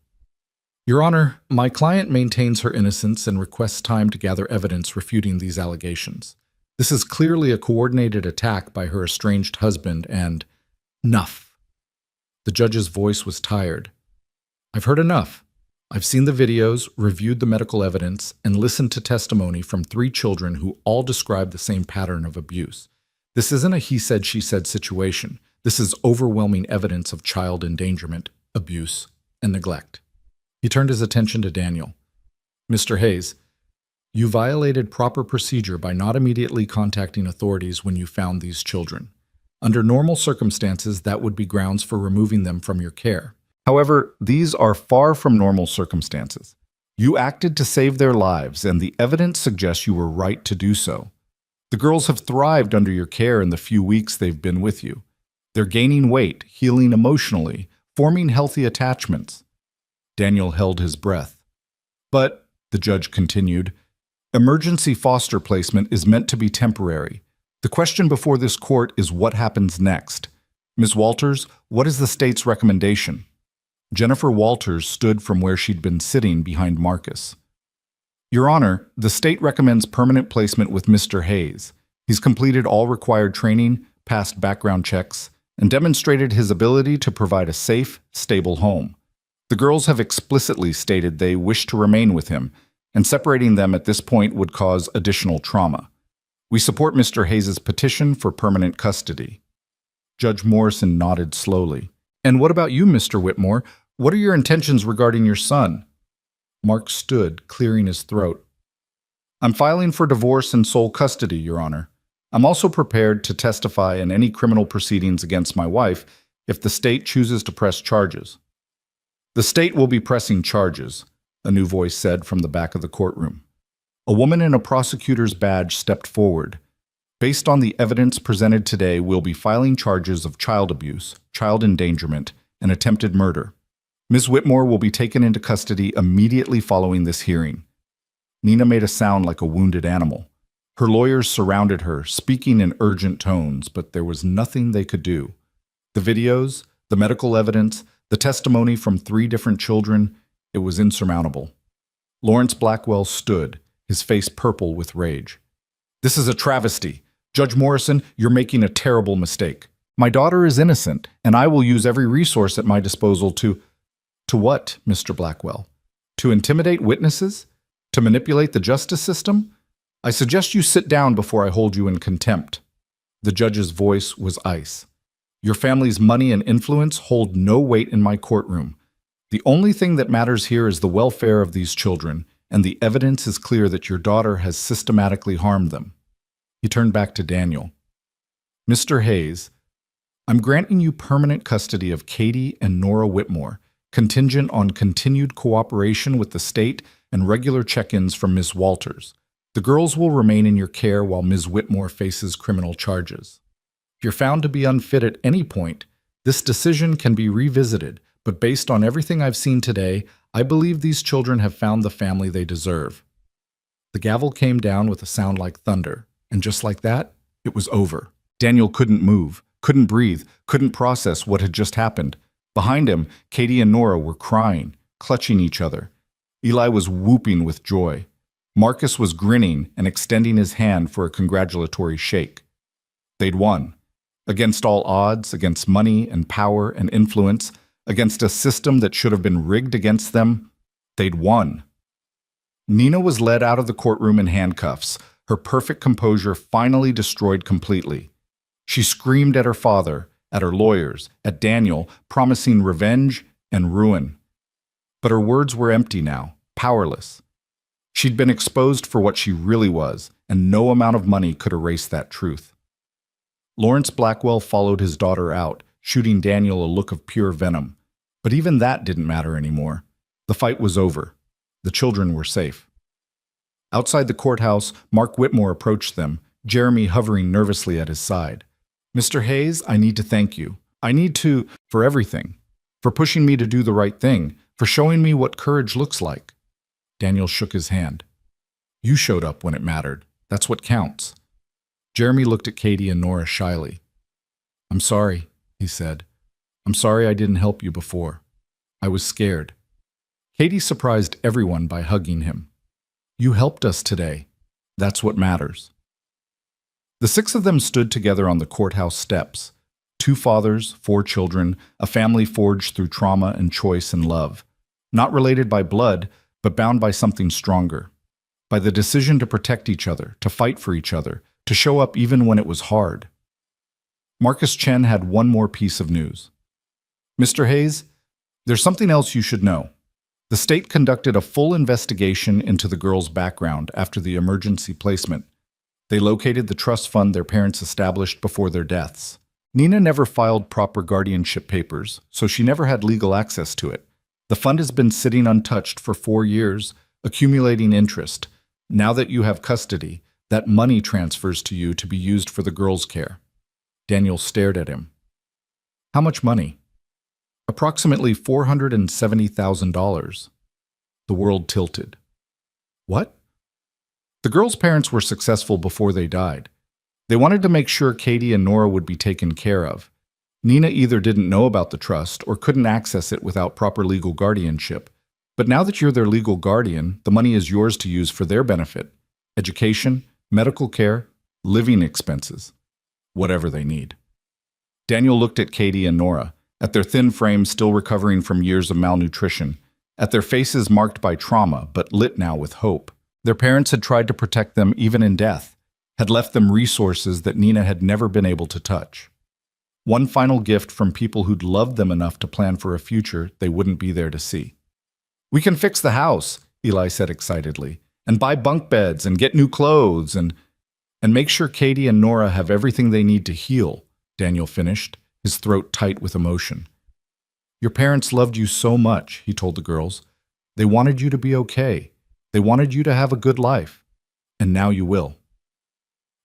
Your Honor, my client maintains her innocence and requests time to gather evidence refuting these allegations. This is clearly a coordinated attack by her estranged husband and... Enough. The judge's voice was tired. I've heard enough. I've seen the videos, reviewed the medical evidence, and listened to testimony from 3 children who all describe the same pattern of abuse. This isn't a he said, she said situation. This is overwhelming evidence of child endangerment, abuse, and neglect. He turned his attention to Daniel. Mr. Hayes, you violated proper procedure by not immediately contacting authorities when you found these children. Under normal circumstances, that would be grounds for removing them from your care. However, these are far from normal circumstances. You acted to save their lives, and the evidence suggests you were right to do so. The girls have thrived under your care in the few weeks they've been with you. They're gaining weight, healing emotionally, forming healthy attachments. Daniel held his breath. But, the judge continued, emergency foster placement is meant to be temporary. The question before this court is what happens next. Ms. Walters, what is the state's recommendation? Jennifer Walters stood from where she'd been sitting behind Marcus. Your Honor, the state recommends permanent placement with Mr. Hayes. He's completed all required training, passed background checks, and demonstrated his ability to provide a safe, stable home. The girls have explicitly stated they wish to remain with him, and separating them at this point would cause additional trauma. We support Mr. Hayes' petition for permanent custody. Judge Morrison nodded slowly. And what about you, Mr. Whitmore? What are your intentions regarding your son? Mark stood, clearing his throat. I'm filing for divorce and sole custody, Your Honor. I'm also prepared to testify in any criminal proceedings against my wife if the state chooses to press charges. The state will be pressing charges, a new voice said from the back of the courtroom. A woman in a prosecutor's badge stepped forward. Based on the evidence presented today, we'll be filing charges of child abuse, child endangerment, and attempted murder. Ms. Whitmore will be taken into custody immediately following this hearing. Nina made a sound like a wounded animal. Her lawyers surrounded her, speaking in urgent tones, but there was nothing they could do. The videos, the medical evidence, the testimony from 3 different children, it was insurmountable. Lawrence Blackwell stood, his face purple with rage. This is a travesty. Judge Morrison, you're making a terrible mistake. My daughter is innocent, and I will use every resource at my disposal to... To what, Mr. Blackwell? To intimidate witnesses? To manipulate the justice system? I suggest you sit down before I hold you in contempt. The judge's voice was ice. Your family's money and influence hold no weight in my courtroom. The only thing that matters here is the welfare of these children, and the evidence is clear that your daughter has systematically harmed them. He turned back to Daniel. Mr. Hayes, I'm granting you permanent custody of Katie and Nora Whitmore, contingent on continued cooperation with the state and regular check-ins from Ms. Walters. The girls will remain in your care while Ms. Whitmore faces criminal charges. If you're found to be unfit at any point, this decision can be revisited, But based on everything I've seen today, I believe these children have found the family they deserve." The gavel came down with a sound like thunder, and just like that, it was over. Daniel couldn't move, couldn't breathe, couldn't process what had just happened. Behind him, Katie and Nora were crying, clutching each other. Eli was whooping with joy. Marcus was grinning and extending his hand for a congratulatory shake. They'd won. Against all odds, against money and power and influence, against a system that should have been rigged against them, they'd won. Nina was led out of the courtroom in handcuffs, her perfect composure finally destroyed completely. She screamed at her father, at her lawyers, at Daniel, promising revenge and ruin. But her words were empty now, powerless. She'd been exposed for what she really was, and no amount of money could erase that truth. Lawrence Blackwell followed his daughter out, shooting Daniel a look of pure venom. But even that didn't matter anymore. The fight was over. The children were safe. Outside the courthouse, Mark Whitmore approached them, Jeremy hovering nervously at his side. "Mr. Hayes, I need to thank you. I need to, for everything. For pushing me to do the right thing, for showing me what courage looks like." Daniel shook his hand. "You showed up when it mattered. That's what counts." Jeremy looked at Katie and Nora shyly. "I'm sorry," he said. "I'm sorry I didn't help you before. I was scared." Katie surprised everyone by hugging him. "You helped us today. That's what matters." The six of them stood together on the courthouse steps. 2 fathers, 4 children, a family forged through trauma and choice and love. Not related by blood, but bound by something stronger. By the decision to protect each other, to fight for each other, to show up even when it was hard. Marcus Chen had one more piece of news. "Mr. Hayes, there's something else you should know. The state conducted a full investigation into the girls' background after the emergency placement. They located the trust fund their parents established before their deaths. Nina never filed proper guardianship papers, so she never had legal access to it. The fund has been sitting untouched for 4 years, accumulating interest. Now that you have custody, that money transfers to you to be used for the girls' care." Daniel stared at him. "How much money?" "Approximately $470,000. The world tilted. "What?" "The girls' parents were successful before they died. They wanted to make sure Katie and Nora would be taken care of. Nina either didn't know about the trust or couldn't access it without proper legal guardianship. But now that you're their legal guardian, the money is yours to use for their benefit. Education, medical care, living expenses. Whatever they need." Daniel looked at Katie and Nora, at their thin frames still recovering from years of malnutrition, at their faces marked by trauma but lit now with hope. Their parents had tried to protect them even in death, had left them resources that Nina had never been able to touch. One final gift from people who'd loved them enough to plan for a future they wouldn't be there to see. "We can fix the house," Eli said excitedly, "and buy bunk beds and get new clothes and make sure Katie and Nora have everything they need to heal," Daniel finished, his throat tight with emotion. "Your parents loved you so much," he told the girls. "They wanted you to be okay. They wanted you to have a good life. And now you will."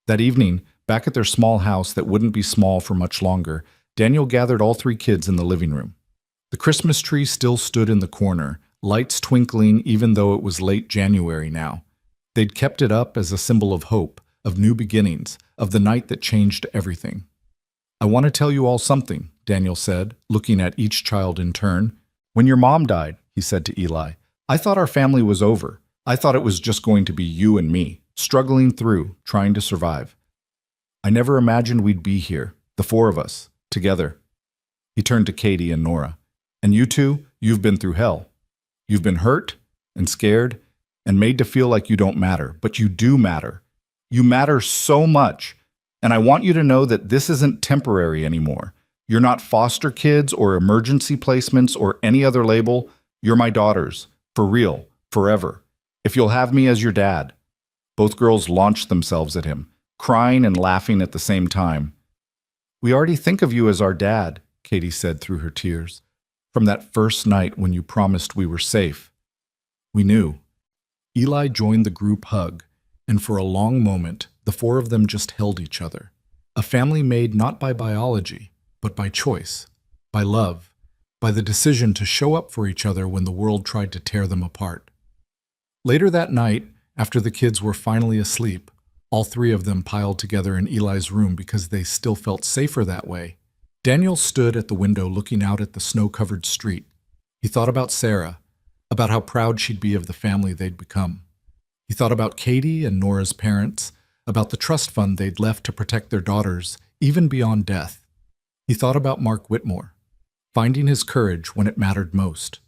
That evening, back at their small house that wouldn't be small for much longer, Daniel gathered all 3 kids in the living room. The Christmas tree still stood in the corner, lights twinkling even though it was late January now. They'd kept it up as a symbol of hope, of new beginnings, of the night that changed everything. "I want to tell you all something," Daniel said, looking at each child in turn. "When your mom died," he said to Eli, "I thought our family was over. I thought it was just going to be you and me, struggling through, trying to survive. I never imagined we'd be here, the 4 of us, together." He turned to Katie and Nora. "And you two, you've been through hell. You've been hurt and scared and made to feel like you don't matter, but you do matter. You matter so much. And I want you to know that this isn't temporary anymore. You're not foster kids or emergency placements or any other label. You're my daughters, for real, forever. If you'll have me as your dad." Both girls launched themselves at him, crying and laughing at the same time. "We already think of you as our dad," Katie said through her tears. "From that first night when you promised we were safe. We knew." Eli joined the group hug, and for a long moment, the 4 of them just held each other. A family made not by biology, but by choice, by love, by the decision to show up for each other when the world tried to tear them apart. Later that night, after the kids were finally asleep, all three of them piled together in Eli's room because they still felt safer that way. Daniel stood at the window looking out at the snow-covered street. He thought about Sarah, about how proud she'd be of the family they'd become. He thought about Katie and Nora's parents, about the trust fund they'd left to protect their daughters, even beyond death. He thought about Mark Whitmore, finding his courage when it mattered most.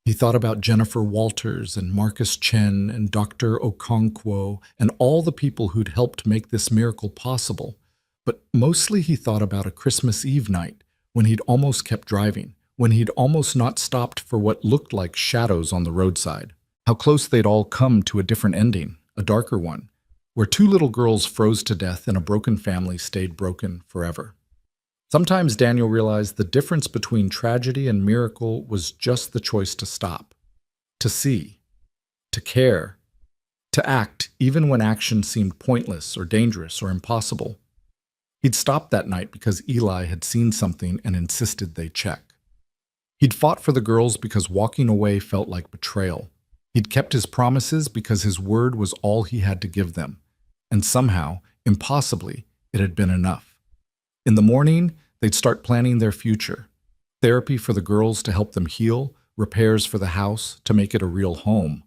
He thought about Jennifer Walters and Marcus Chen and Dr. Okonkwo and all the people who'd helped make this miracle possible. But mostly he thought about a Christmas Eve night when he'd almost kept driving, when he'd almost not stopped for what looked like shadows on the roadside. How close they'd all come to a different ending, a darker one, where two little girls froze to death and a broken family stayed broken forever. Sometimes Daniel realized the difference between tragedy and miracle was just the choice to stop, to see, to care, to act even when action seemed pointless or dangerous or impossible. He'd stopped that night because Eli had seen something and insisted they check. He'd fought for the girls because walking away felt like betrayal. He'd kept his promises because his word was all he had to give them. And somehow, impossibly, it had been enough. In the morning, they'd start planning their future. Therapy for the girls to help them heal, repairs for the house to make it a real home.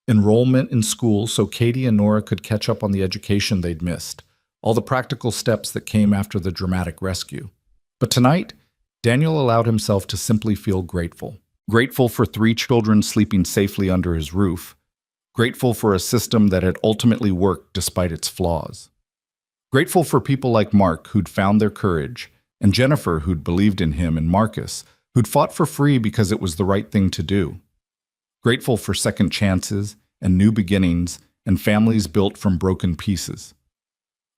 Enrollment in school so Katie and Nora could catch up on the education they'd missed. All the practical steps that came after the dramatic rescue. But tonight, Daniel allowed himself to simply feel grateful. Grateful for 3 children sleeping safely under his roof. Grateful for a system that had ultimately worked despite its flaws. Grateful for people like Mark who'd found their courage, and Jennifer who'd believed in him, and Marcus who'd fought for free because it was the right thing to do. Grateful for second chances and new beginnings and families built from broken pieces.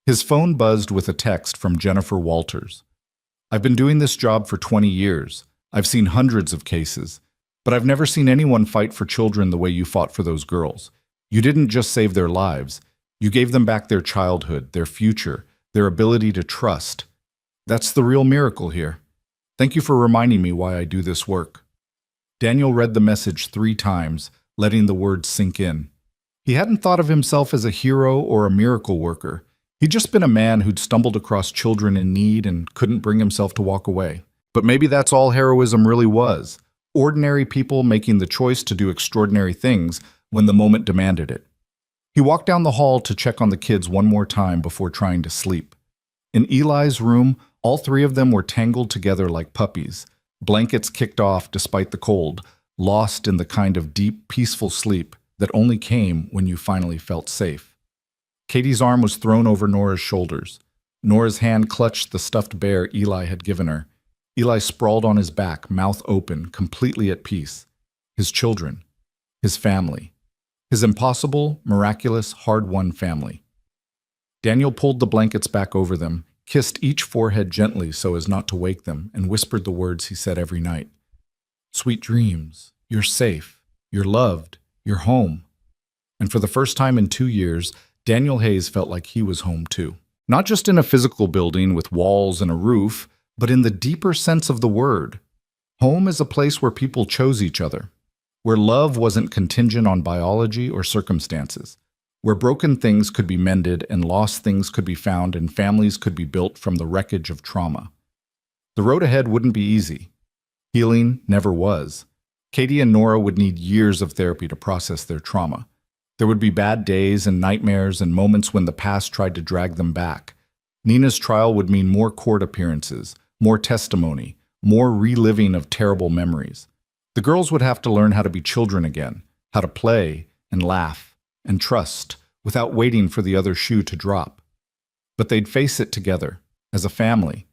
His phone buzzed with a text from Jennifer Walters. "I've been doing this job for 20 years. I've seen hundreds of cases, but I've never seen anyone fight for children the way you fought for those girls. You didn't just save their lives. You gave them back their childhood, their future, their ability to trust. That's the real miracle here. Thank you for reminding me why I do this work." Daniel read the message 3 times, letting the words sink in. He hadn't thought of himself as a hero or a miracle worker. He'd just been a man who'd stumbled across children in need and couldn't bring himself to walk away. But maybe that's all heroism really was. Ordinary people making the choice to do extraordinary things when the moment demanded it. He walked down the hall to check on the kids one more time before trying to sleep. In Eli's room, all 3 of them were tangled together like puppies, blankets kicked off despite the cold, lost in the kind of deep, peaceful sleep that only came when you finally felt safe. Katie's arm was thrown over Nora's shoulders. Nora's hand clutched the stuffed bear Eli had given her. Eli sprawled on his back, mouth open, completely at peace. His children. His family. His impossible, miraculous, hard-won family. Daniel pulled the blankets back over them, kissed each forehead gently so as not to wake them, and whispered the words he said every night. "Sweet dreams. You're safe. You're loved. You're home." And for the first time in 2 years, Daniel Hayes felt like he was home too. Not just in a physical building with walls and a roof, but in the deeper sense of the word. Home is a place where people chose each other, where love wasn't contingent on biology or circumstances, where broken things could be mended and lost things could be found and families could be built from the wreckage of trauma. The road ahead wouldn't be easy. Healing never was. Katie and Nora would need years of therapy to process their trauma. There would be bad days and nightmares and moments when the past tried to drag them back. Nina's trial would mean more court appearances, more testimony, more reliving of terrible memories. The girls would have to learn how to be children again, how to play and laugh and trust without waiting for the other shoe to drop. But they'd face it together, as a family.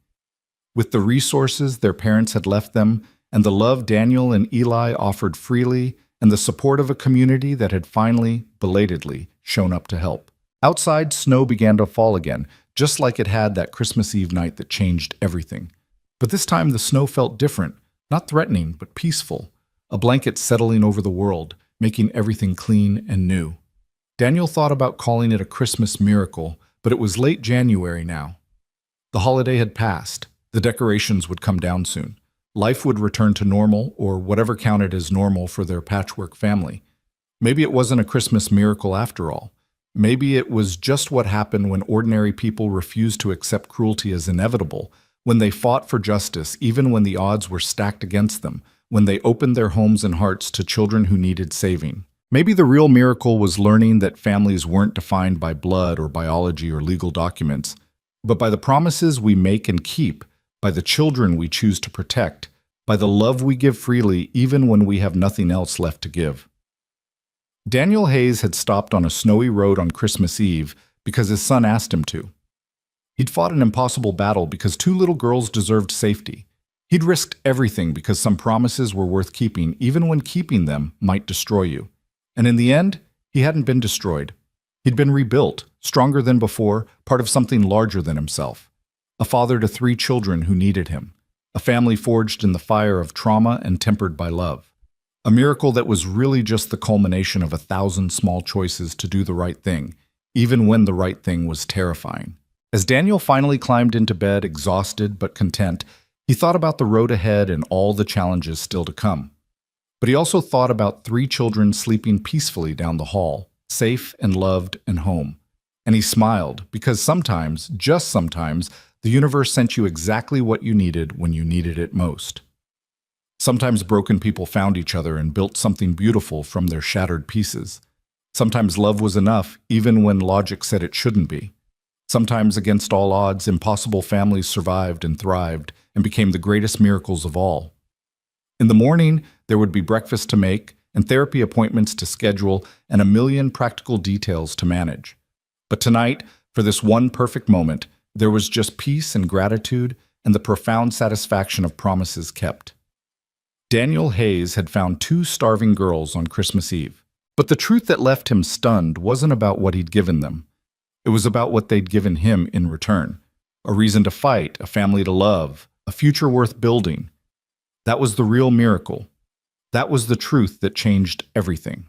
With the resources their parents had left them, and the love Daniel and Eli offered freely, and the support of a community that had finally, belatedly, shown up to help. Outside, snow began to fall again, just like it had that Christmas Eve night that changed everything. But this time the snow felt different, not threatening, but peaceful, a blanket settling over the world, making everything clean and new. Daniel thought about calling it a Christmas miracle, but it was late January now. The holiday had passed. The decorations would come down soon. Life would return to normal, or whatever counted as normal for their patchwork family. Maybe it wasn't a Christmas miracle after all. Maybe it was just what happened when ordinary people refused to accept cruelty as inevitable, when they fought for justice even when the odds were stacked against them, when they opened their homes and hearts to children who needed saving. Maybe the real miracle was learning that families weren't defined by blood or biology or legal documents, but by the promises we make and keep, by the children we choose to protect, by the love we give freely even when we have nothing else left to give. Daniel Hayes had stopped on a snowy road on Christmas Eve because his son asked him to. He'd fought an impossible battle because two little girls deserved safety. He'd risked everything because some promises were worth keeping even when keeping them might destroy you. And in the end, he hadn't been destroyed. He'd been rebuilt, stronger than before, part of something larger than himself. A father to 3 children who needed him. A family forged in the fire of trauma and tempered by love. A miracle that was really just the culmination of 1,000 small choices to do the right thing, even when the right thing was terrifying. As Daniel finally climbed into bed, exhausted but content, he thought about the road ahead and all the challenges still to come. But he also thought about 3 children sleeping peacefully down the hall, safe and loved and home. And he smiled, because sometimes, just sometimes, the universe sent you exactly what you needed when you needed it most. Sometimes broken people found each other and built something beautiful from their shattered pieces. Sometimes love was enough, even when logic said it shouldn't be. Sometimes, against all odds, impossible families survived and thrived and became the greatest miracles of all. In the morning, there would be breakfast to make and therapy appointments to schedule and a million practical details to manage. But tonight, for this one perfect moment, there was just peace and gratitude and the profound satisfaction of promises kept. Daniel Hayes had found 2 starving girls on Christmas Eve. But the truth that left him stunned wasn't about what he'd given them. It was about what they'd given him in return. A reason to fight, a family to love, a future worth building. That was the real miracle. That was the truth that changed everything.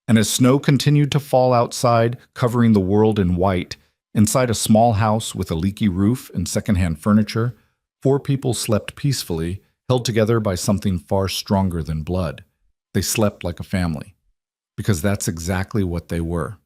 And as snow continued to fall outside, covering the world in white, inside a small house with a leaky roof and secondhand furniture, 4 people slept peacefully, held together by something far stronger than blood. They slept like a family. Because that's exactly what they were.